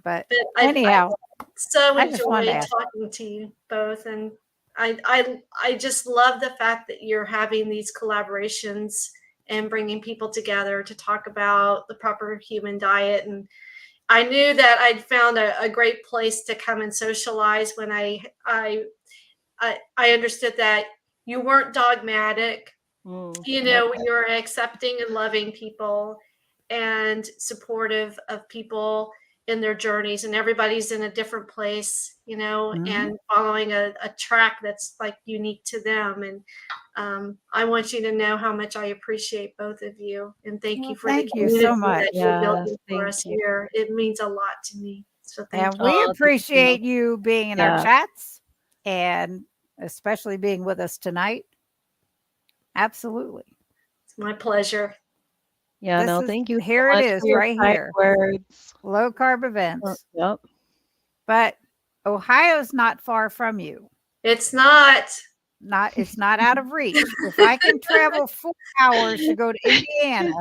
B: But
C: But I
B: anyhow,
C: so
B: I just wanted to
C: enjoyed
B: ask.
C: talking to you both, and I just love the fact that you're having these collaborations and bringing people together to talk about the proper human diet. And I knew that I'd found a great place to come and socialize when I understood that You weren't dogmatic. You
A: Yep.
C: know, you're accepting and loving people and supportive of people in their journeys, and everybody's in a different place, you know, and following a track that's like unique to them. And I want you to know how much I appreciate both of you, and thank you
B: Well,
C: for the
B: thank you so
C: community
B: much.
C: that you're
A: Yes.
C: building for
A: Thank
C: us
A: you.
C: here. It means a lot to me. So thank
B: And
C: you.
B: we
A: Oh, thank you.
B: appreciate you being in our
A: Yeah.
B: chats and especially being with us tonight. Absolutely.
C: It's my pleasure.
A: Yeah.
B: This
A: No,
B: is
A: thank you so
B: here it
A: much for
B: is
A: your
B: right
A: kind
B: here.
A: words.
B: Low carb events.
A: Yep.
B: But Ohio's not far from you.
C: It's not.
B: It's not out of reach. If I can travel 4 hours to go to Indiana,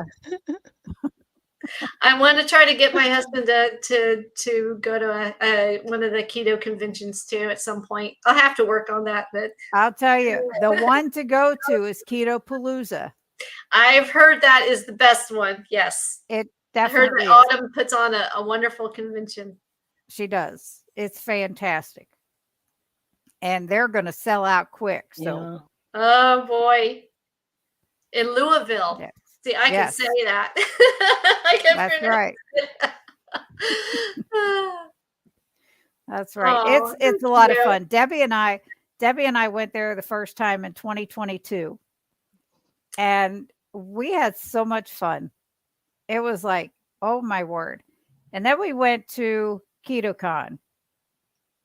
C: I want to try to get my husband to go to one of the keto conventions too at some point. I'll have to work on that, but
B: I'll tell you, the one to go to is Keto Palooza.
C: I've heard that is the best one. Yes,
B: It
C: I heard that
B: definitely is.
C: Autumn puts on a wonderful convention.
B: She does. It's fantastic. And they're going to sell out quick. So,
A: Yeah.
C: Oh boy, in Louisville.
B: yes.
C: See, I can
B: Yes.
C: say that. I can
B: That's
C: pronounce
B: right.
C: it.
B: That's right.
C: Oh,
B: It's a lot of fun. Debbie and I went there the first time in 2022. And we had so much fun. It was like, oh my word. And then we went to KetoCon.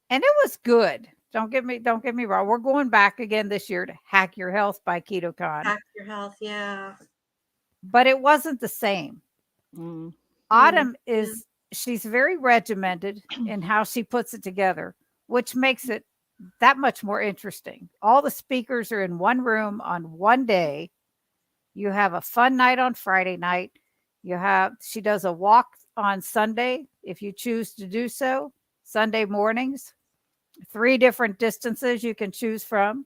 B: And it was good. Don't get me wrong. We're going back again this year to Hack Your Health by KetoCon.
C: Hack your health, yeah.
B: But it wasn't the same.
A: Mm.
B: Autumn she's very regimented in how she puts it together, which makes it that much more interesting. All the speakers are in one room on one day. You have a fun night on Friday night. She does a walk on Sunday if you choose to do so. Sunday mornings, 3 different distances you can choose from.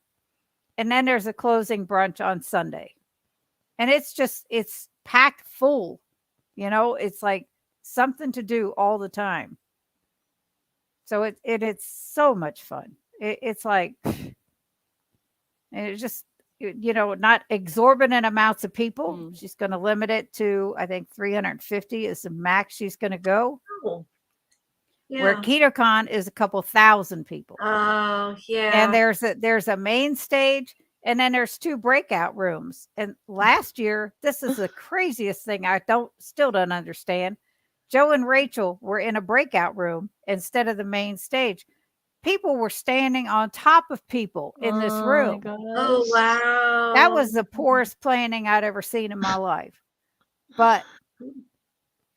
B: And then there's a closing brunch on Sunday. And it's packed full. You know, it's like something to do all the time. So it's so much fun. It's like, and it's just, not exorbitant amounts of people. She's going to limit it to, I think 350 is the max she's going to go.
C: Oh, yeah.
B: Where KetoCon is a couple thousand people.
C: Oh, yeah.
B: And there's a main stage, and then there's 2 breakout rooms. And last year, this is the craziest thing I still don't understand. Joe and Rachel were in a breakout room instead of the main stage. People were standing on top of people in this room.
C: Oh, wow.
B: That was the poorest planning I'd ever seen in my life. But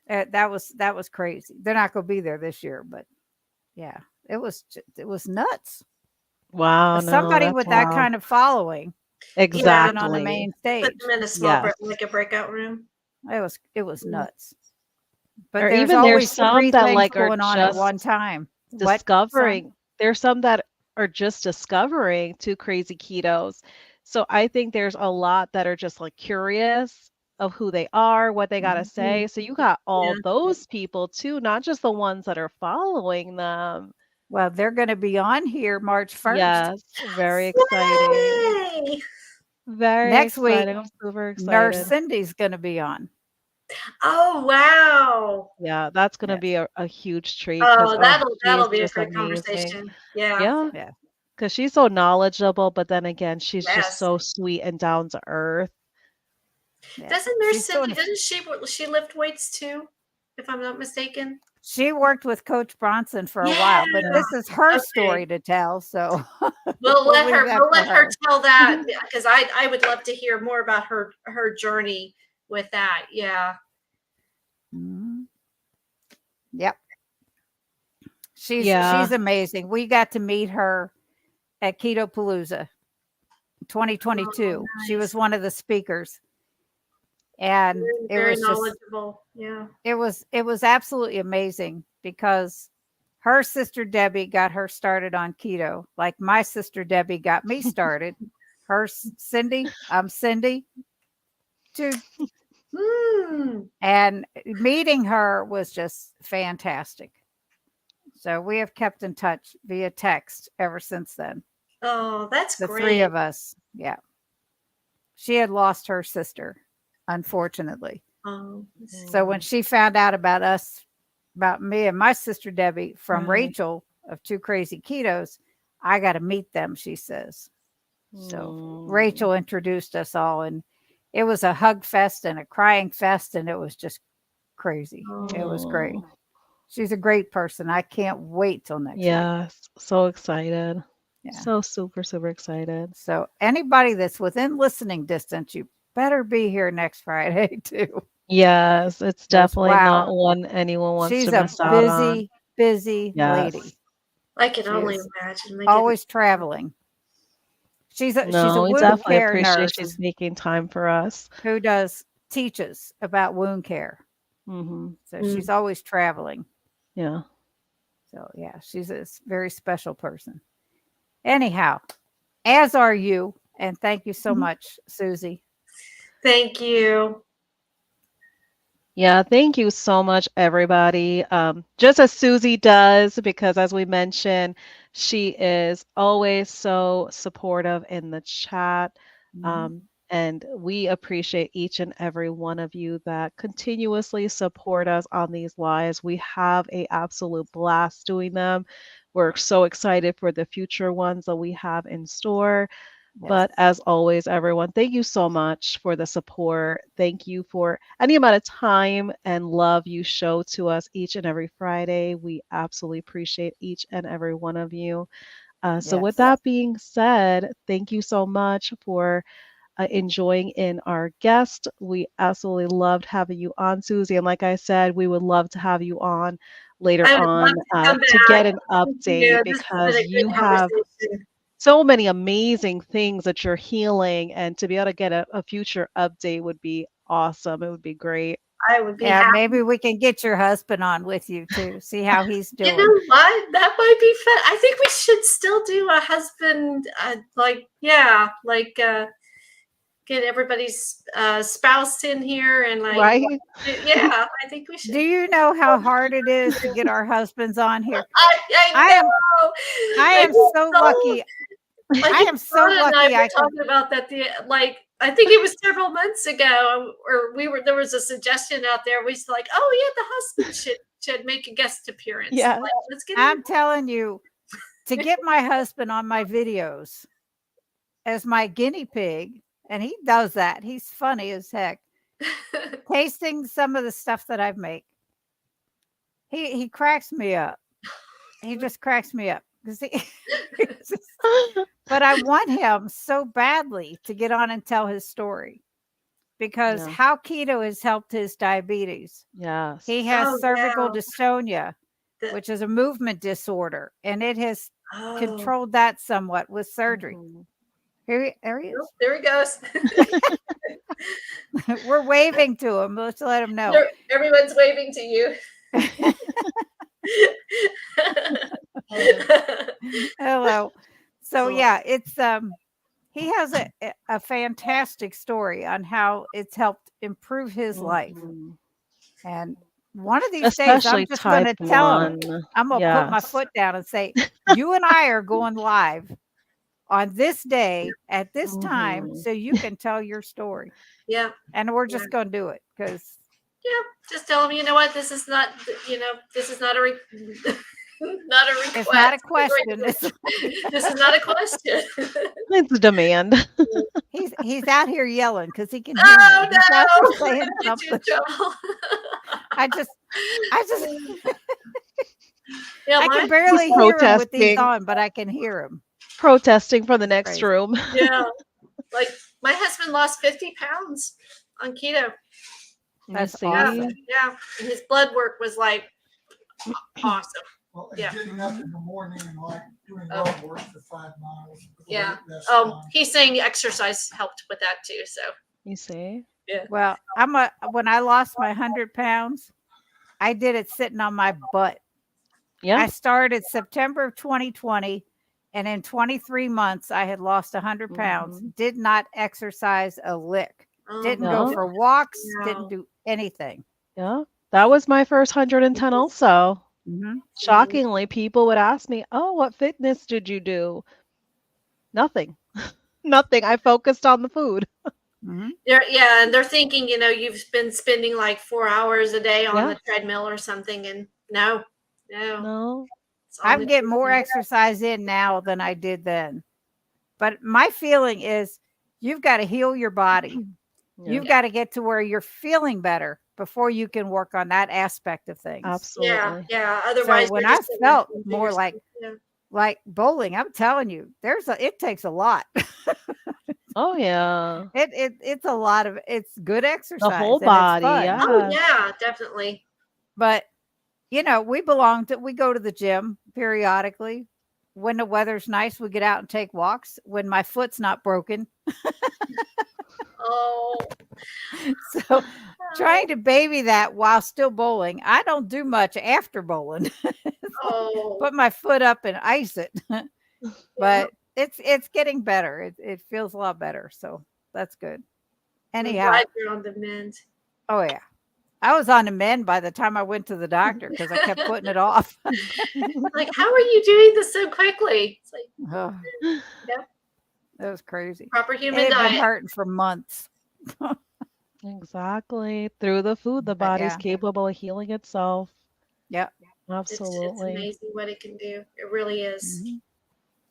B: that was crazy. They're not going to be there this year, but yeah, it was nuts.
A: Wow.
B: Somebody with that
A: wild.
B: kind of following,
A: Exactly.
B: on the main stage.
C: Put them in a small,
A: Yes.
C: like a breakout room.
B: It was nuts. But
A: Or
B: there's
A: even
B: always
A: there's some
B: 3
A: that
B: things
A: like are
B: going on at
A: just
B: one time.
A: discovering. There's some that are just discovering 2 crazy ketos. So I think there's a lot that are just like curious of who they are, what they got to say. So you got all those people too, not just the ones that are following them.
B: Well, they're going to be on here March 1st.
A: Yes, very exciting.
C: Yay!
A: Very
B: Next week,
A: exciting. I'm super
B: Nurse
A: excited.
B: Cindy's going to be on.
C: Oh, wow.
A: Yeah, that's gonna
B: Yes.
A: be a huge treat because
C: Oh,
A: she is
C: that'll be a
A: just
C: great
A: amazing.
C: conversation. Yeah.
A: Yeah,
B: Yeah.
A: because she's so knowledgeable, but then again, she's just
C: Yes.
A: so sweet and down to earth.
B: Yeah.
C: Doesn't Nurse
B: She's doing-
C: Cindy, doesn't she lift weights too, if I'm not mistaken?
B: She worked with Coach Bronson for a while, but this is her story to tell. So
C: We'll let
B: leave
C: her
B: that
C: we'll
B: to
C: let her
B: her.
C: tell that, because I would love to hear more about her journey with that. Yeah.
B: Mhm. Yep.
A: Yeah.
B: She's amazing. We got to meet her at Keto Palooza 2022. She was one of the speakers. And
C: Very
B: it was just
C: knowledgeable. Yeah.
B: it was absolutely amazing because her sister Debbie got her started on keto, like my sister Debbie got me started. Cindy, I'm Cindy too. And meeting her was just fantastic. So we have kept in touch via text ever since then.
C: Oh, that's
B: The
C: great.
B: 3 of us. Yeah. She had lost her sister, unfortunately.
C: Oh,
B: So when
A: Mm,
B: she found out about us, about me and my sister Debbie from
A: right.
B: Rachel of Two Crazy Ketos, I got to meet them, she says. So
A: Mm,
B: Rachel introduced us all, and it was a hug fest and a crying fest, and it was just crazy. It
C: oh,
B: was great.
A: mm.
B: She's a great person. I can't wait till next week.
A: Yes, so excited.
B: Yeah.
A: So super, super excited.
B: So anybody that's within listening distance, you better be here next Friday too.
A: Yes, it's
B: Because
A: definitely
B: wow,
A: not one anyone wants to
B: she's a
A: miss out on.
B: busy, busy lady.
A: Yes.
C: I can
B: She
C: only
B: is
C: imagine. My goodness.
B: always traveling. She's a
A: No, we
B: wound
A: definitely
B: care
A: appreciate
B: nurse
A: she's making time for us.
B: who does teaches about wound care.
A: Hmm.
B: So
C: Mm.
B: she's always traveling.
A: Yeah.
B: So yeah, she's a very special person. Anyhow, as are you, and thank you so
A: Mhm.
B: much, Susie.
C: Thank you.
A: Yeah, thank you so much, everybody. Just as Susie does, because as we mentioned, she is always so supportive in the chat.
B: Mhm.
A: Um, and we appreciate each and every one of you that continuously support us on these lives. We have a absolute blast doing them. We're so excited for the future ones that we have in store.
B: Yes,
A: But as always, everyone, thank you so much for the support. Thank you for any amount of time and love you show to us each and every Friday. We absolutely appreciate each and every one of you. So, with
B: yes,
A: that being said, thank you so much for enjoying in our guest. We absolutely loved having you on, Susie. And like I said, we would love to have you on later
C: I would love
A: on
C: to come
A: to
C: back.
A: get an
C: Thank you.
A: update
C: This has been
A: because
C: a good
A: you have
C: conversation.
A: so many amazing things that you're healing, and to be able to get a future update would be awesome. It would be great.
C: I would be
B: yeah.
C: happy.
B: Maybe we can get your husband on with you too. See how he's
C: You
B: doing.
C: know what? That might be fun. I think we should still do a husband, yeah, get everybody's spouse in here and
A: Right?
C: yeah, I think we
B: Do
C: should.
B: you know how hard it is to get our husbands on here?
C: I
B: I am
C: know.
B: I
C: I
B: am
C: just
B: so
C: so
B: lucky.
C: I
B: I
C: think
B: am so
C: Donna and I
B: lucky I
C: were
B: can.
C: talking about that I think it was several months ago, or there was a suggestion out there. We was like, oh yeah, the husband should make a guest appearance.
A: Yes.
C: Like, let's get him.
B: I'm telling you, to get my husband on my videos as my guinea pig, and he does that. He's funny as heck. Tasting some of the stuff that I make, he cracks me up. He just cracks me up because he. he's just- but I want him so badly to get on and tell his story because
A: Yeah.
B: how keto has helped his diabetes. He
A: Yes.
B: has
C: Oh
B: cervical
C: yeah.
B: dystonia,
C: The,
B: which is a movement disorder, and it has
C: oh,
B: controlled that somewhat with surgery.
A: Mhm.
B: There he
C: oh,
B: is.
C: there he goes.
B: We're waving to him. Let's let him know.
C: Everyone's waving to you.
B: Hello. So
C: Oh,
B: yeah, it's he has a fantastic story on how it's helped improve his life.
A: Mhm.
B: And one of these days I'm
A: Especially
B: just going
A: type
B: to tell him,
A: 1.
B: I'm going to put my
A: Yes.
B: foot down and say, "You and I are going live on this day at this time
A: Hmm.
B: so you can tell your story."
C: yeah,
B: And we're
C: yeah,
B: just going to do it cuz
C: yeah. Just tell them, you know what, this is not, this is not a not a
B: it's not
C: request.
B: a question. It's
C: This is not a question.
A: It's a demand.
B: he's out here yelling cuz he can hear me.
C: Oh
B: He's out there
C: no!
B: saying
C: I get you in
B: something.
C: trouble.
B: I just I just
C: Yeah,
B: I can
C: mine.
A: He's
B: barely hear him with these
A: protesting,
B: on, but I can hear him.
A: protesting from the next
B: Crazy.
A: room.
C: Yeah, like my husband lost 50 pounds on keto.
A: You
B: That's
C: Yeah,
A: see?
B: awesome.
C: yeah, and his blood work was like awesome.
D: Well, and
C: Yeah.
D: getting up in the morning and like doing
C: Oh.
D: road work for 5 miles.
C: Yeah.
D: That's
C: He's saying exercise helped with that too. So
A: You see?
C: yeah.
B: Well, when I lost my 100 pounds, I did it sitting on my butt.
A: Yeah.
B: I started September of 2020, and in 23 months, I had lost 100 pounds.
A: Mhm.
B: Did not exercise a lick.
C: Oh,
B: Didn't
C: my
B: go
A: Yeah.
B: for walks. Didn't
C: wow.
B: do anything.
A: Yeah. That was my first 110 also.
B: Hmm.
A: Shockingly, people would ask me, "Oh, what fitness did you do?" Nothing. Nothing. I focused on the food.
B: Mhm.
C: Yeah, and they're thinking, you've been spending like 4 hours a day on
A: Yeah.
C: the treadmill or something, and no,
A: No.
C: it's all
B: I'm getting more
C: nutrition.
B: exercise in now than I did then. But my feeling is you've got to heal your body.
A: Yeah.
B: You've got to get to where you're feeling better before you can work on that aspect of things.
A: Absolutely.
C: Yeah.
B: So
C: Otherwise,
B: when
C: you're
B: I
C: just gonna
B: felt
C: do
B: more
C: yourself.
B: like bowling, I'm telling you, it takes a lot.
A: Oh yeah.
B: It's a lot of it's good
A: The
B: exercise
A: whole
B: and it's
A: body.
B: fun.
C: Oh
A: Yes.
C: yeah, definitely.
B: But we go to the gym periodically. When the weather's nice, we get out and take walks. When my foot's not broken.
C: Oh,
B: So trying to baby that while still bowling. I don't do much after bowling.
C: oh,
B: Put my foot up and ice it.
C: yeah.
B: But it's getting better. It feels a lot better. So that's good.
C: I'm
B: Anyhow,
C: glad you're on the mend.
B: oh yeah. I was on the mend by the time I went to the doctor because I kept putting it off.
C: Like, how are you doing this so quickly? It's like,
B: Oh,
C: yep,
B: that was crazy.
C: proper
B: It
C: human
B: had been
C: diet.
B: hurting for months.
A: Exactly. Through the food, the
B: But
A: body's
B: yeah.
A: capable of healing itself.
B: Yep.
C: It's
A: Absolutely.
C: amazing what it can do. It really is.
B: Mhm.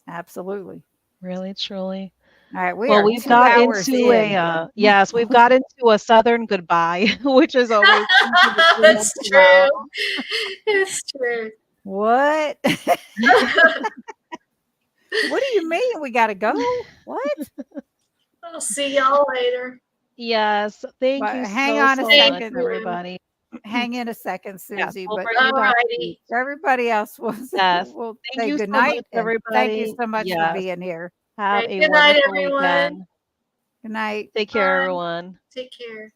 B: Absolutely.
A: Really, truly.
B: All right. We
A: Well,
B: are
A: we've
B: 2
A: got
B: hours
A: into
B: in.
A: yes, we've got into a Southern goodbye, which is always easy to do
C: That's
A: once in a
C: true.
A: while.
C: It's true.
B: What? What do you mean we got to go? What?
C: I'll see y'all later.
A: Yes. Thank you
B: But hang
A: so,
B: on a
A: so
C: Thank
A: much,
B: second.
C: you.
A: everybody.
B: Hang in a second,
A: Yes,
B: Susie.
A: we'll
B: But
A: bring you
C: All
A: back.
C: righty.
B: everybody else
A: Yes.
B: will
A: Thank
B: say
A: you
B: good
A: so much,
B: night and thank you
A: everybody.
B: so much for
A: Yes.
B: being here.
A: Have
C: Okay,
A: a
C: good night,
A: wonderful
C: everyone.
A: weekend.
B: Good night.
A: Take care,
C: Bye.
A: everyone.
C: Take care.